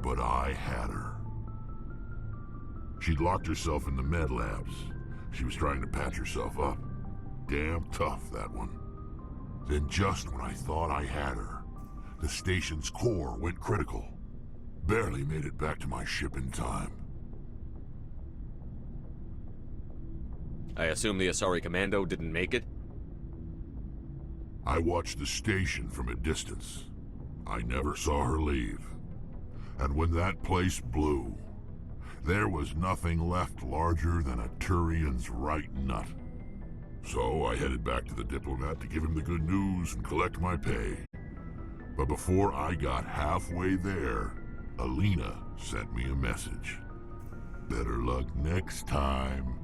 but I had her. She'd locked herself in the med labs, She was trying to patch herself up. Damn tough, that one. Then just when I thought I had her, the station's core went critical. Barely made it back to my ship in time.
I assume the Asari Commando didn't make it?
I watched the station from a distance. I never saw her leave. And when that place blew, there was nothing left larger than a Turian's right nut. So I headed back to the diplomat to give him the good news and collect my pay. But before I got halfway there, Alina sent me a message. Better luck next time.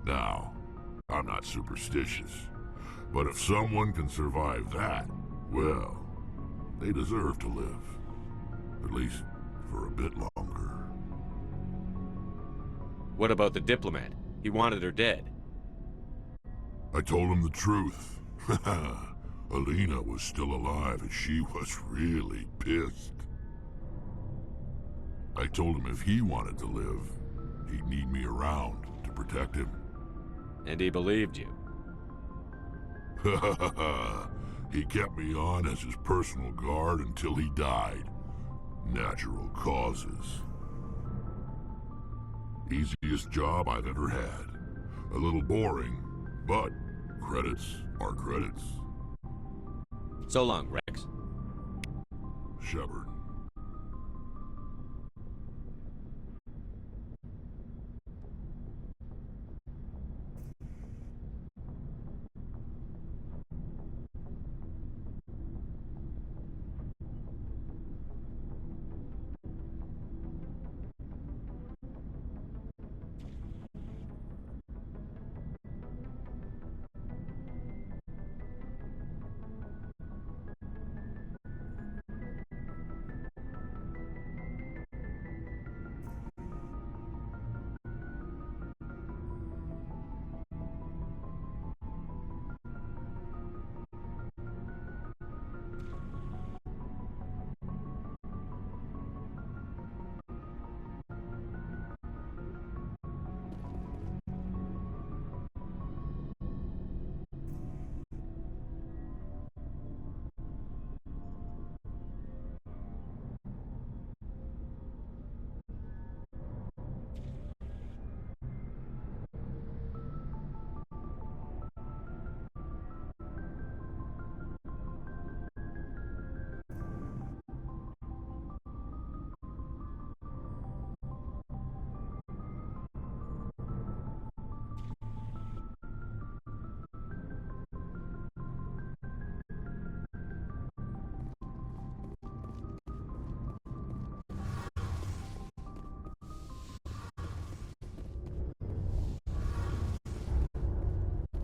Now, I'm not superstitious, but if someone can survive that, well, they deserve to live. At least for a bit longer.
What about the diplomat? He wanted her dead.
I told him the truth. Alina was still alive and she was really pissed. I told him if he wanted to live, he'd need me around to protect him.
And he believed you.
He kept me on as his personal guard until he died. Natural causes. Easiest job I've ever had. A little boring, but credits are credits.
So long, Rex.
Shepard.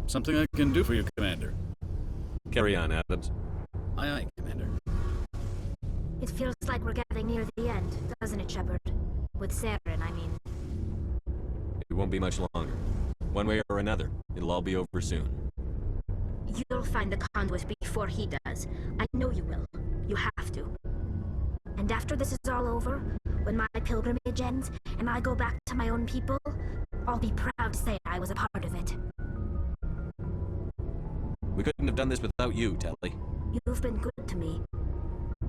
Something I can do for you, Commander.
Carry on, Adams.
Aye, aye, Commander.
It feels like we're getting near the end, doesn't it, Shepard? With Saren, I mean.
It won't be much longer. One way or another, it'll all be over soon.
You'll find the conduit before he does. I know you will. You have to. And after this is all over, when my pilgrimage ends, and I go back to my own people, I'll be proud to say I was a part of it.
We couldn't have done this without you, Telly.
You've been good to me.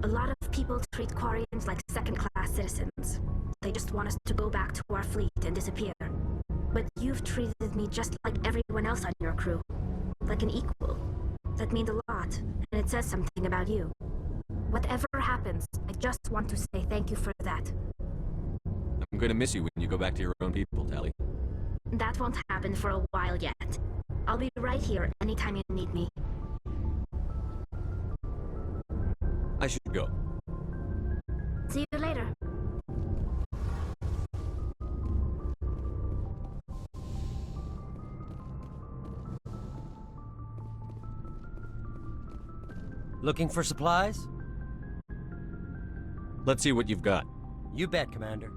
A lot of people treat Quarians like second-class citizens. They just want us to go back to our fleet and disappear. But you've treated me just like everyone else on your crew. Like an equal. That means a lot, and it says something about you. Whatever happens, I just want to say thank you for that.
I'm gonna miss you when you go back to your own people, Tally.
That won't happen for a while yet. I'll be right here anytime you need me.
I should go.
See you later.
Looking for supplies?
Let's see what you've got.
You bet, Commander.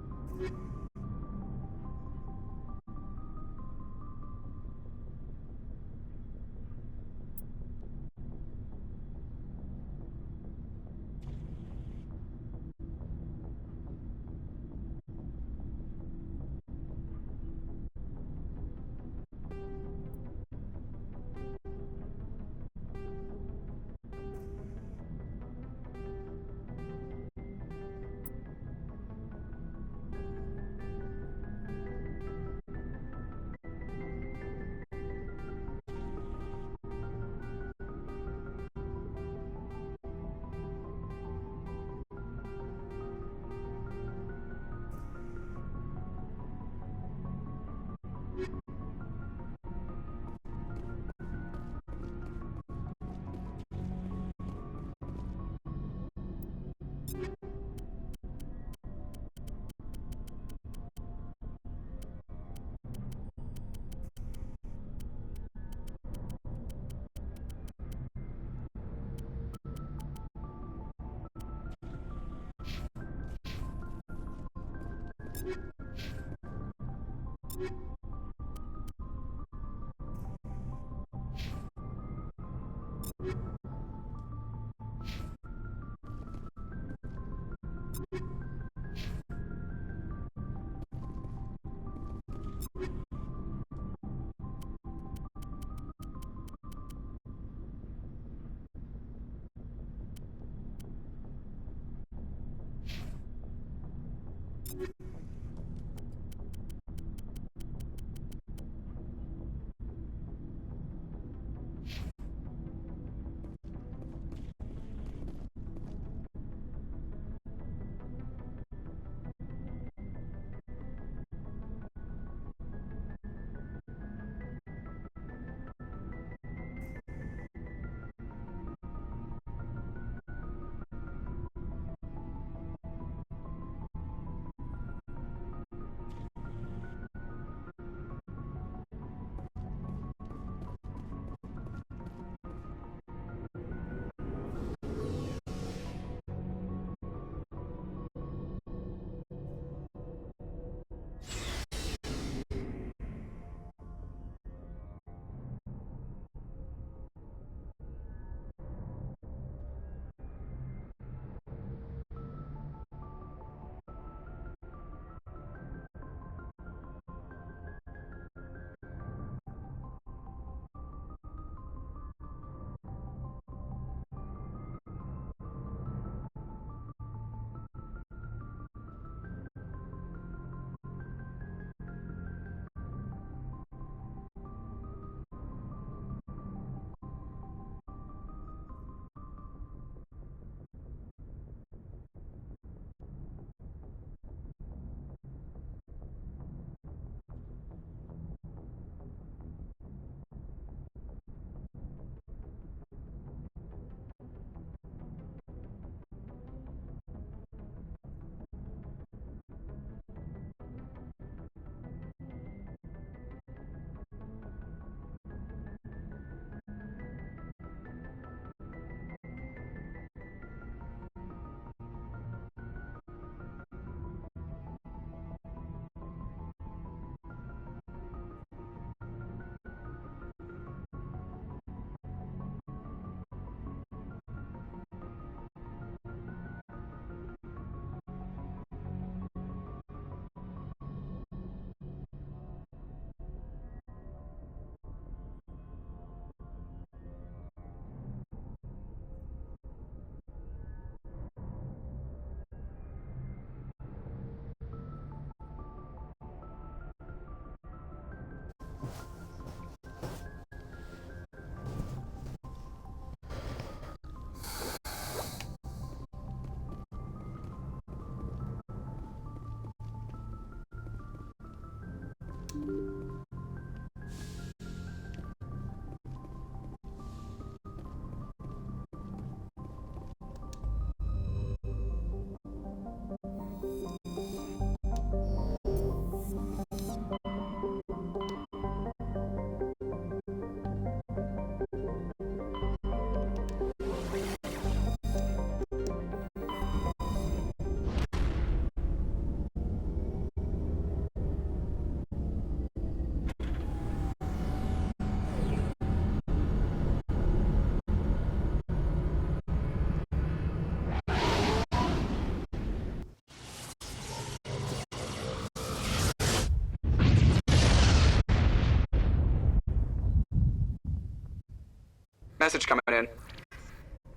Message coming in.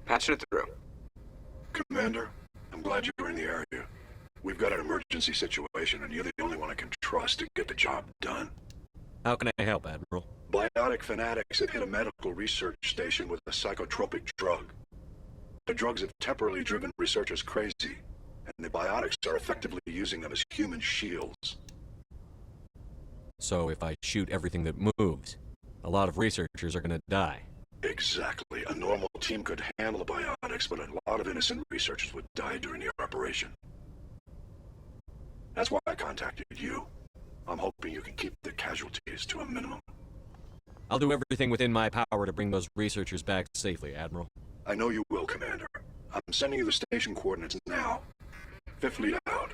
Patching it through.
Commander, I'm glad you're in the area. We've got an emergency situation, and you're the only one I can trust to get the job done.
How can I help, Admiral?
Biotic fanatics have hit a medical research station with a psychotropic drug. The drugs have temporarily driven researchers crazy, and the biotics are effectively using them as human shields.
So if I shoot everything that moves, a lot of researchers are gonna die.
Exactly. A normal team could handle the biotics, but a lot of innocent researchers would die during the operation. That's why I contacted you. I'm hoping you can keep the casualties to a minimum.
I'll do everything within my power to bring those researchers back safely, Admiral.
I know you will, Commander. I'm sending you the station coordinates now. Fifth Fleet out.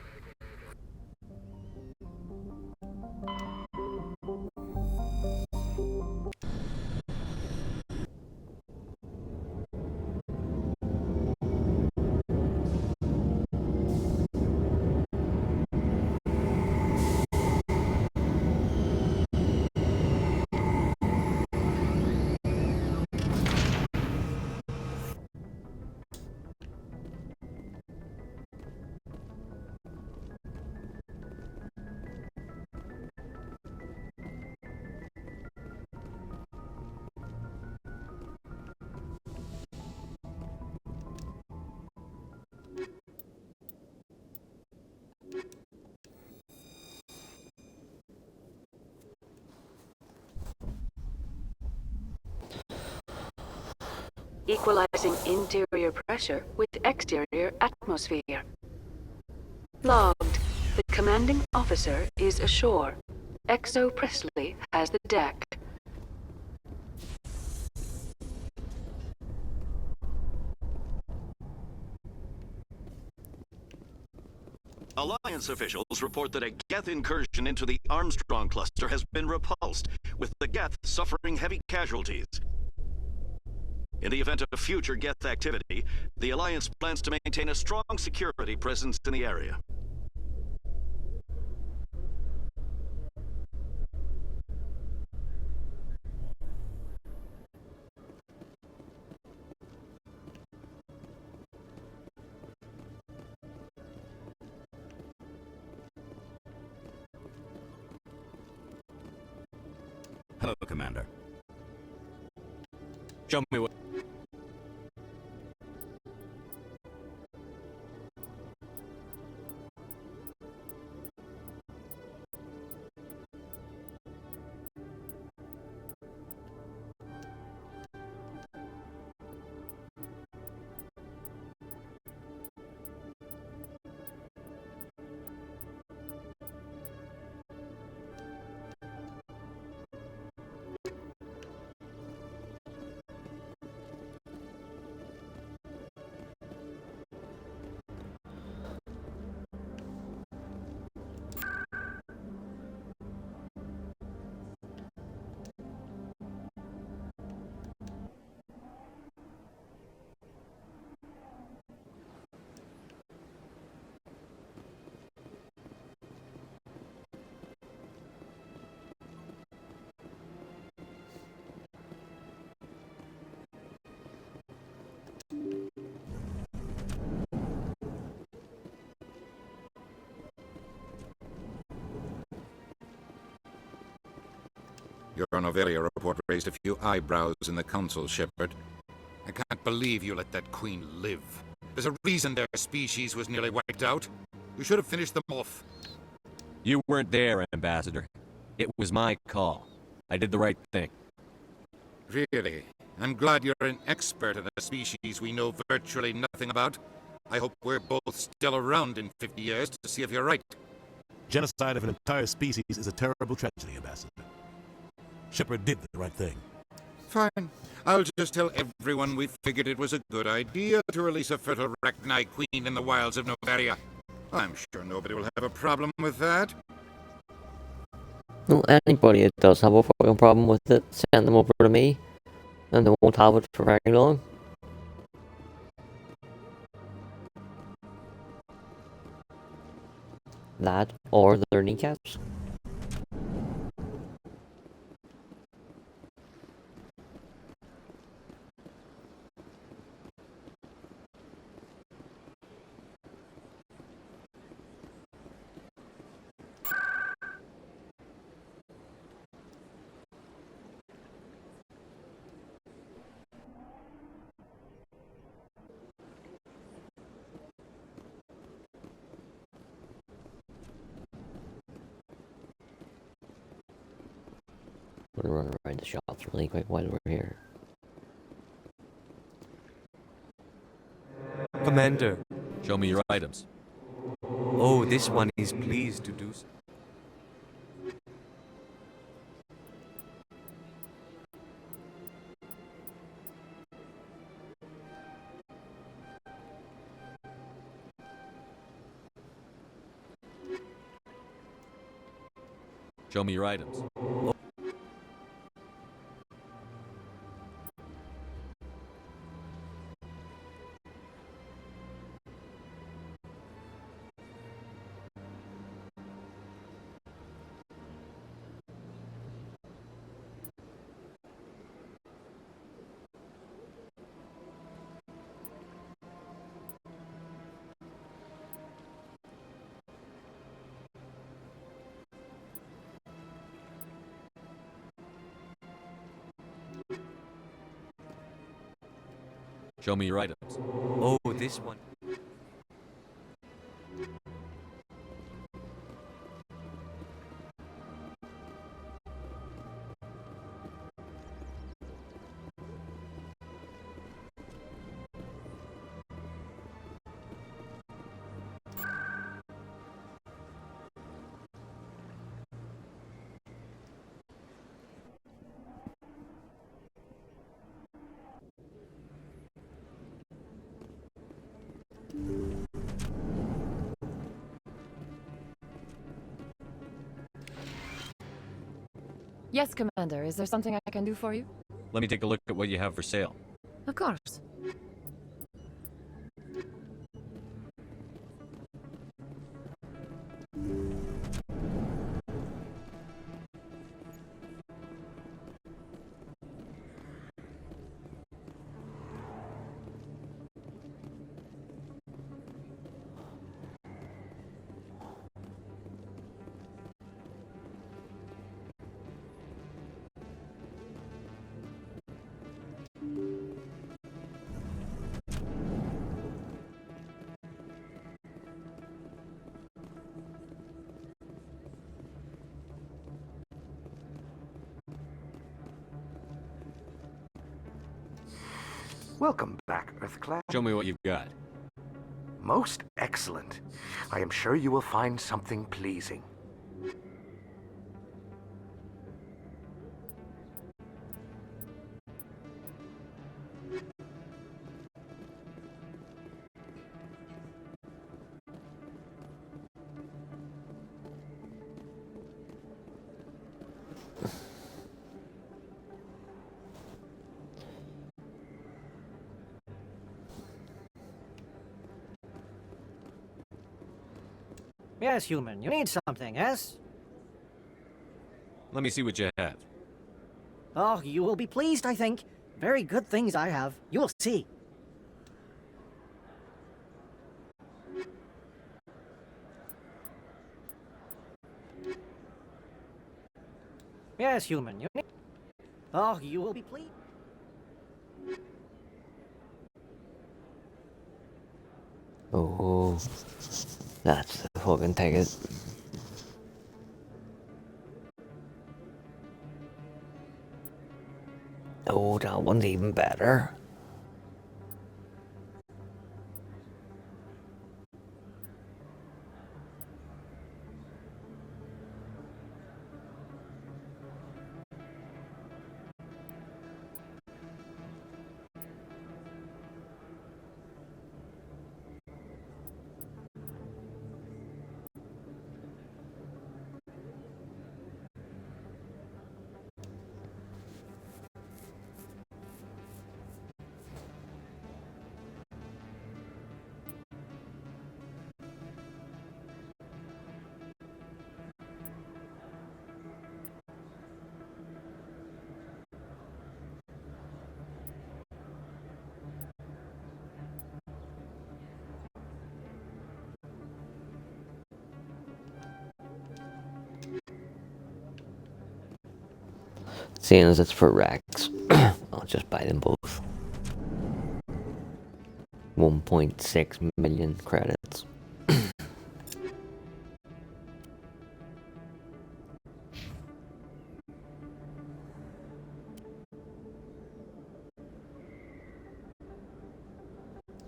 equalizing interior pressure with exterior atmosphere. Logged. The commanding officer is ashore. Exo Presley has the deck.
Alliance officials report that a Geth incursion into the Armstrong cluster has been repulsed, with the Geth suffering heavy casualties. In the event of future Geth activity, the Alliance plans to maintain a strong security presence in the area.
Hello, Commander. Show me what...
Your Noveria report raised a few eyebrows in the Council, Shepard. I can't believe you let that queen live. There's a reason their species was nearly wiped out. You should have finished them off.
You weren't there, Ambassador. It was my call. I did the right thing.
Really? I'm glad you're an expert in a species we know virtually nothing about. I hope we're both still around in 50 years to see if you're right.
Genocide of an entire species is a terrible tragedy, Ambassador. Shepard did the right thing.
Fine. I'll just tell everyone we figured it was a good idea to release a fertile Rachni queen in the wilds of Noveria. I'm sure nobody will have a problem with that.
Well, anybody that does have a fucking problem with it, send them over to me, and they won't have it for very long. That, or their kneecaps. I'm gonna run around the shops really quick while we're here.
Commander, show me your items. Oh, this one is pleased to do so. Show me your items. Oh. Show me your items. Oh, this one.
Yes, Commander. Is there something I can do for you?
Let me take a look at what you have for sale.
Of course.
Welcome back, Earthclad.
Show me what you've got.
Most excellent. I am sure you will find something pleasing.
Yes, human. You need something, yes?
Let me see what you have.
Oh, you will be pleased, I think. Very good things I have. You will see. Yes, human. You need... Oh, you will be pleased.
Oh, that's the fucking ticket. Oh, that one's even better. Seeing as it's for Rex, I'll just buy them both. 1.6 million credits.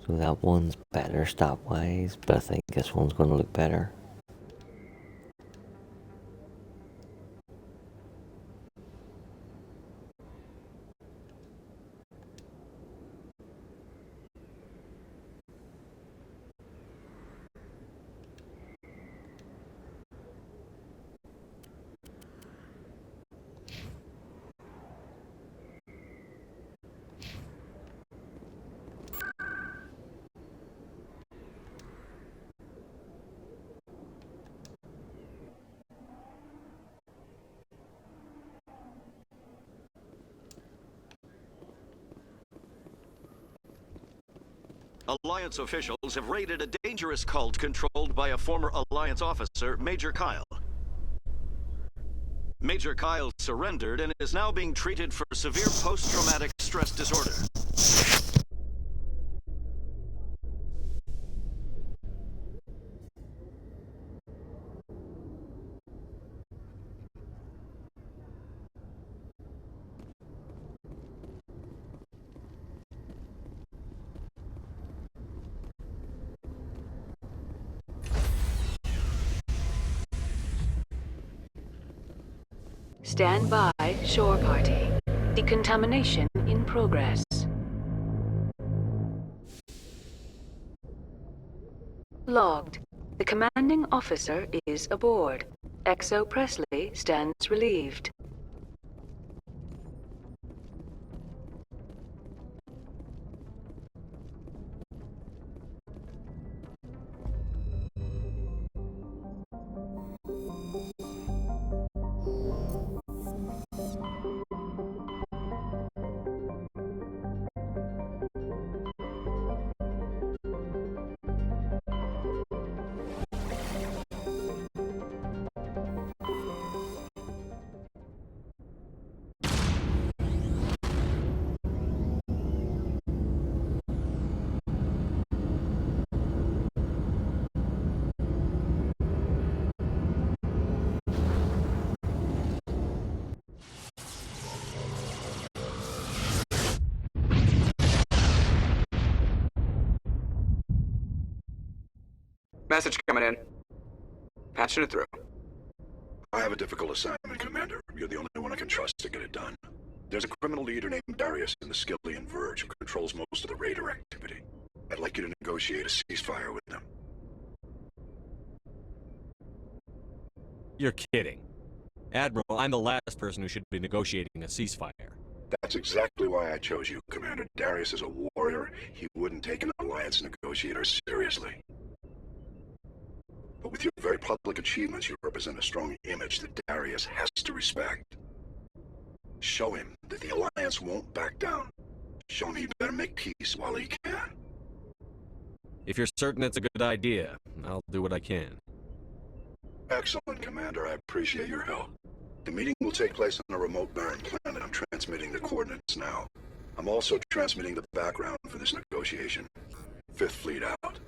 So that one's better stat-wise, but I think this one's going to look better.
Alliance officials have raided a dangerous cult controlled by a former Alliance officer, Major Kyle. Major Kyle surrendered and is now being treated for severe post-traumatic stress disorder.
Stand by, shore party. Decontamination in progress. Logged. The commanding officer is aboard. XO Presley stands relieved.
Message coming in. Patching it through.
I have a difficult assignment, Commander. You're the only one I can trust to get it done. There's a criminal leader named Darius in the Skillian Verge who controls most of the raider activity. I'd like you to negotiate a ceasefire with him.
You're kidding. Admiral, I'm the last person who should be negotiating a ceasefire.
That's exactly why I chose you, Commander. Darius is a warrior. He wouldn't take an alliance negotiator seriously. But with your very public achievements, you represent a strong image that Darius has to respect. Show him that the Alliance won't back down. Show him he better make peace while he can.
If you're certain it's a good idea, I'll do what I can.
Excellent, Commander. I appreciate your help. The meeting will take place on a remote barren planet. I'm transmitting the coordinates now. I'm also transmitting the background for this negotiation. Fifth Fleet out.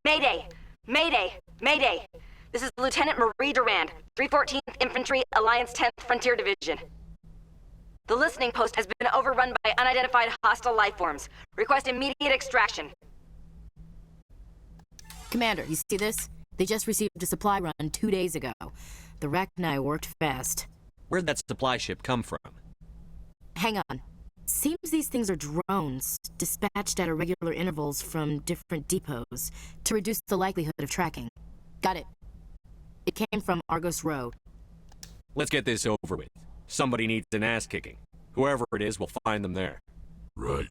Mayday! Mayday! Mayday! This is Lieutenant Marie Durand, 314th Infantry, Alliance 10th Frontier Division. The listening post has been overrun by unidentified hostile life forms. Request immediate extraction.
Commander, you see this? They just received a supply run 2 days ago. The Rachni worked fast.
Where'd that supply ship come from?
Hang on. Seems these things are drones, dispatched at irregular intervals from different depots to reduce the likelihood of tracking. Got it. It came from Argos Road.
Let's get this over with. Somebody needs an ass kicking. Whoever it is, we'll find them there.
Right.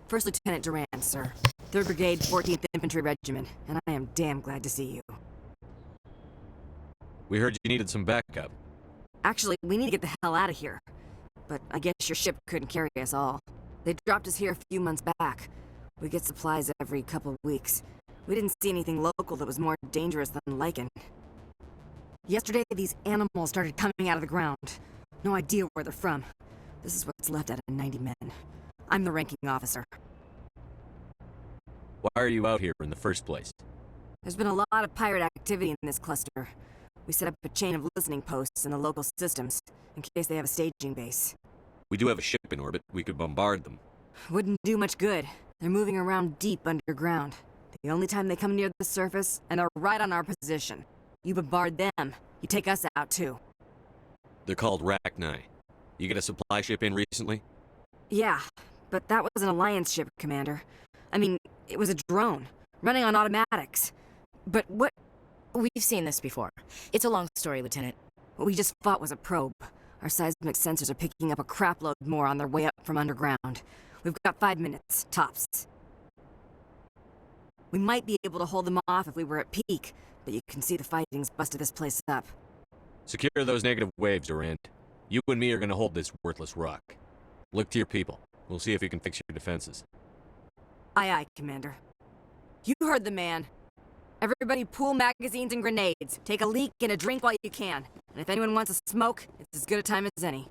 First Lieutenant Durand, sir. 3rd Brigade, 14th Infantry Regiment, and I am damn glad to see you.
We heard you needed some backup.
Actually, we need to get the hell out of here. But I guess your ship couldn't carry us all. They dropped us here a few months back. We get supplies every couple weeks. We didn't see anything local that was more dangerous than lichen. Yesterday, these animals started coming out of the ground. No idea where they're from. This is what's left out of 90 men. I'm the ranking officer.
Why are you out here in the first place?
There's been a lot of pirate activity in this cluster. We set up a chain of listening posts in the local systems, in case they have a staging base.
We do have a ship in orbit. We could bombard them.
Wouldn't do much good. They're moving around deep underground. The only time they come near the surface, and are right on our position. You bombard them, you take us out too.
They're called Rachni. You get a supply ship in recently?
Yeah, but that was an Alliance ship, Commander. I mean, it was a drone, running on automatics. But what...
We've seen this before. It's a long story, Lieutenant.
What we just fought was a probe. Our seismic sensors are picking up a crapload more on their way up from underground. We've got 5 minutes, tops. We might be able to hold them off if we were at peak, but you can see the fighting's busted this place up.
Secure those negative waves, Durand. You and me are gonna hold this worthless rock. Look to your people. We'll see if you can fix your defenses.
Aye, aye, Commander. You heard the man. Everybody pool magazines and grenades. Take a leak and a drink while you can. And if anyone wants a smoke, it's as good a time as any.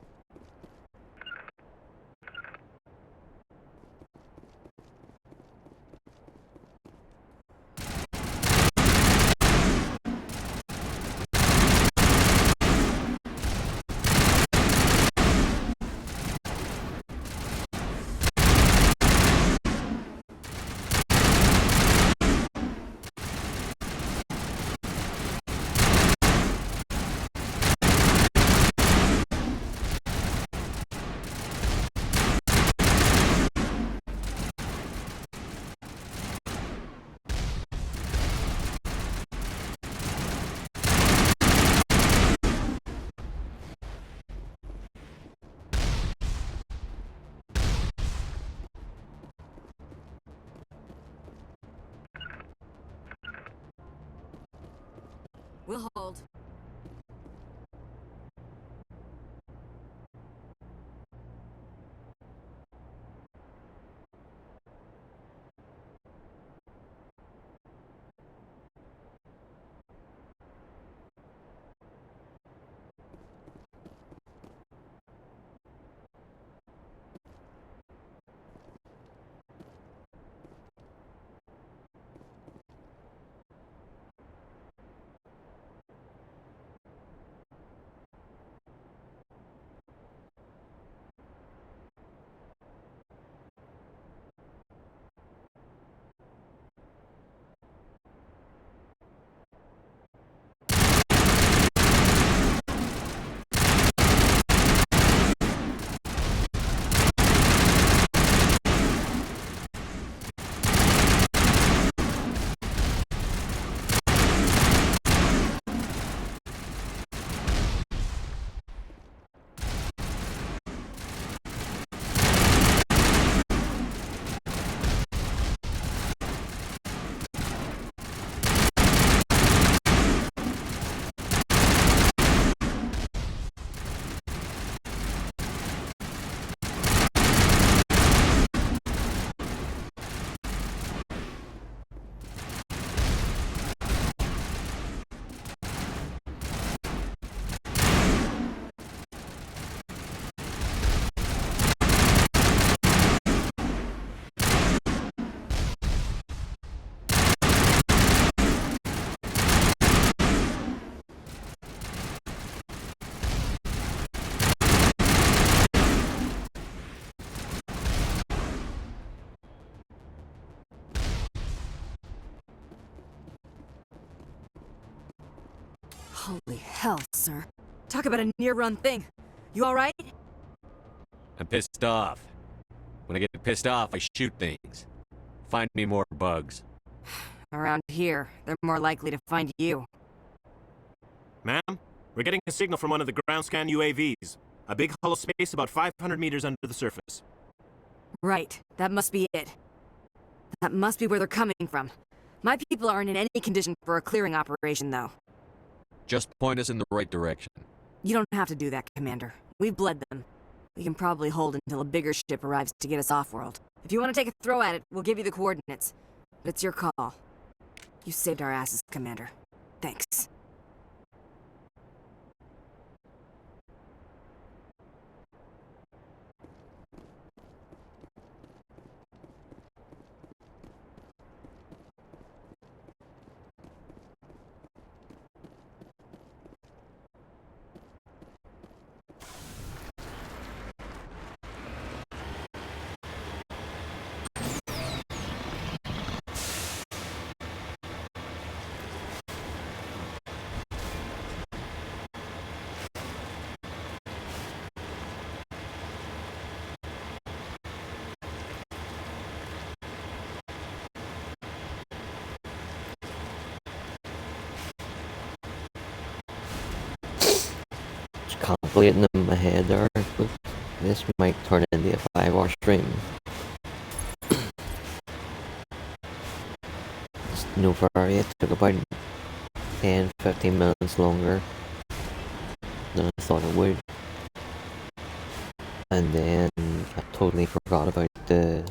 We'll hold. Holy hell, sir. Talk about a near-run thing. You alright?
I'm pissed off. When I get pissed off, I shoot things. Find me more bugs.
Around here, they're more likely to find you.
Ma'am, we're getting a signal from one of the ground scan UAVs. A big hollow space about 500 meters under the surface.
Right, that must be it. That must be where they're coming from. My people aren't in any condition for a clearing operation, though.
Just point us in the right direction.
You don't have to do that, Commander. We've bled them. We can probably hold until a bigger ship arrives to get us off-world. If you want to take a throw at it, we'll give you the coordinates. But it's your call. You saved our asses, Commander. Thanks.
Calculating in my head there, but this might turn into a 5-hour stream. Noveria took about 10-15 minutes longer than I thought it would. And then I totally forgot about the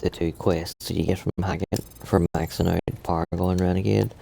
2 quests that you get from Hackett for maxing out Paragon and Renegade.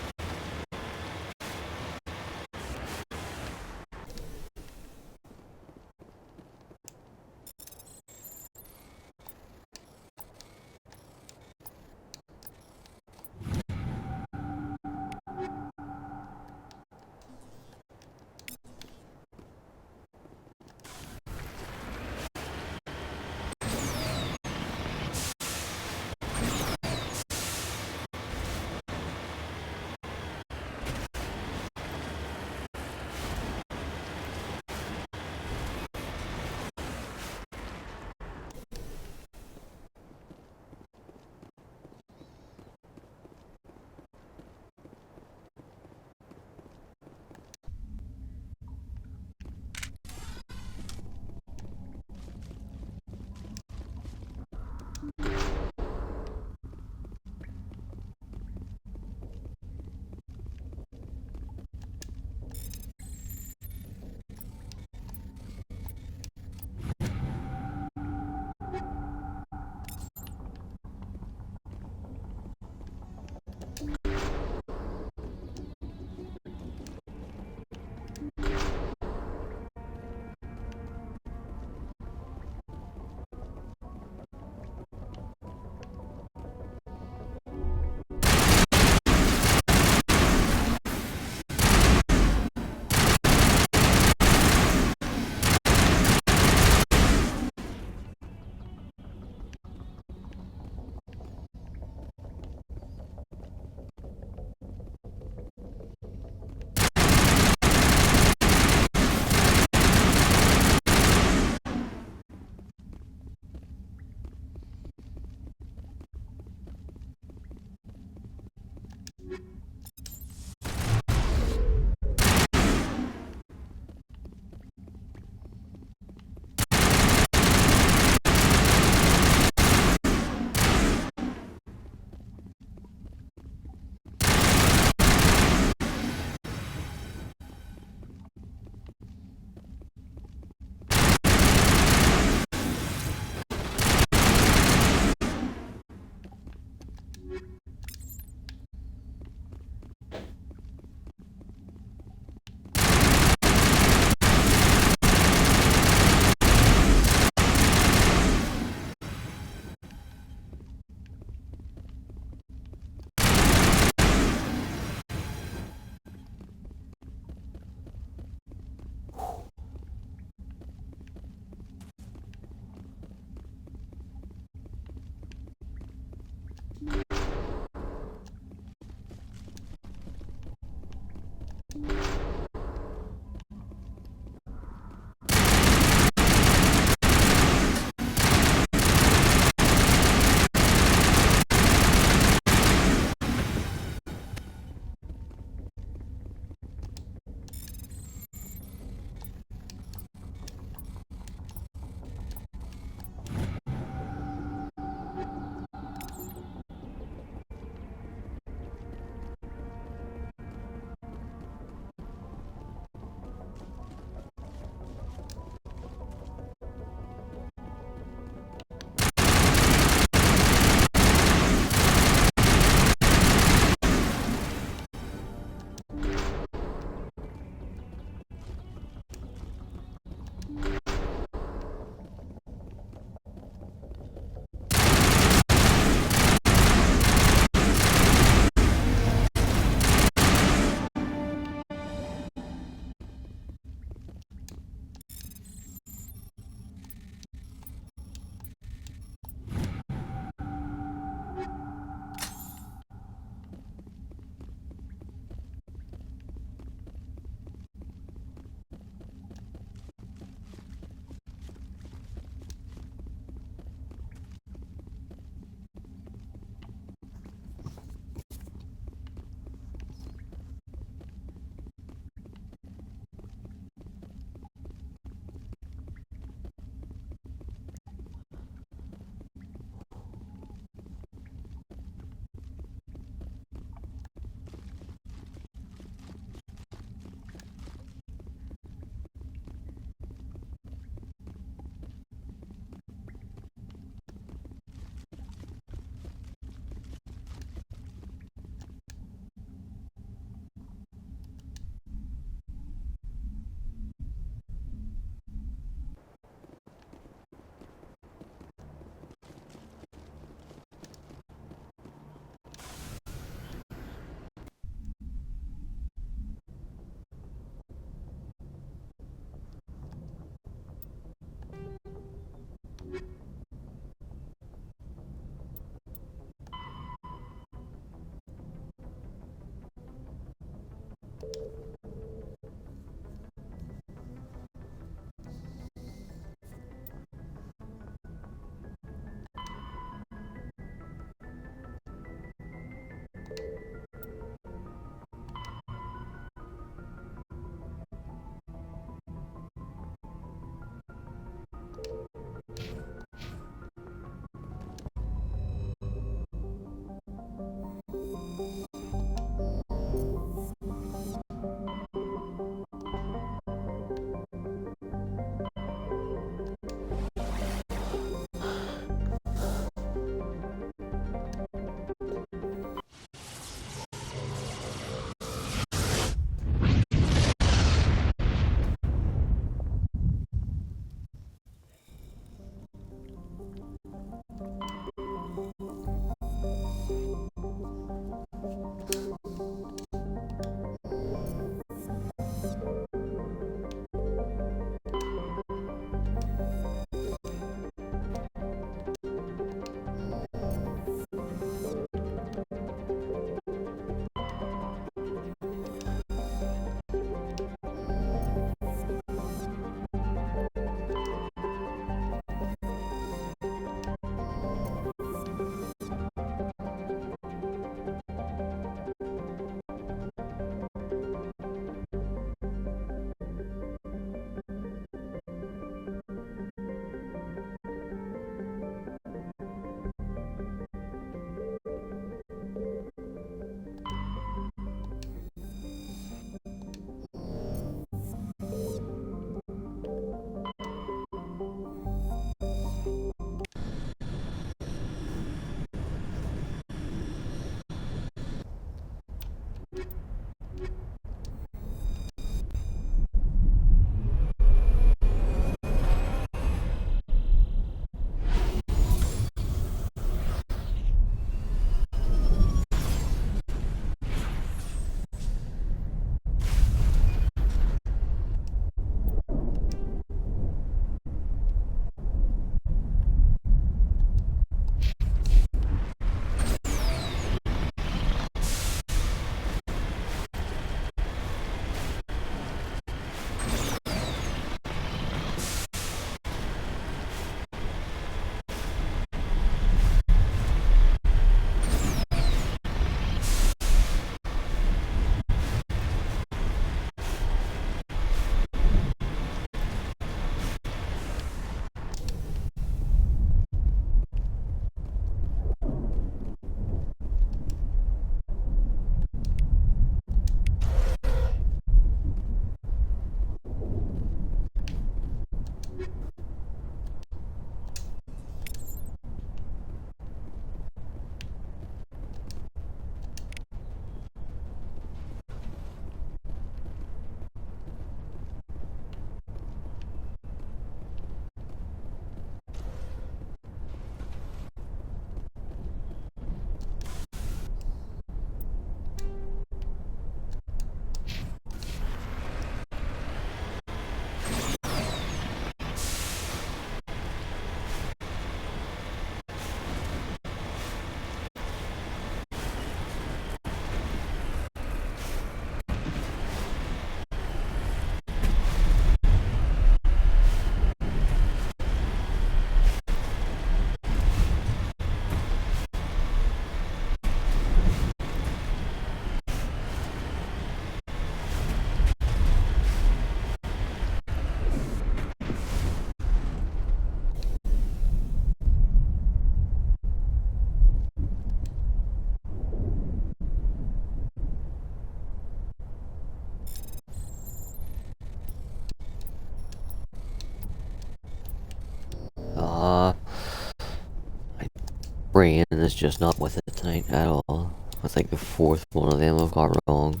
is just not with it tonight at all. That's like the fourth one of them I've got wrong.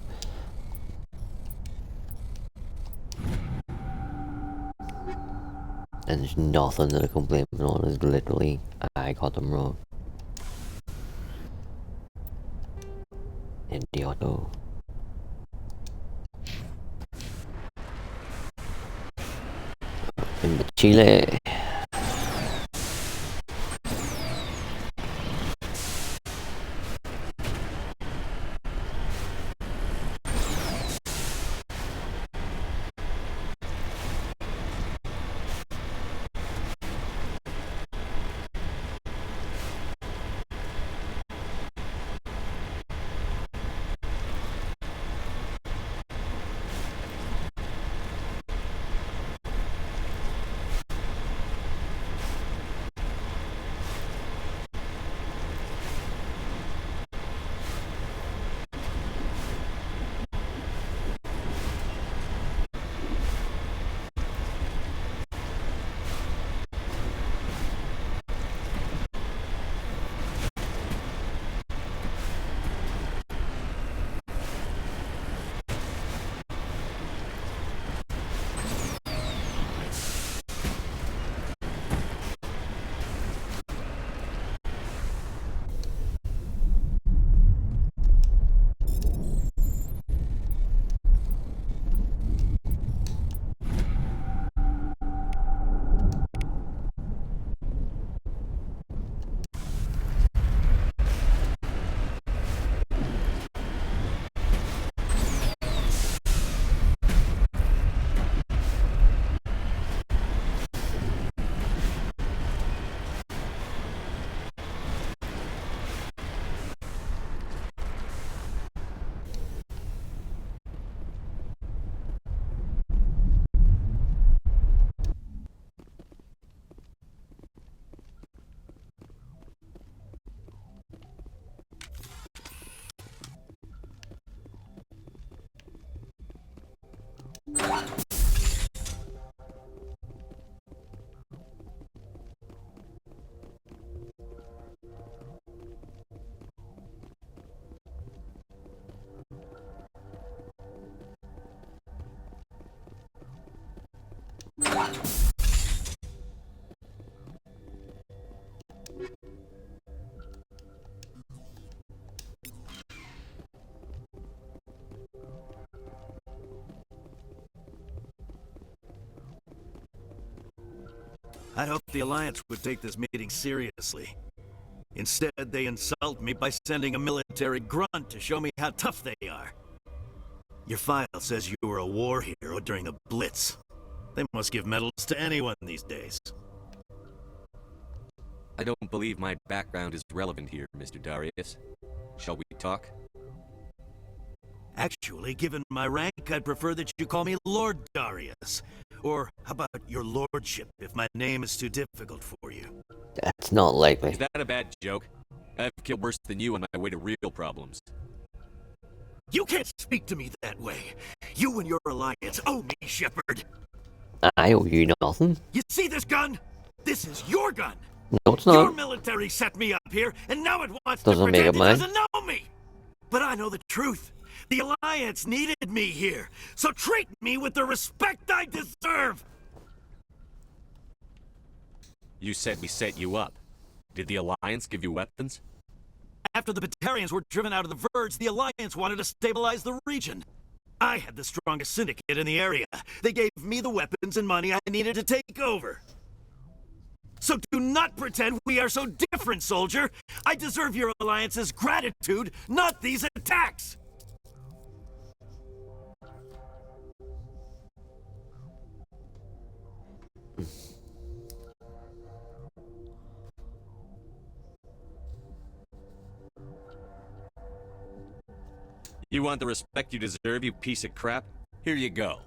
And there's nothing that I complain on, is literally, I got them wrong. Idioto. In Chile.
I'd hoped the Alliance would take this meeting seriously. Instead, they insult me by sending a military grunt to show me how tough they are. Your file says you were a war hero during the Blitz. They must give medals to anyone these days.
I don't believe my background is relevant here, Mr. Darius. Shall we talk?
Actually, given my rank, I'd prefer that you call me Lord Darius. Or how about your lordship, if my name is too difficult for you?
That's not likely.
Is that a bad joke? I've killed worse than you on my way to real problems.
You can't speak to me that way. You and your Alliance owe me, Shepard.
I owe you nothing.
You see this gun? This is your gun.
No, it's not.
Your military set me up here, and now it wants to
Doesn't make
pretend
it
it
mine.
doesn't know me. But I know the truth. The Alliance needed me here, so treat me with the respect I deserve.
You said we set you up. Did the Alliance give you weapons?
After the Batarians were driven out of the Verge, the Alliance wanted to stabilize the region. I had the strongest syndicate in the area. They gave me the weapons and money I needed to take over. So do not pretend we are so different, soldier. I deserve your Alliance's gratitude, not these attacks.
You want the respect you deserve, you piece of crap? Here you go.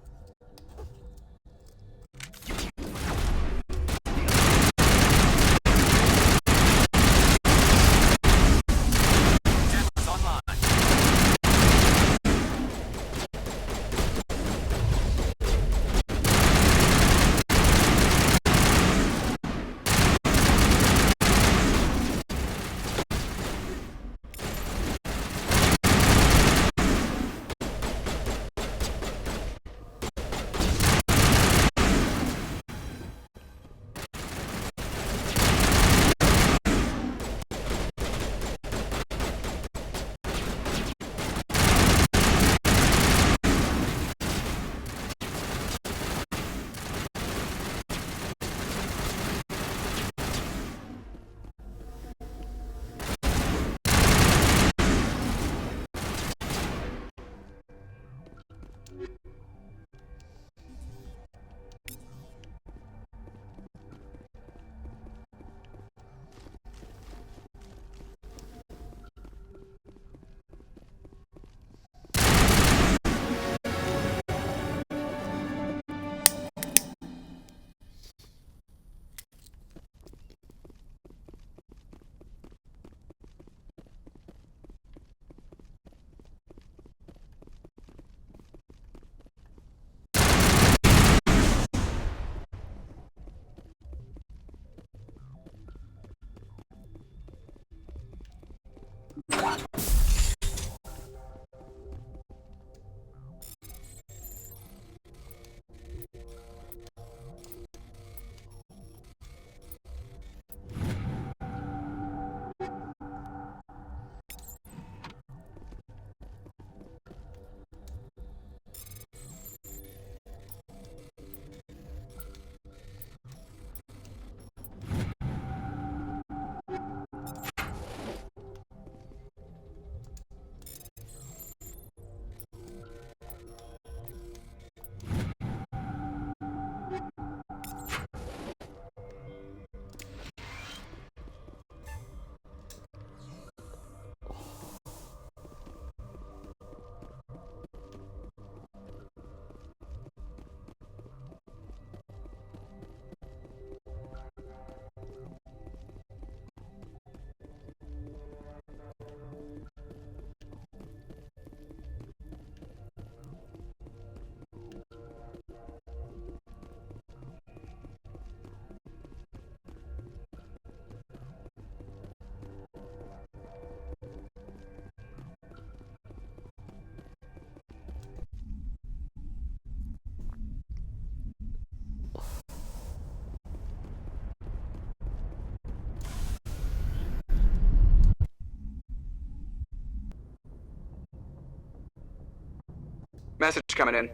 coming in.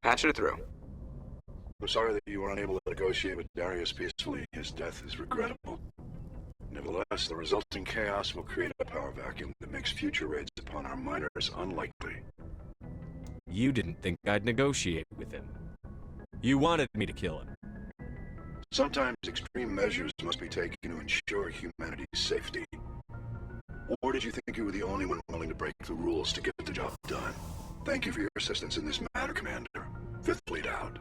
Patching it through.
I'm sorry that you were unable to negotiate with Darius peacefully. His death is regrettable. Nevertheless, the resulting chaos will create a power vacuum that makes future raids upon our miners unlikely.
You didn't think I'd negotiate with him. You wanted me to kill him.
Sometimes extreme measures must be taken to ensure humanity's safety. Or did you think you were the only one willing to break the rules to get the job done? Thank you for your assistance in this matter, Commander. Fifth Fleet out.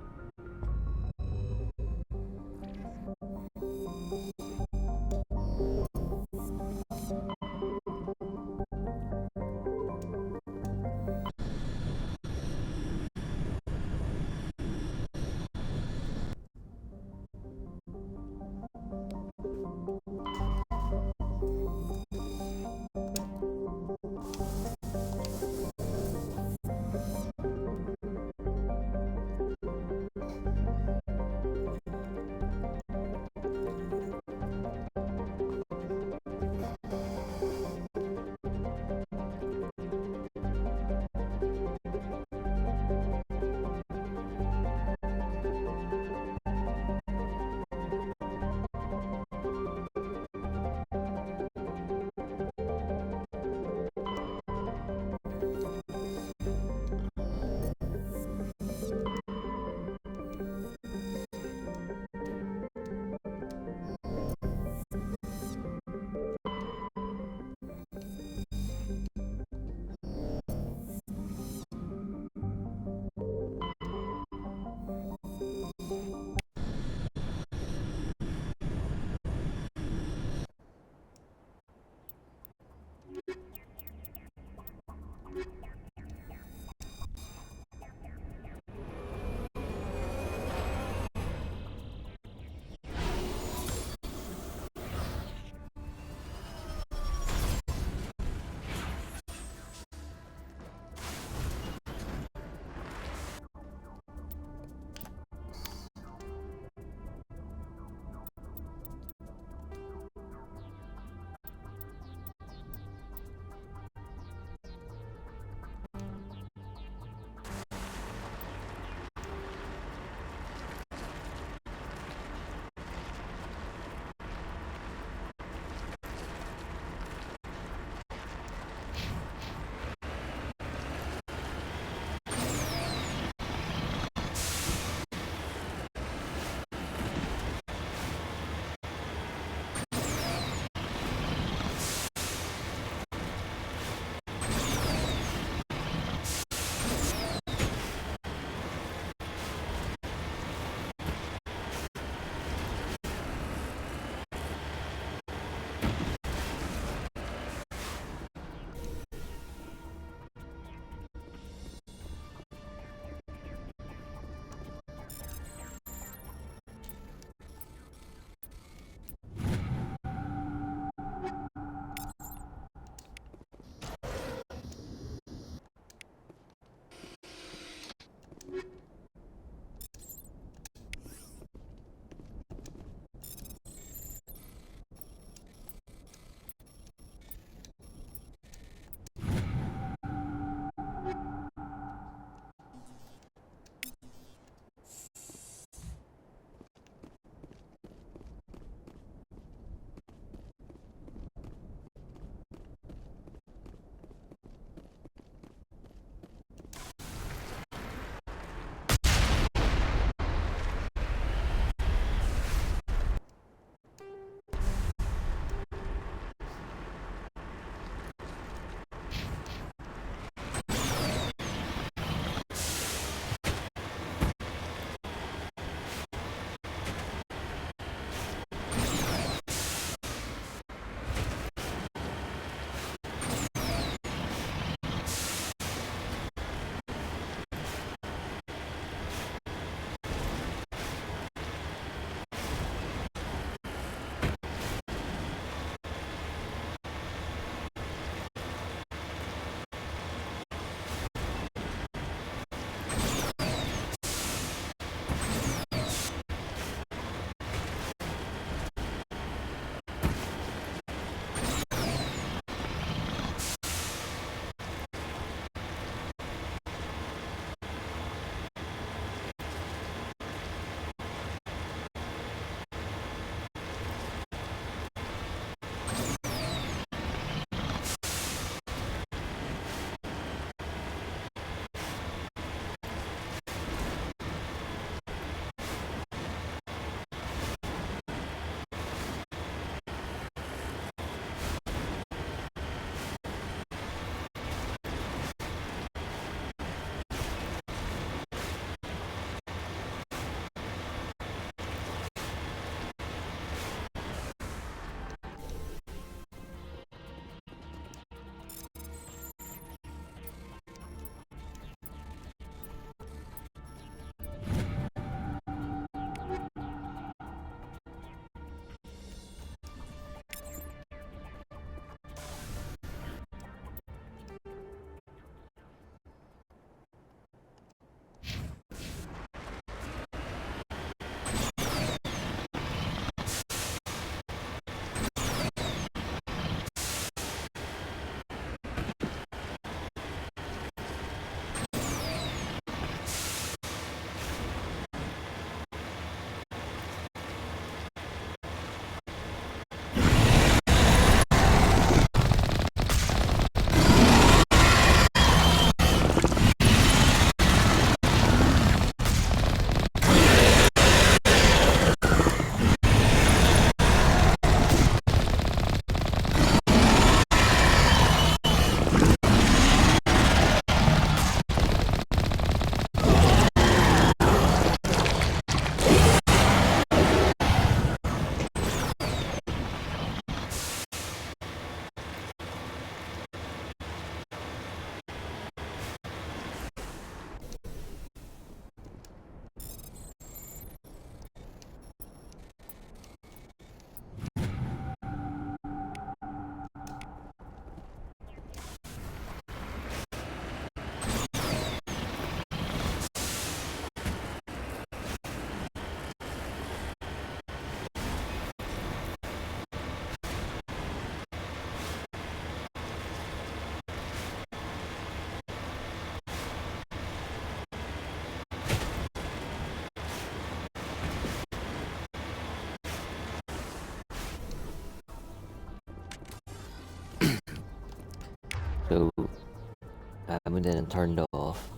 went in and turned off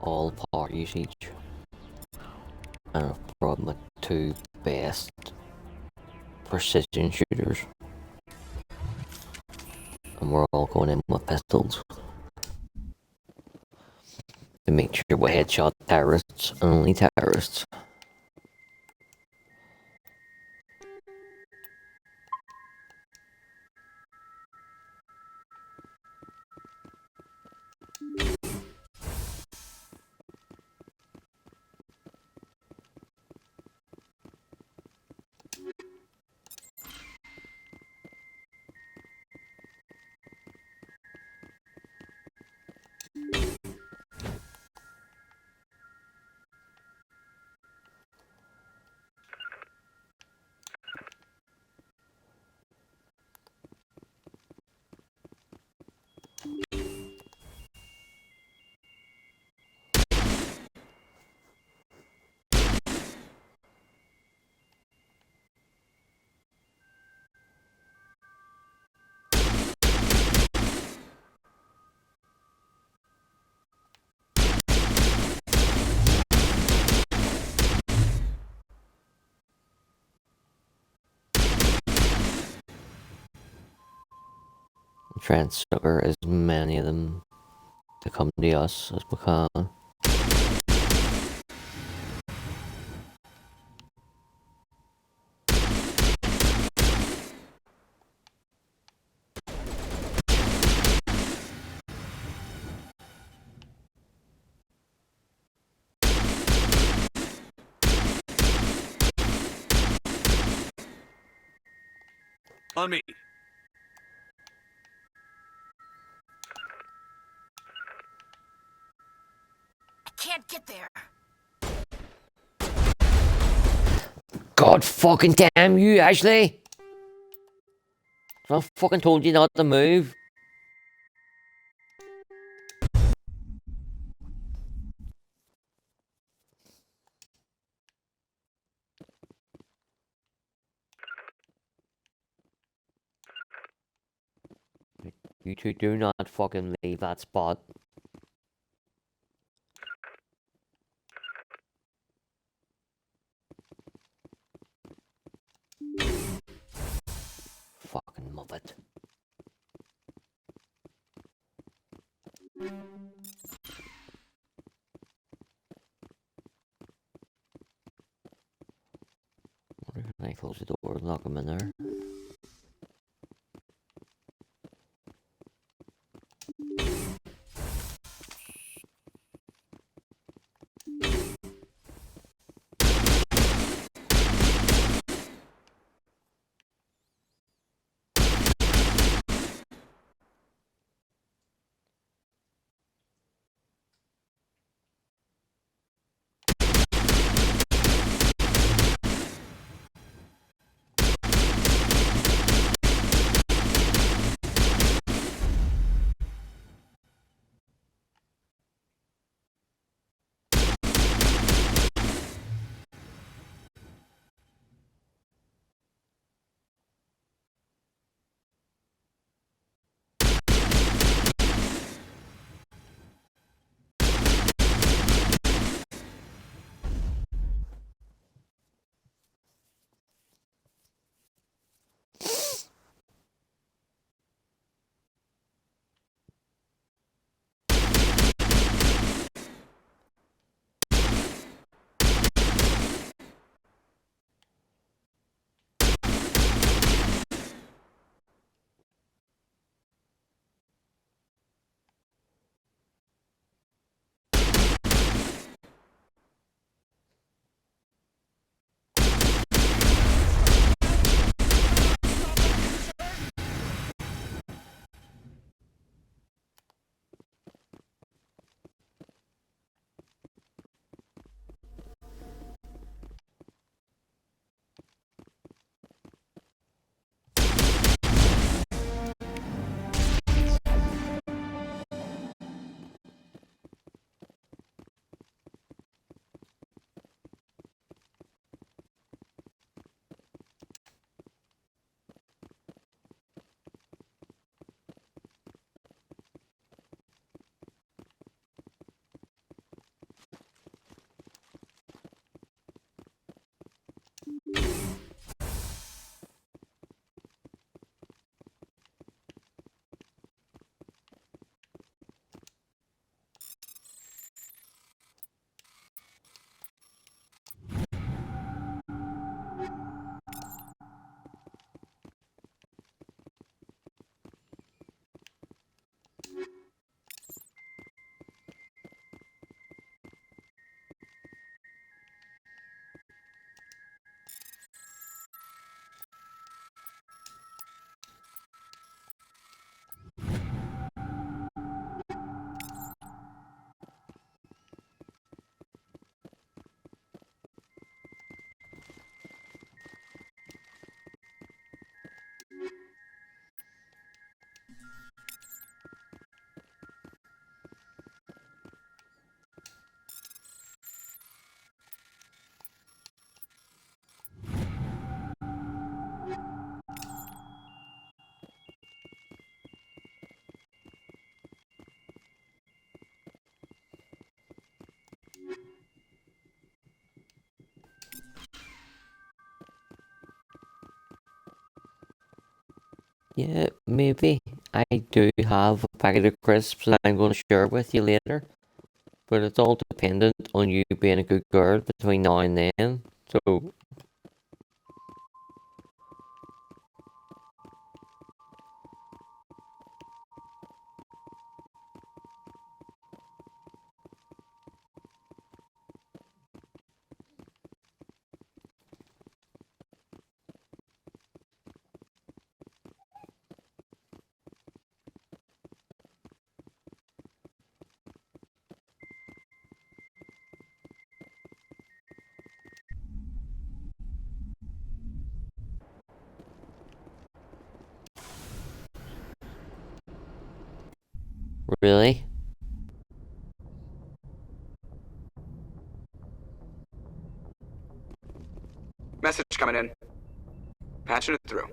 all power usage. And I've brought my two best precision shooters. And we're all going in with pistols. To make sure we headshot terrorists and only terrorists. Try and sucker as many of them to come to us as we can.
On me.
Can't get there.
God fucking damn you, Ashley! I fucking told you not to move. You two do not fucking leave that spot. Fucking muppet. Where can I close the door and lock him in there? Yeah, maybe. I do have a packet of crisps that I'm going to share with you later. But it's all dependent on you being a good girl between now and then. So, really?
Message coming in. Patching it through.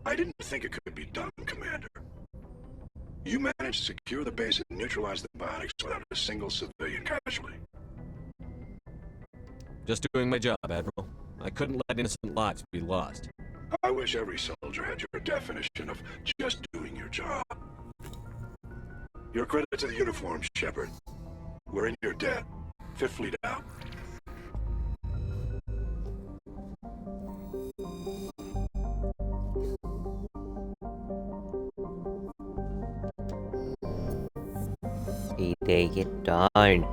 I didn't think it could be done, Commander. You managed to secure the base and neutralize the biotics without a single civilian casualty.
Just doing my job, Admiral. I couldn't let innocent lives be lost.
I wish every soldier had your definition of just doing your job. Your credit to the uniform, Shepard. We're in your debt. Fifth Fleet out.
He take it down.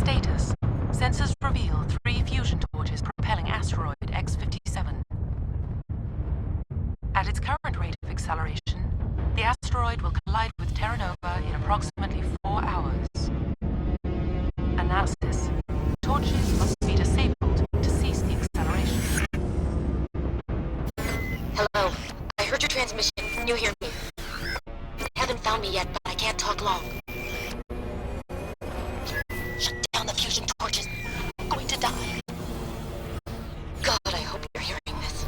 Status. Sensors reveal 3 fusion torches propelling asteroid X-57. At its current rate of acceleration, the asteroid will collide with Terra Nova in approximately 4 hours. Analysis. Torches must be disabled to cease the acceleration.
Hello. I heard your transmission. Can you hear me? They haven't found me yet, but I can't talk long. Shut down the fusion torches. I'm going to die. God, I hope you're hearing this.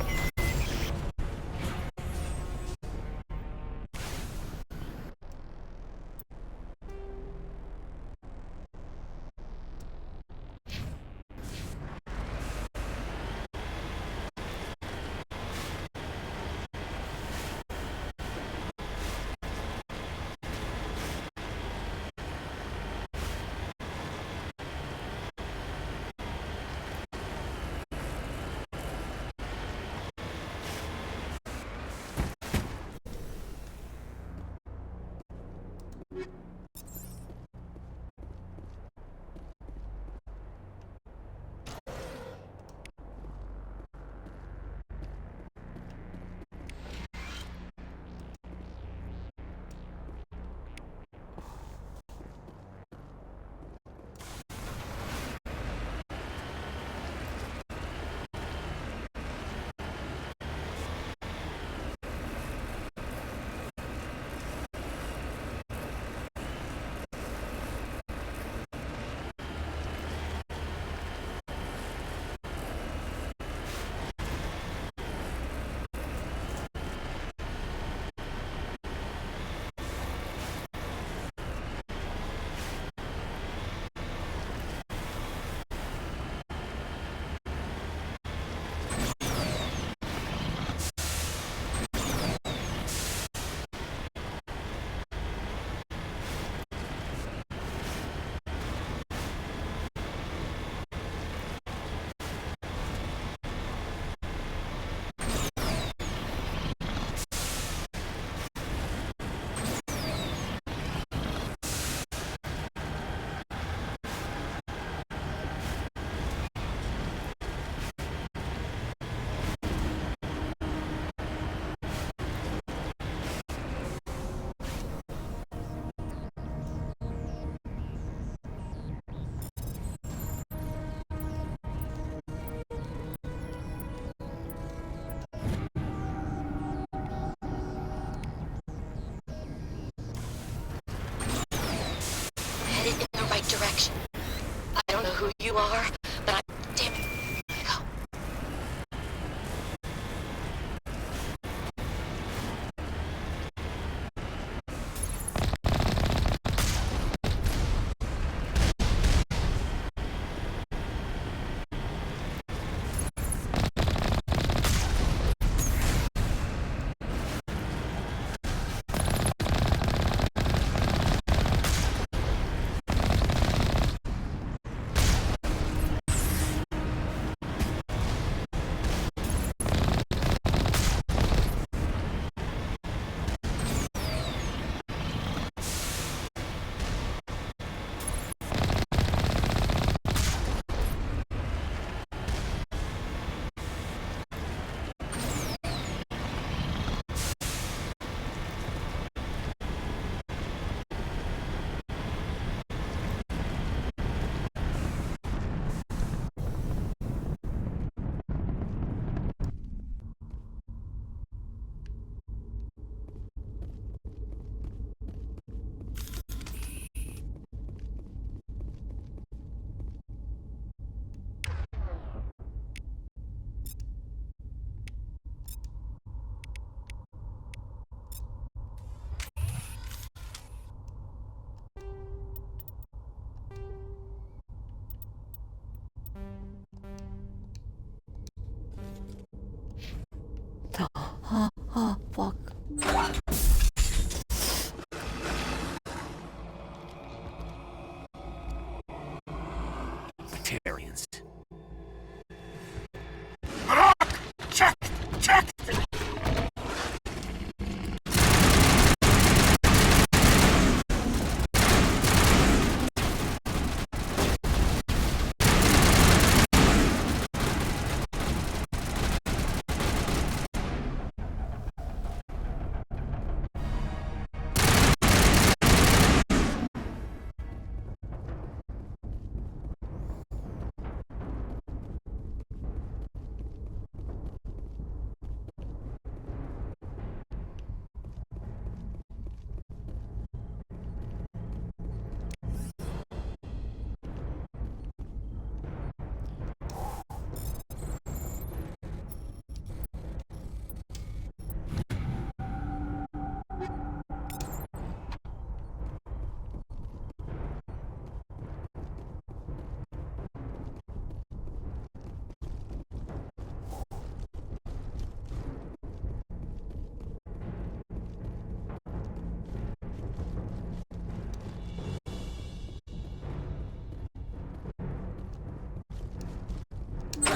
I'm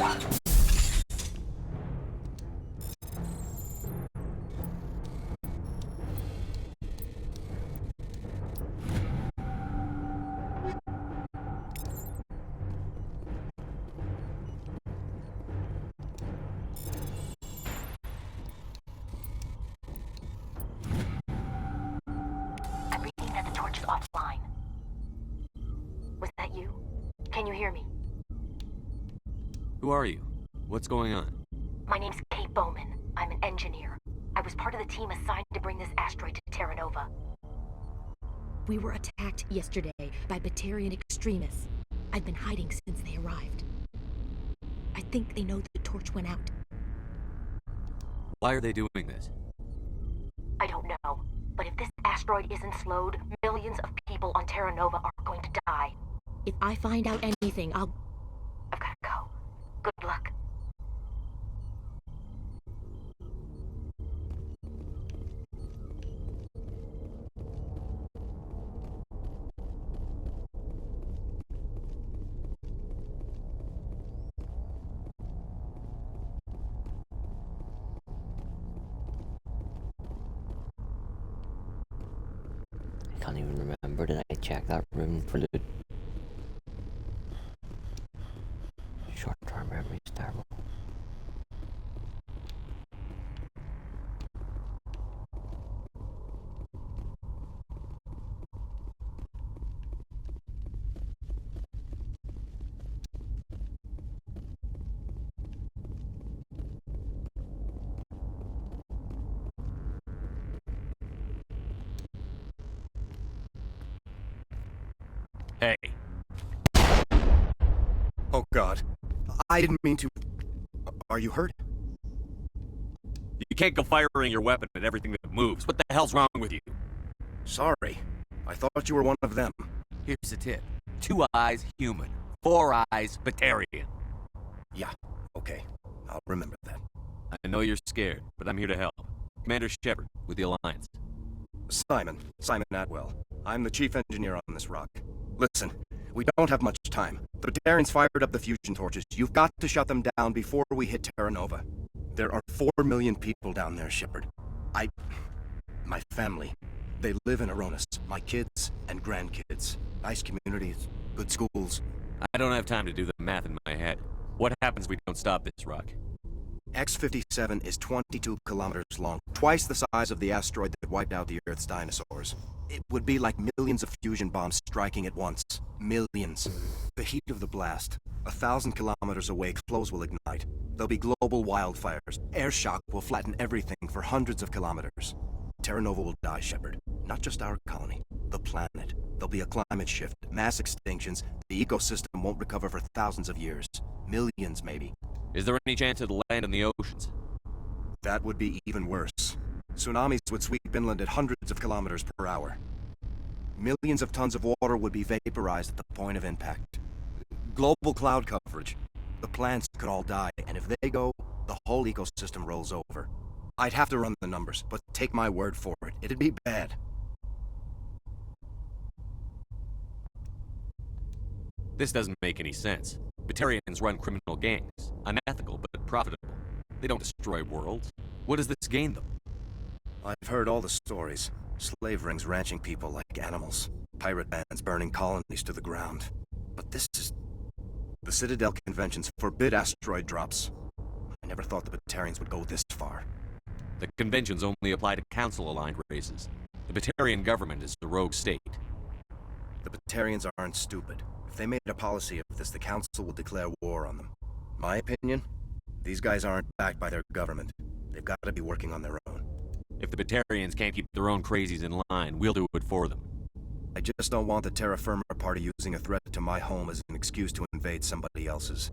reading that the torch is offline. Was that you? Can you hear me?
Who are you? What's going on?
My name's Kate Bowman. I'm an engineer. I was part of the team assigned to bring this asteroid to Terra Nova.
We were attacked yesterday by Batarian extremists. I've been hiding since they arrived. I think they know the torch went out.
Why are they doing this?
I don't know. But if this asteroid isn't slowed, millions of people on Terra Nova are going to die.
If I find out anything, I've
gotta go. Good luck.
I can't even remember that I checked that room for loot. Short-term memory is terrible.
Hey.
Oh God. I didn't mean to... Are you hurt?
You can't go firing your weapon at everything that moves. What the hell's wrong with you?
Sorry. I thought you were one of them.
Here's the tip. 2 eyes, human. 4 eyes, Batarian.
Yeah, okay. I'll remember that.
I know you're scared, but I'm here to help. Commander Shepard, with the Alliance.
Simon Atwell. I'm the chief engineer on this rock. Listen, we don't have much time. The Batarians fired up the fusion torches. You've got to shut them down before we hit Terra Nova. There are 4 million people down there, Shepard. My family. They live in Aronis. My kids and grandkids. Nice communities, good schools.
I don't have time to do the math in my head. What happens if we don't stop this rock?
X-57 is 22 kilometers long, twice the size of the asteroid that wiped out the Earth's dinosaurs. It would be like millions of fusion bombs striking at once. Millions. The heat of the blast. 1,000 kilometers away, flows will ignite. There'll be global wildfires. Air shock will flatten everything for hundreds of kilometers. Terra Nova will die, Shepard. Not just our colony. The planet. There'll be a climate shift, mass extinctions. The ecosystem won't recover for thousands of years. Millions, maybe.
Is there any chance it'll land in the oceans?
That would be even worse. Tsunamis would sweep inland at hundreds of kilometers per hour. Millions of tons of water would be vaporized at the point of impact. Global cloud coverage. The plants could all die, and if they go, the whole ecosystem rolls over. I'd have to run the numbers, but take my word for it, it'd be bad.
This doesn't make any sense. Batarians run criminal gangs. Unethical, but profitable. They don't destroy worlds. What does this gain them?
I've heard all the stories. Slave rings ranching people like animals. Pirate bands burning colonies to the ground. But this is... The Citadel conventions forbid asteroid drops. I never thought the Batarians would go this far.
The conventions only apply to council-aligned races. The Batarian government is the rogue state.
The Batarians aren't stupid. If they made a policy of this, the Council will declare war on them. My opinion? These guys aren't backed by their government. They've got to be working on their own.
If the Batarians can't keep their own crazies in line, we'll do it for them.
I just don't want the Terra Firma Party using a threat to my home as an excuse to invade somebody else's.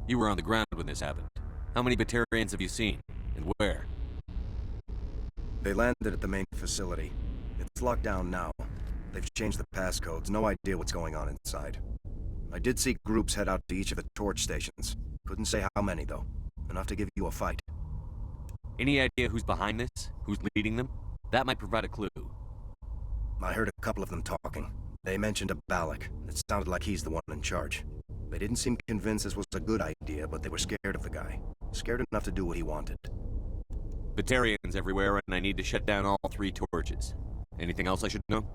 You were on the ground when this happened. How many Batarians have you seen? And where?
They landed at the main facility. It's locked down now. They've changed the passcodes, no idea what's going on inside. I did see groups head out to each of the torch stations. Couldn't say how many, though. Enough to give you a fight.
Any idea who's behind this? Who's leading them? That might provide a clue.
I heard a couple of them talking. They mentioned a Balak. It sounded like he's the one in charge. They didn't seem convinced this was a good idea, but they were scared of the guy. Scared enough to do what he wanted.
Batarians everywhere, and I need to shut down all 3 torches. Anything else I should know?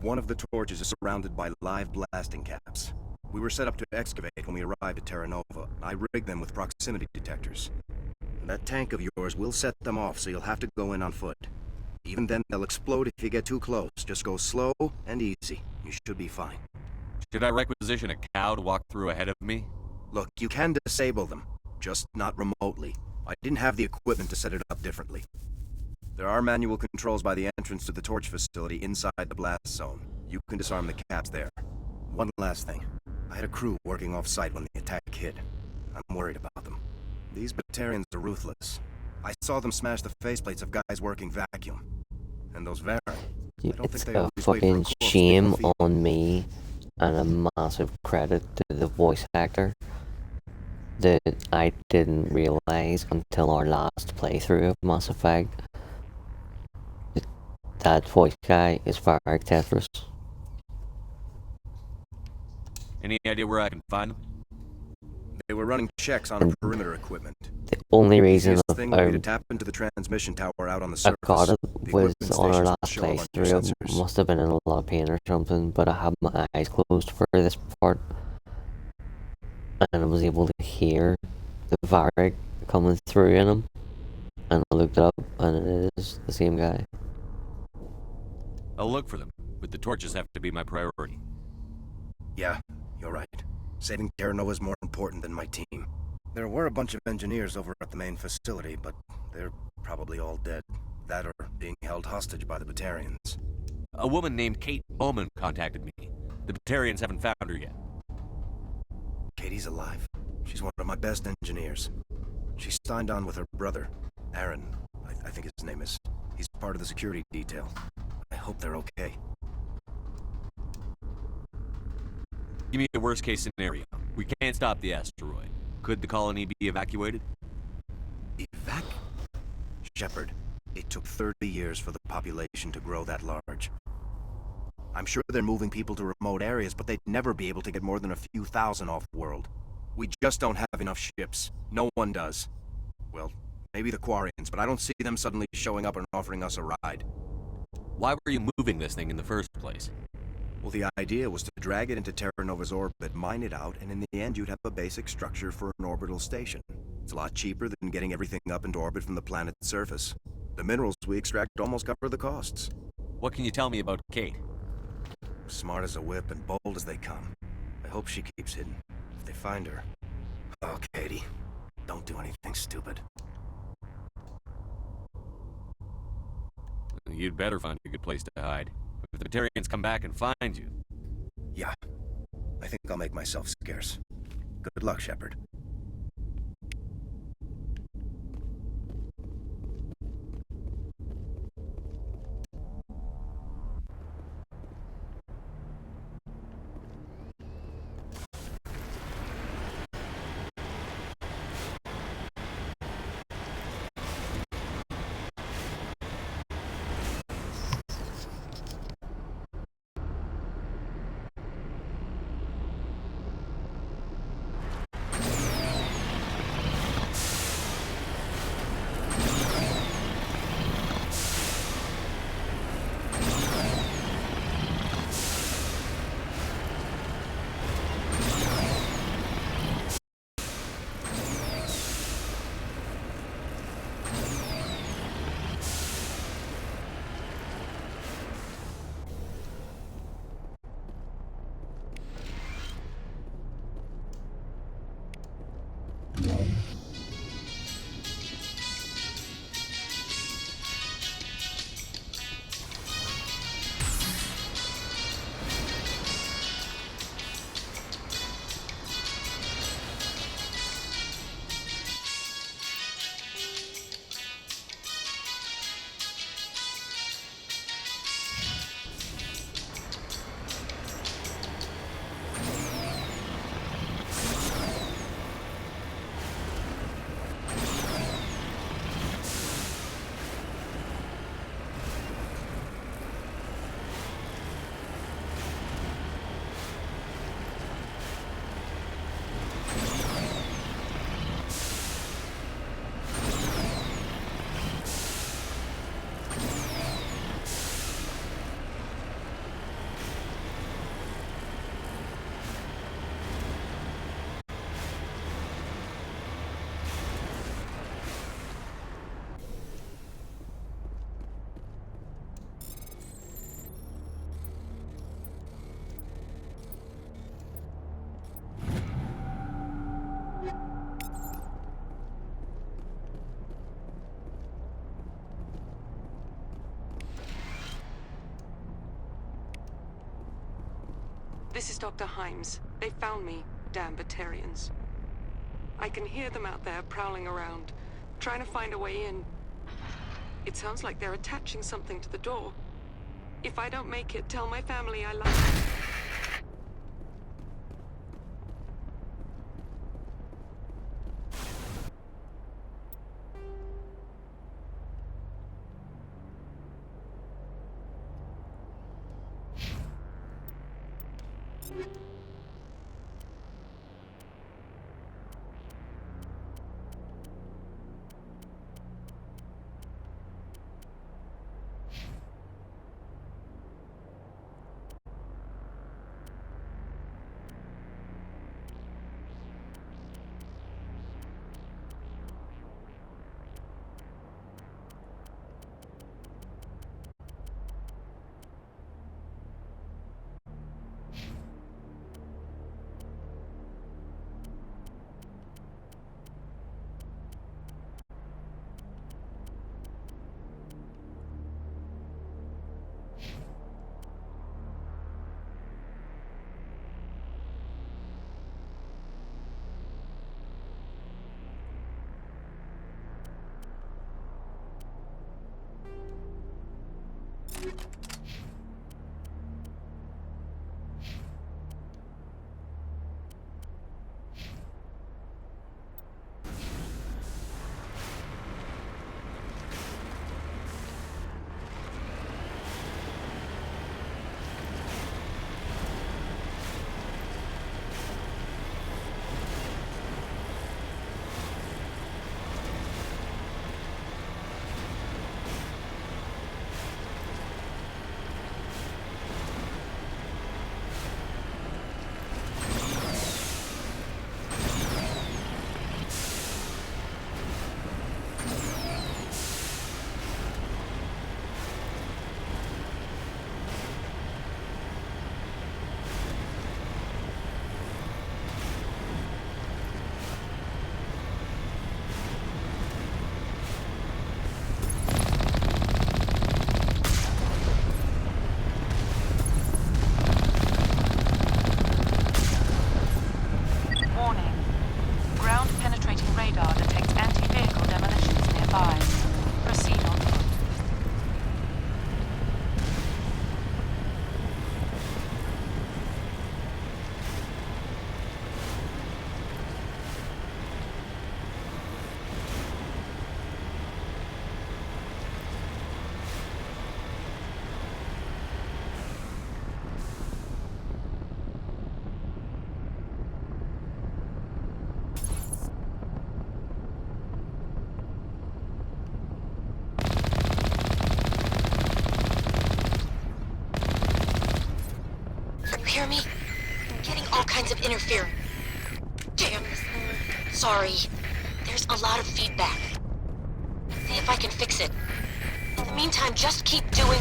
One of the torches is surrounded by live blasting caps. We were set up to excavate when we arrived at Terra Nova. I rigged them with proximity detectors. That tank of yours will set them off, so you'll have to go in on foot. Even then, they'll explode if you get too close. Just go slow and easy. You should be fine.
Should I requisition a cow to walk through ahead of me?
Look, you can disable them, just not remotely. I didn't have the equipment to set it up differently. There are manual controls by the entrance to the torch facility inside the blast zone. You can disarm the caps there. One last thing. I had a crew working off-site when the attack hit. I'm worried about them. These Batarians are ruthless. I saw them smash the faceplates of guys working vacuum. And those Varren, I don't
It's
think they
a
always wait for
fucking
corpse to
shame
defeat.
on me, and a massive credit to the voice actor that I didn't realize until our last playthrough of Mass Effect. That voice guy is Varric Tetris.
Any idea where I can find them?
They were running checks on our perimeter equipment.
The only reason
Easiest thing would be to tap into the transmission tower out on the
I
surface.
got it
The
was
equipment
on our
stations will
last
show up on your
playthrough.
sensors.
Must have been in a lot of pain or something, but I had my eyes closed for this part, and I was able to hear the Varric coming through in him, and I looked it up, and it is the same guy.
I'll look for them, but the torches have to be my priority.
Yeah, you're right. Saving Terra Nova is more important than my team. There were a bunch of engineers over at the main facility, but they're probably all dead. That or being held hostage by the Batarians.
A woman named Kate Bowman contacted me. The Batarians haven't found her yet.
Katie's alive. She's one of my best engineers. She signed on with her brother, Aaron, I think his name is. He's part of the security detail. I hope they're okay.
Give me a worst-case scenario. We can't stop the asteroid. Could the colony be evacuated?
Evac? Shepard, it took 30 years for the population to grow that large. I'm sure they're moving people to remote areas, but they'd never be able to get more than a few thousand off-world. We just don't have enough ships. No one does. Well, maybe the Quarians, but I don't see them suddenly showing up and offering us a ride.
Why were you moving this thing in the first place?
Well, the idea was to drag it into Terra Nova's orbit, mine it out, and in the end you'd have a basic structure for an orbital station. It's a lot cheaper than getting everything up into orbit from the planet's surface. The minerals we extract almost cover the costs.
What can you tell me about Kate?
Smart as a whip and bold as they come. I hope she keeps hidden. If they find her... Oh, Katie, don't do anything stupid.
You'd better find a good place to hide. If the Batarians come back and find you...
Yeah. I think I'll make myself scarce. Good luck, Shepard.
This is Dr. Himes. They found me, damn Batarians. I can hear them out there prowling around, trying to find a way in. It sounds like they're attaching something to the door. If I don't make it, tell my family I love them.
Hear me? I'm getting all kinds of interference. Damn. Sorry. There's a lot of feedback. See if I can fix it. In the meantime, just keep doing...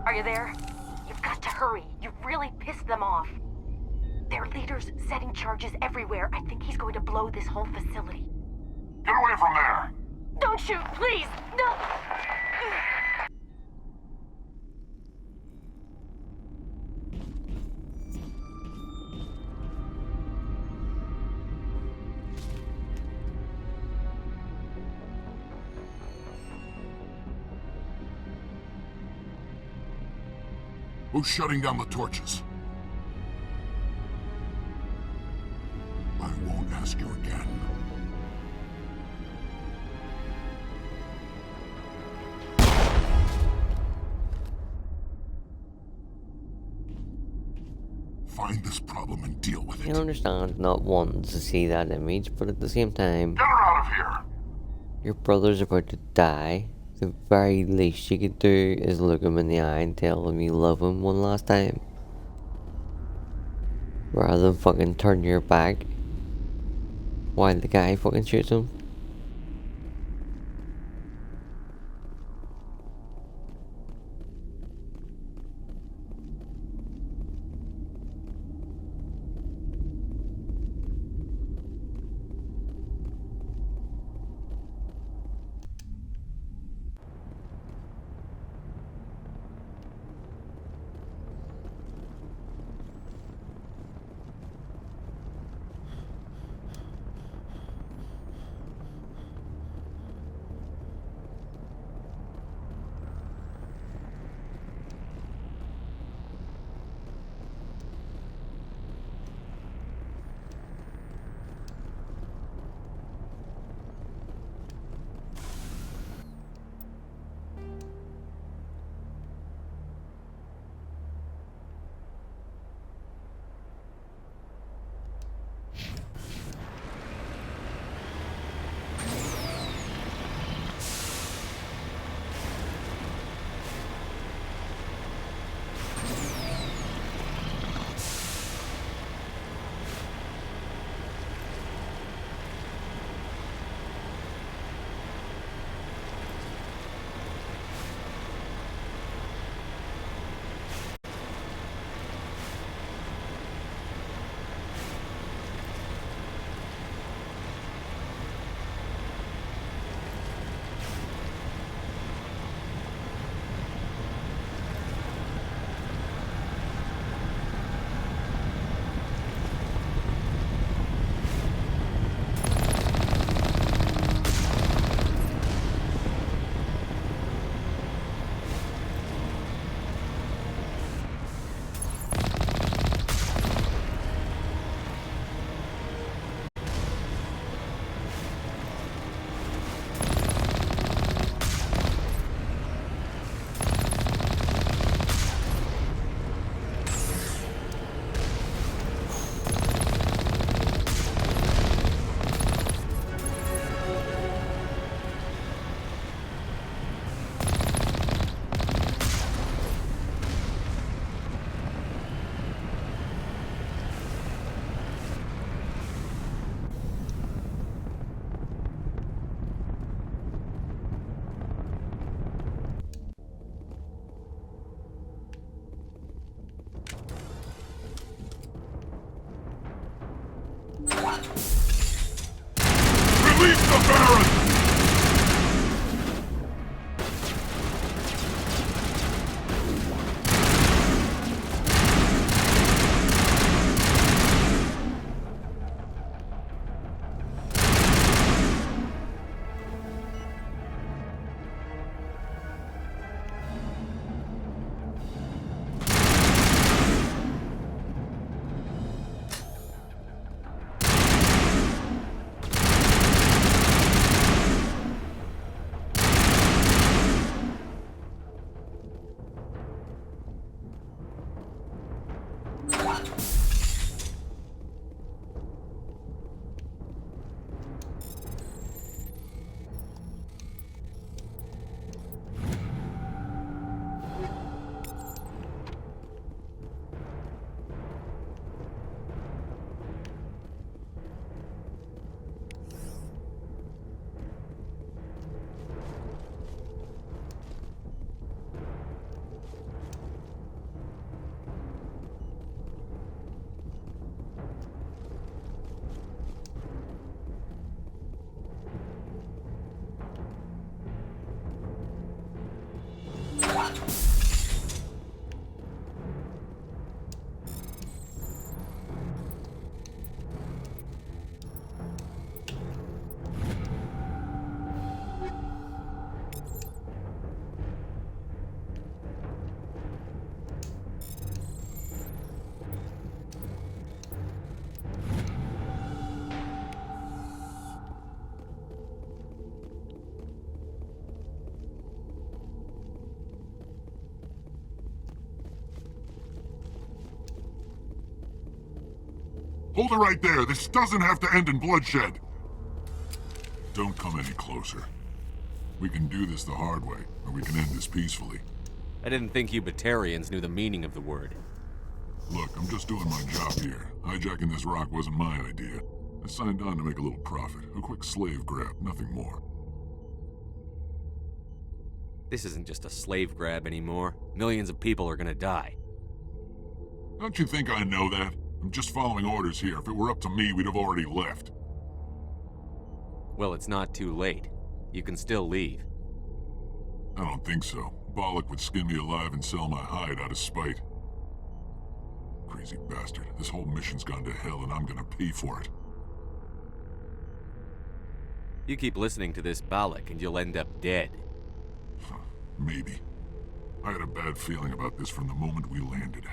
Are you there? You've got to hurry. You've really pissed them off. Their leader's setting charges everywhere. I think he's going to blow this whole facility.
Get away from there!
Don't shoot, please! No!
Who's shutting down the torches? I won't ask you again. Find this problem and deal with it.
I understand not wanting to see that image, but at the same time,
Get her out of here!
your brother's about to die. The very least you could do is look him in the eye and tell him you love him one last time. Rather than fucking turn your back while the guy fucking shoots him.
Hold it right there. This doesn't have to end in bloodshed. Don't come any closer. We can do this the hard way, or we can end this peacefully.
I didn't think you Batarians knew the meaning of the word.
Look, I'm just doing my job here. Hijacking this rock wasn't my idea. I signed on to make a little profit. A quick slave grab, nothing more.
This isn't just a slave grab anymore. Millions of people are gonna die.
Don't you think I know that? I'm just following orders here. If it were up to me, we'd have already left.
Well, it's not too late. You can still leave.
I don't think so. Bollock would skin me alive and sell my hide out of spite. Crazy bastard. This whole mission's gone to hell and I'm gonna pay for it.
You keep listening to this Bollock and you'll end up dead.
Maybe. I had a bad feeling about this from the moment we landed.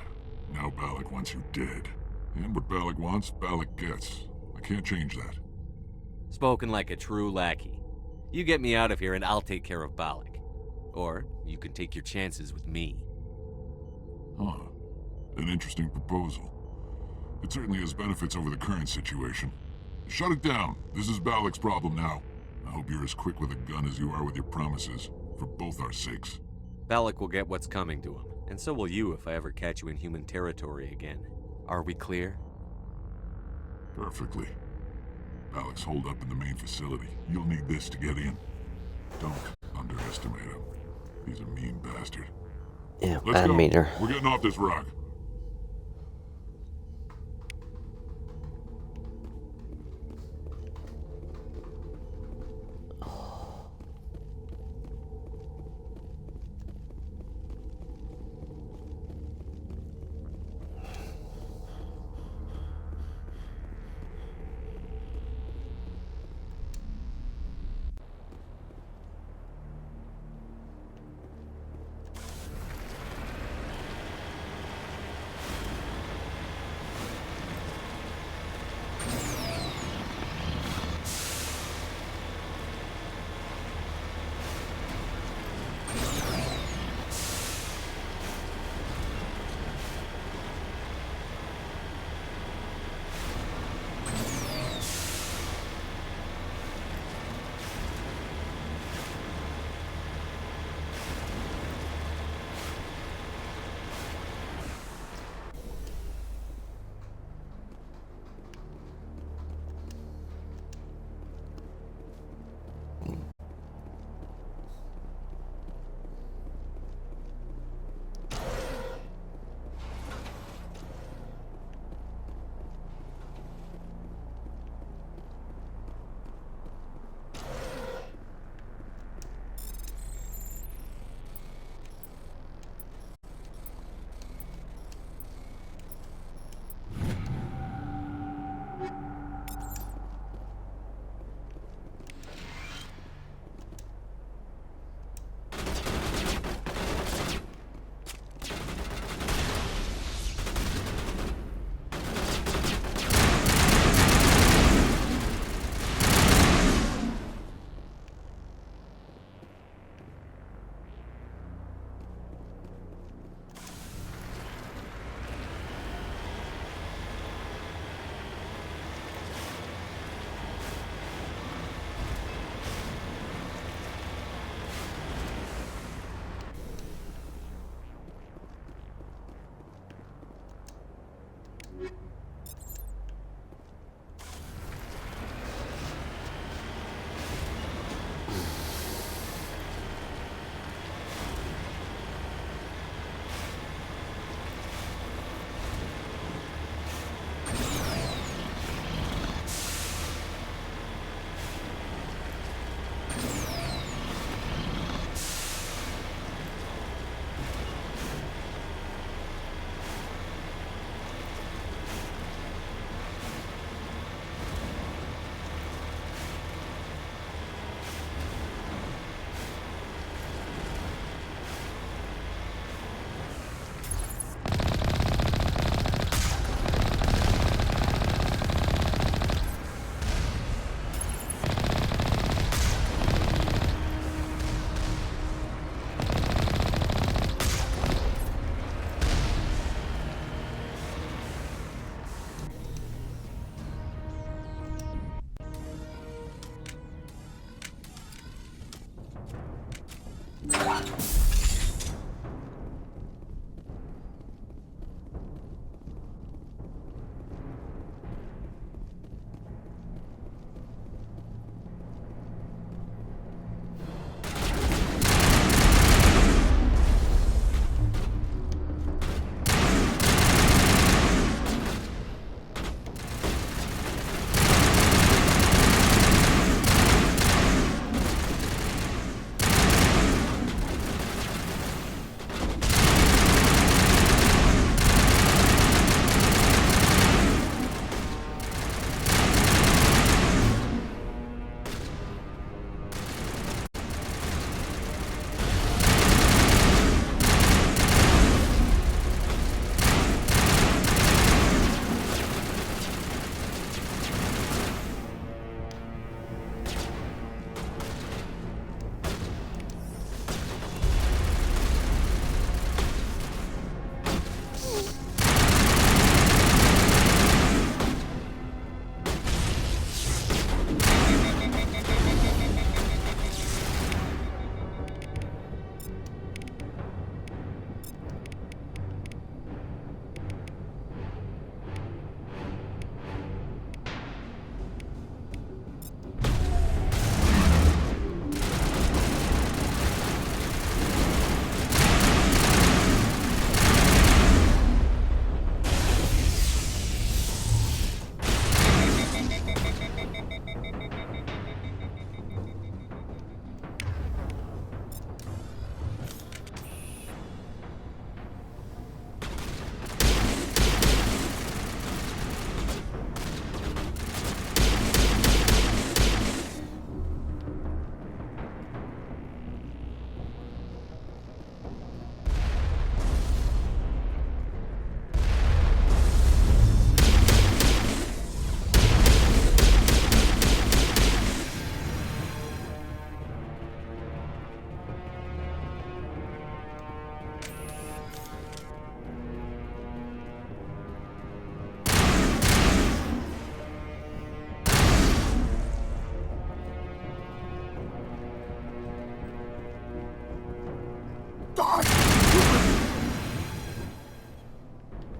Now Bollock wants you dead. And what Bollock wants, Bollock gets. I can't change that.
Spoken like a true lackey. You get me out of here and I'll take care of Bollock. Or you can take your chances with me.
Huh. An interesting proposal. It certainly has benefits over the current situation. Shut it down. This is Bollock's problem now. I hope you're as quick with a gun as you are with your promises. For both our sakes.
Bollock will get what's coming to him. And so will you if I ever catch you in human territory again. Are we clear?
Perfectly. Bollock's holed up in the main facility. You'll need this to get in. Don't underestimate him. He's a mean bastard.
Yeah,
Let's
bad
go.
meter.
We're getting off this rock.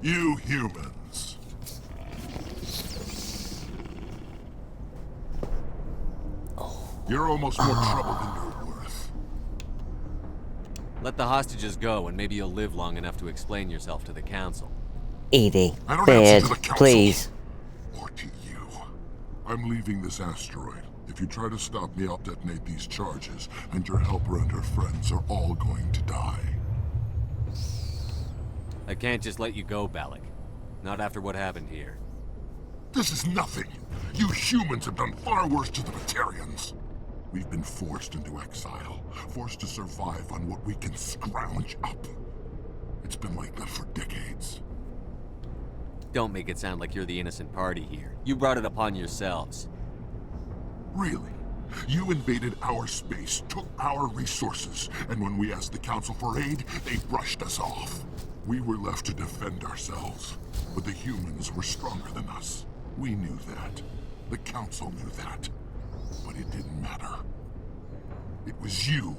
You humans. You're almost more trouble than you're worth.
Let the hostages go, and maybe you'll live long enough to explain yourself to the council.
80.
I don't
Bad,
answer to the council.
please.
Or to you. I'm leaving this asteroid. If you try to stop me, I'll detonate these charges, and your helper and her friends are all going to die.
I can't just let you go, Balak. Not after what happened here.
This is nothing. You humans have done far worse to the Batarians. We've been forced into exile, forced to survive on what we can scrounge up. It's been like that for decades.
Don't make it sound like you're the innocent party here. You brought it upon yourselves.
Really? You invaded our space, took our resources, and when we asked the Council for aid, they brushed us off. We were left to defend ourselves, but the humans were stronger than us. We knew that. The Council knew that. But it didn't matter. It was you.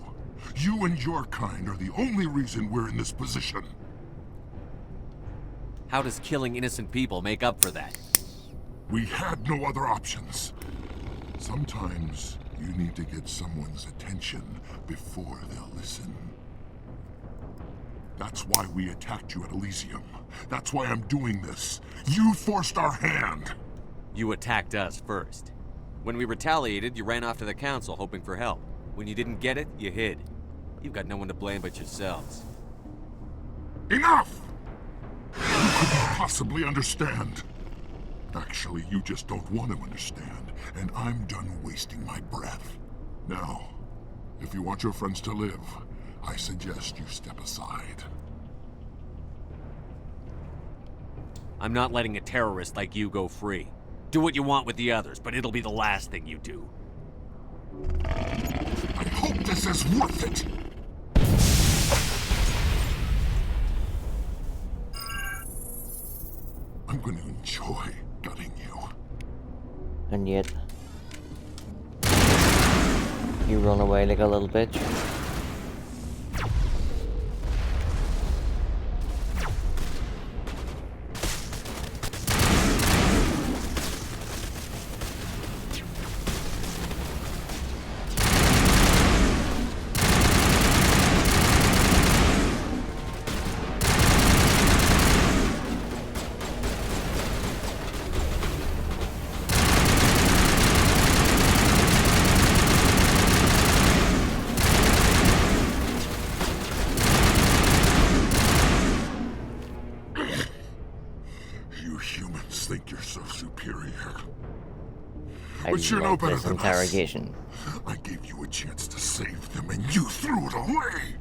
You and your kind are the only reason we're in this position.
How does killing innocent people make up for that?
We had no other options. Sometimes you need to get someone's attention before they'll listen. That's why we attacked you at Elysium. That's why I'm doing this. You forced our hand.
You attacked us first. When we retaliated, you ran off to the council hoping for help. When you didn't get it, you hid. You've got no one to blame but yourselves.
Enough! You couldn't possibly understand. Actually, you just don't want to understand, and I'm done wasting my breath. Now, if you want your friends to live, I suggest you step aside.
I'm not letting a terrorist like you go free. Do what you want with the others, but it'll be the last thing you do.
I hope this is worth it! I'm going to enjoy gutting you.
And yet... you run away like a little bitch.
But you're no better than
interrogation.
us. I gave you a chance to save them, and you threw it away!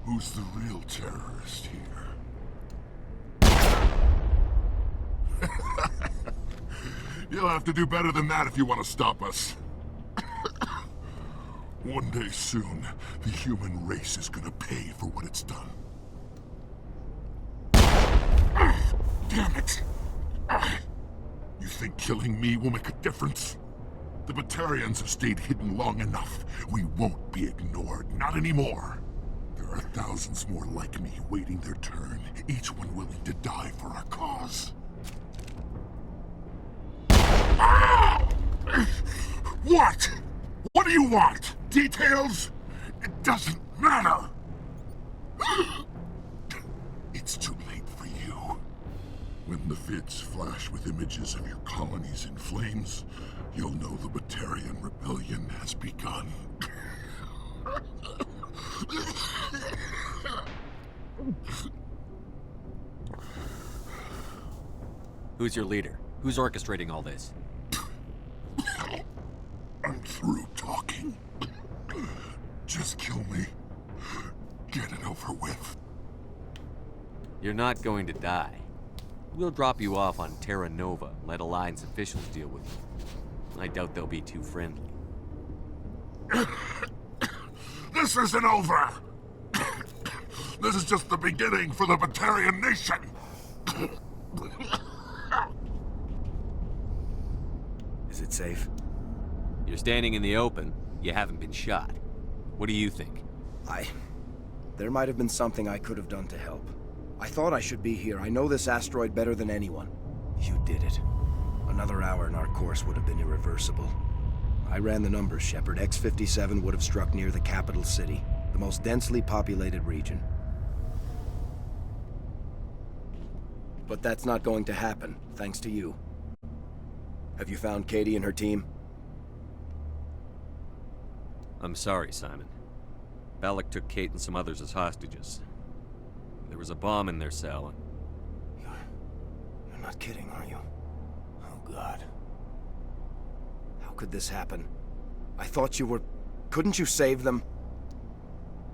Who's the real terrorist here? You'll have to do better than that if you want to stop us. One day soon, the human race is gonna pay for what it's done. Damn it! You think killing me will make a difference? The Batarians have stayed hidden long enough. We won't be ignored, not anymore. There are thousands more like me waiting their turn, each one willing to die for our cause. What? What do you want? Details? It doesn't matter! It's too late for you. When the vids flash with images of your colonies in flames, you'll know the Batarian rebellion has begun.
Who's your leader? Who's orchestrating all this?
I'm through talking. Just kill me. Get it over with.
You're not going to die. We'll drop you off on Terra Nova and let Alliance officials deal with you. I doubt they'll be too friendly.
This isn't over! This is just the beginning for the Batarian nation!
Is it safe?
You're standing in the open. You haven't been shot. What do you think?
There might have been something I could have done to help. I thought I should be here. I know this asteroid better than anyone. You did it. Another hour and our course would have been irreversible. I ran the numbers, Shepard. X-57 would have struck near the capital city, the most densely populated region. But that's not going to happen, thanks to you. Have you found Katie and her team?
I'm sorry, Simon. Balak took Kate and some others as hostages. There was a bomb in their cell, and...
You're not kidding, are you? Oh, God. How could this happen? I thought you were... Couldn't you save them?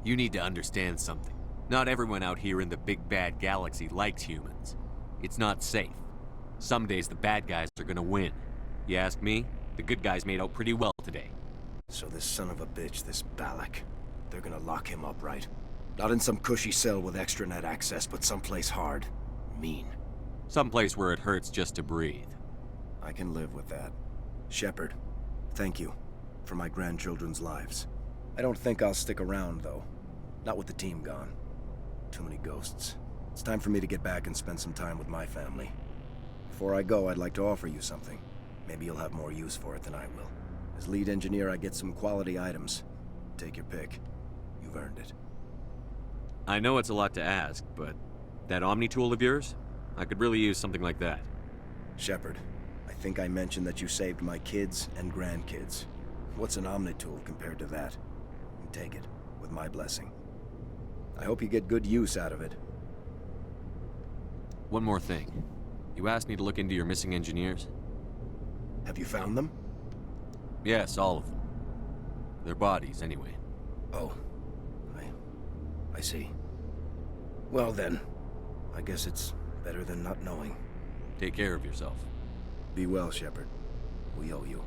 You need to understand something. Not everyone out here in the big bad galaxy likes humans. It's not safe. Some days the bad guys are gonna win. You ask me, the good guys made out pretty well today.
So this son of a bitch, this Balak, they're gonna lock him up, right? Not in some cushy cell with extranet access, but someplace hard. Mean.
Someplace where it hurts just to breathe.
I can live with that. Shepard, thank you for my grandchildren's lives. I don't think I'll stick around, though. Not with the team gone. Too many ghosts. It's time for me to get back and spend some time with my family. Before I go, I'd like to offer you something. Maybe you'll have more use for it than I will. As lead engineer, I get some quality items. Take your pick. You've earned it.
I know it's a lot to ask, but that Omni tool of yours? I could really use something like that.
Shepard, I think I mentioned that you saved my kids and grandkids. What's an Omni tool compared to that? Take it, with my blessing. I hope you get good use out of it.
One more thing. You asked me to look into your missing engineers?
Have you found them?
Yes, all of them. Their bodies, anyway.
Oh. I see. Well then, I guess it's better than not knowing.
Take care of yourself.
Be well, Shepard. We owe you.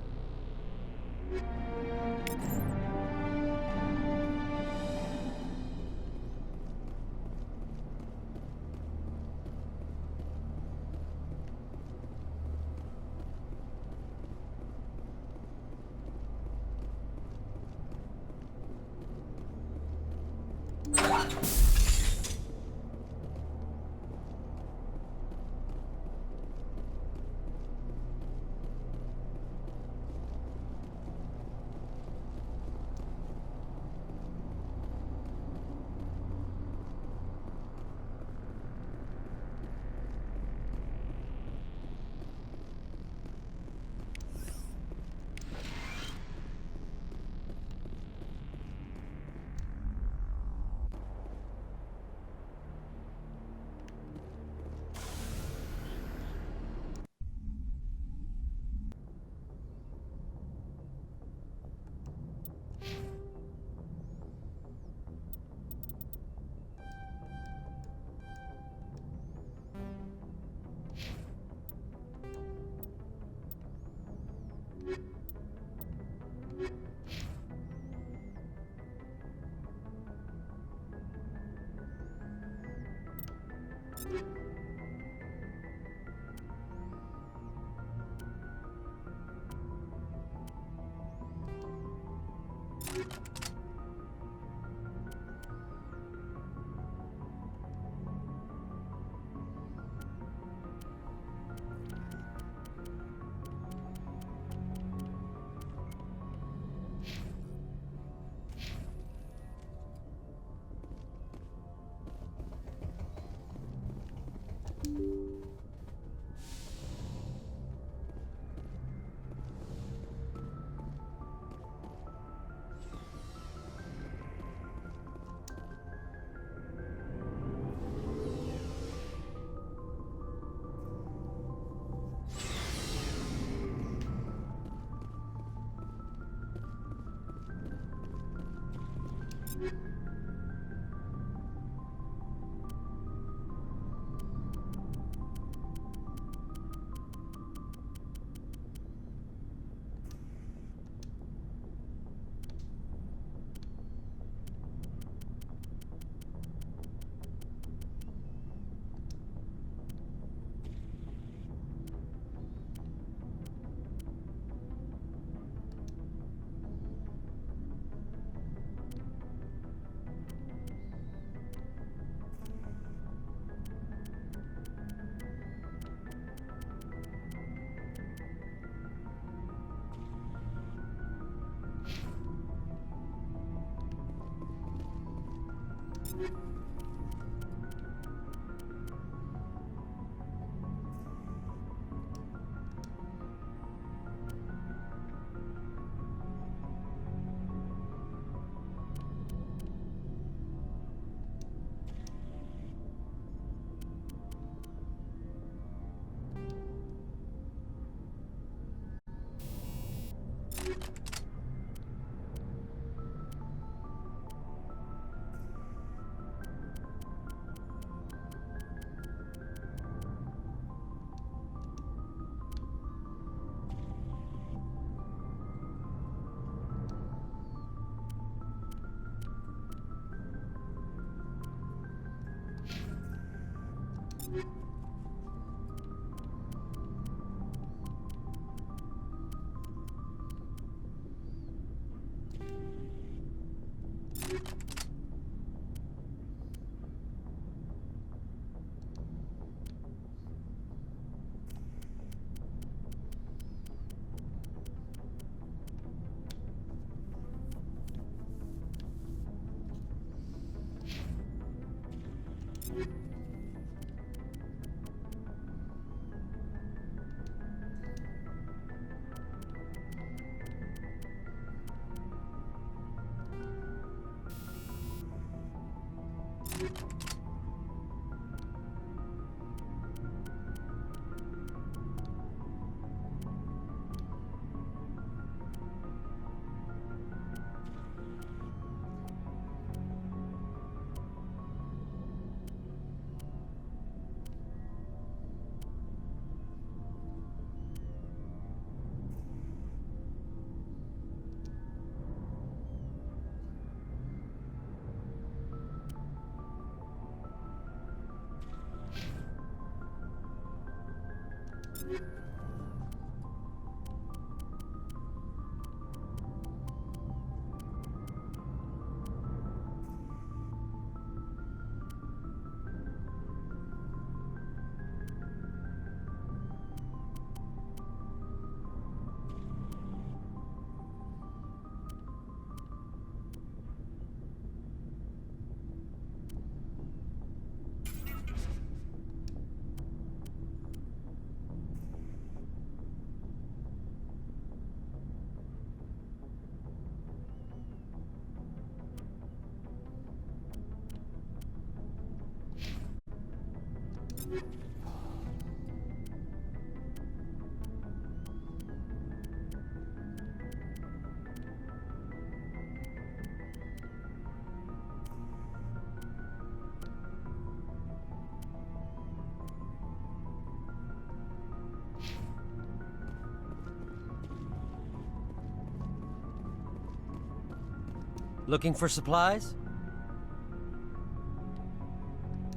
Looking for supplies?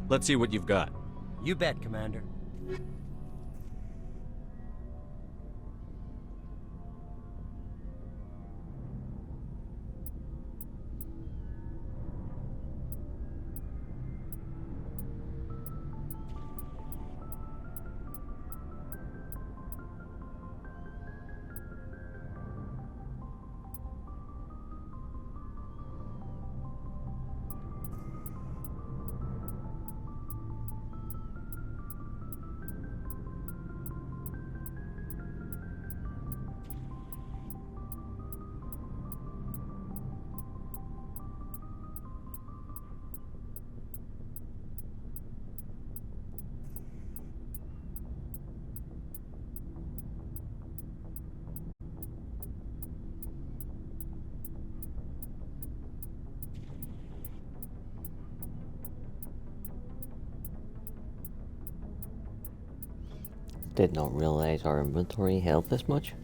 Let's see what you've got.
You bet, Commander.
Did not realize our inventory held this much.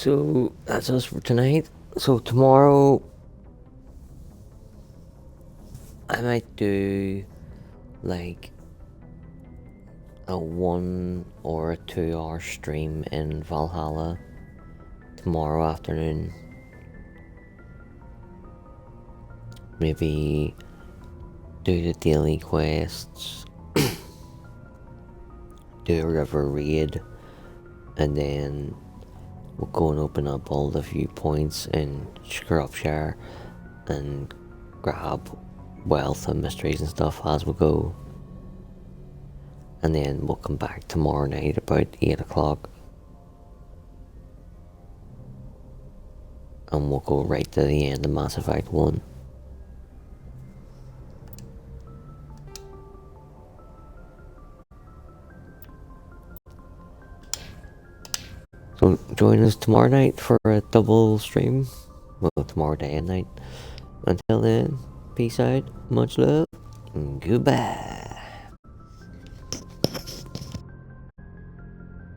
So that's us for tonight. So tomorrow I might do like a 1 or a 2 hour stream in Valhalla tomorrow afternoon. Maybe do the daily quests, do a river raid, and then we'll go and open up all the viewpoints in Shropshire and grab wealth and mysteries and stuff as we go. And then we'll come back tomorrow night about 8 o'clock. And we'll go right to the end of Mass Effect 1. So join us tomorrow night for a double stream. Well, tomorrow day and night. Until then, peace out, much love, and goodbye.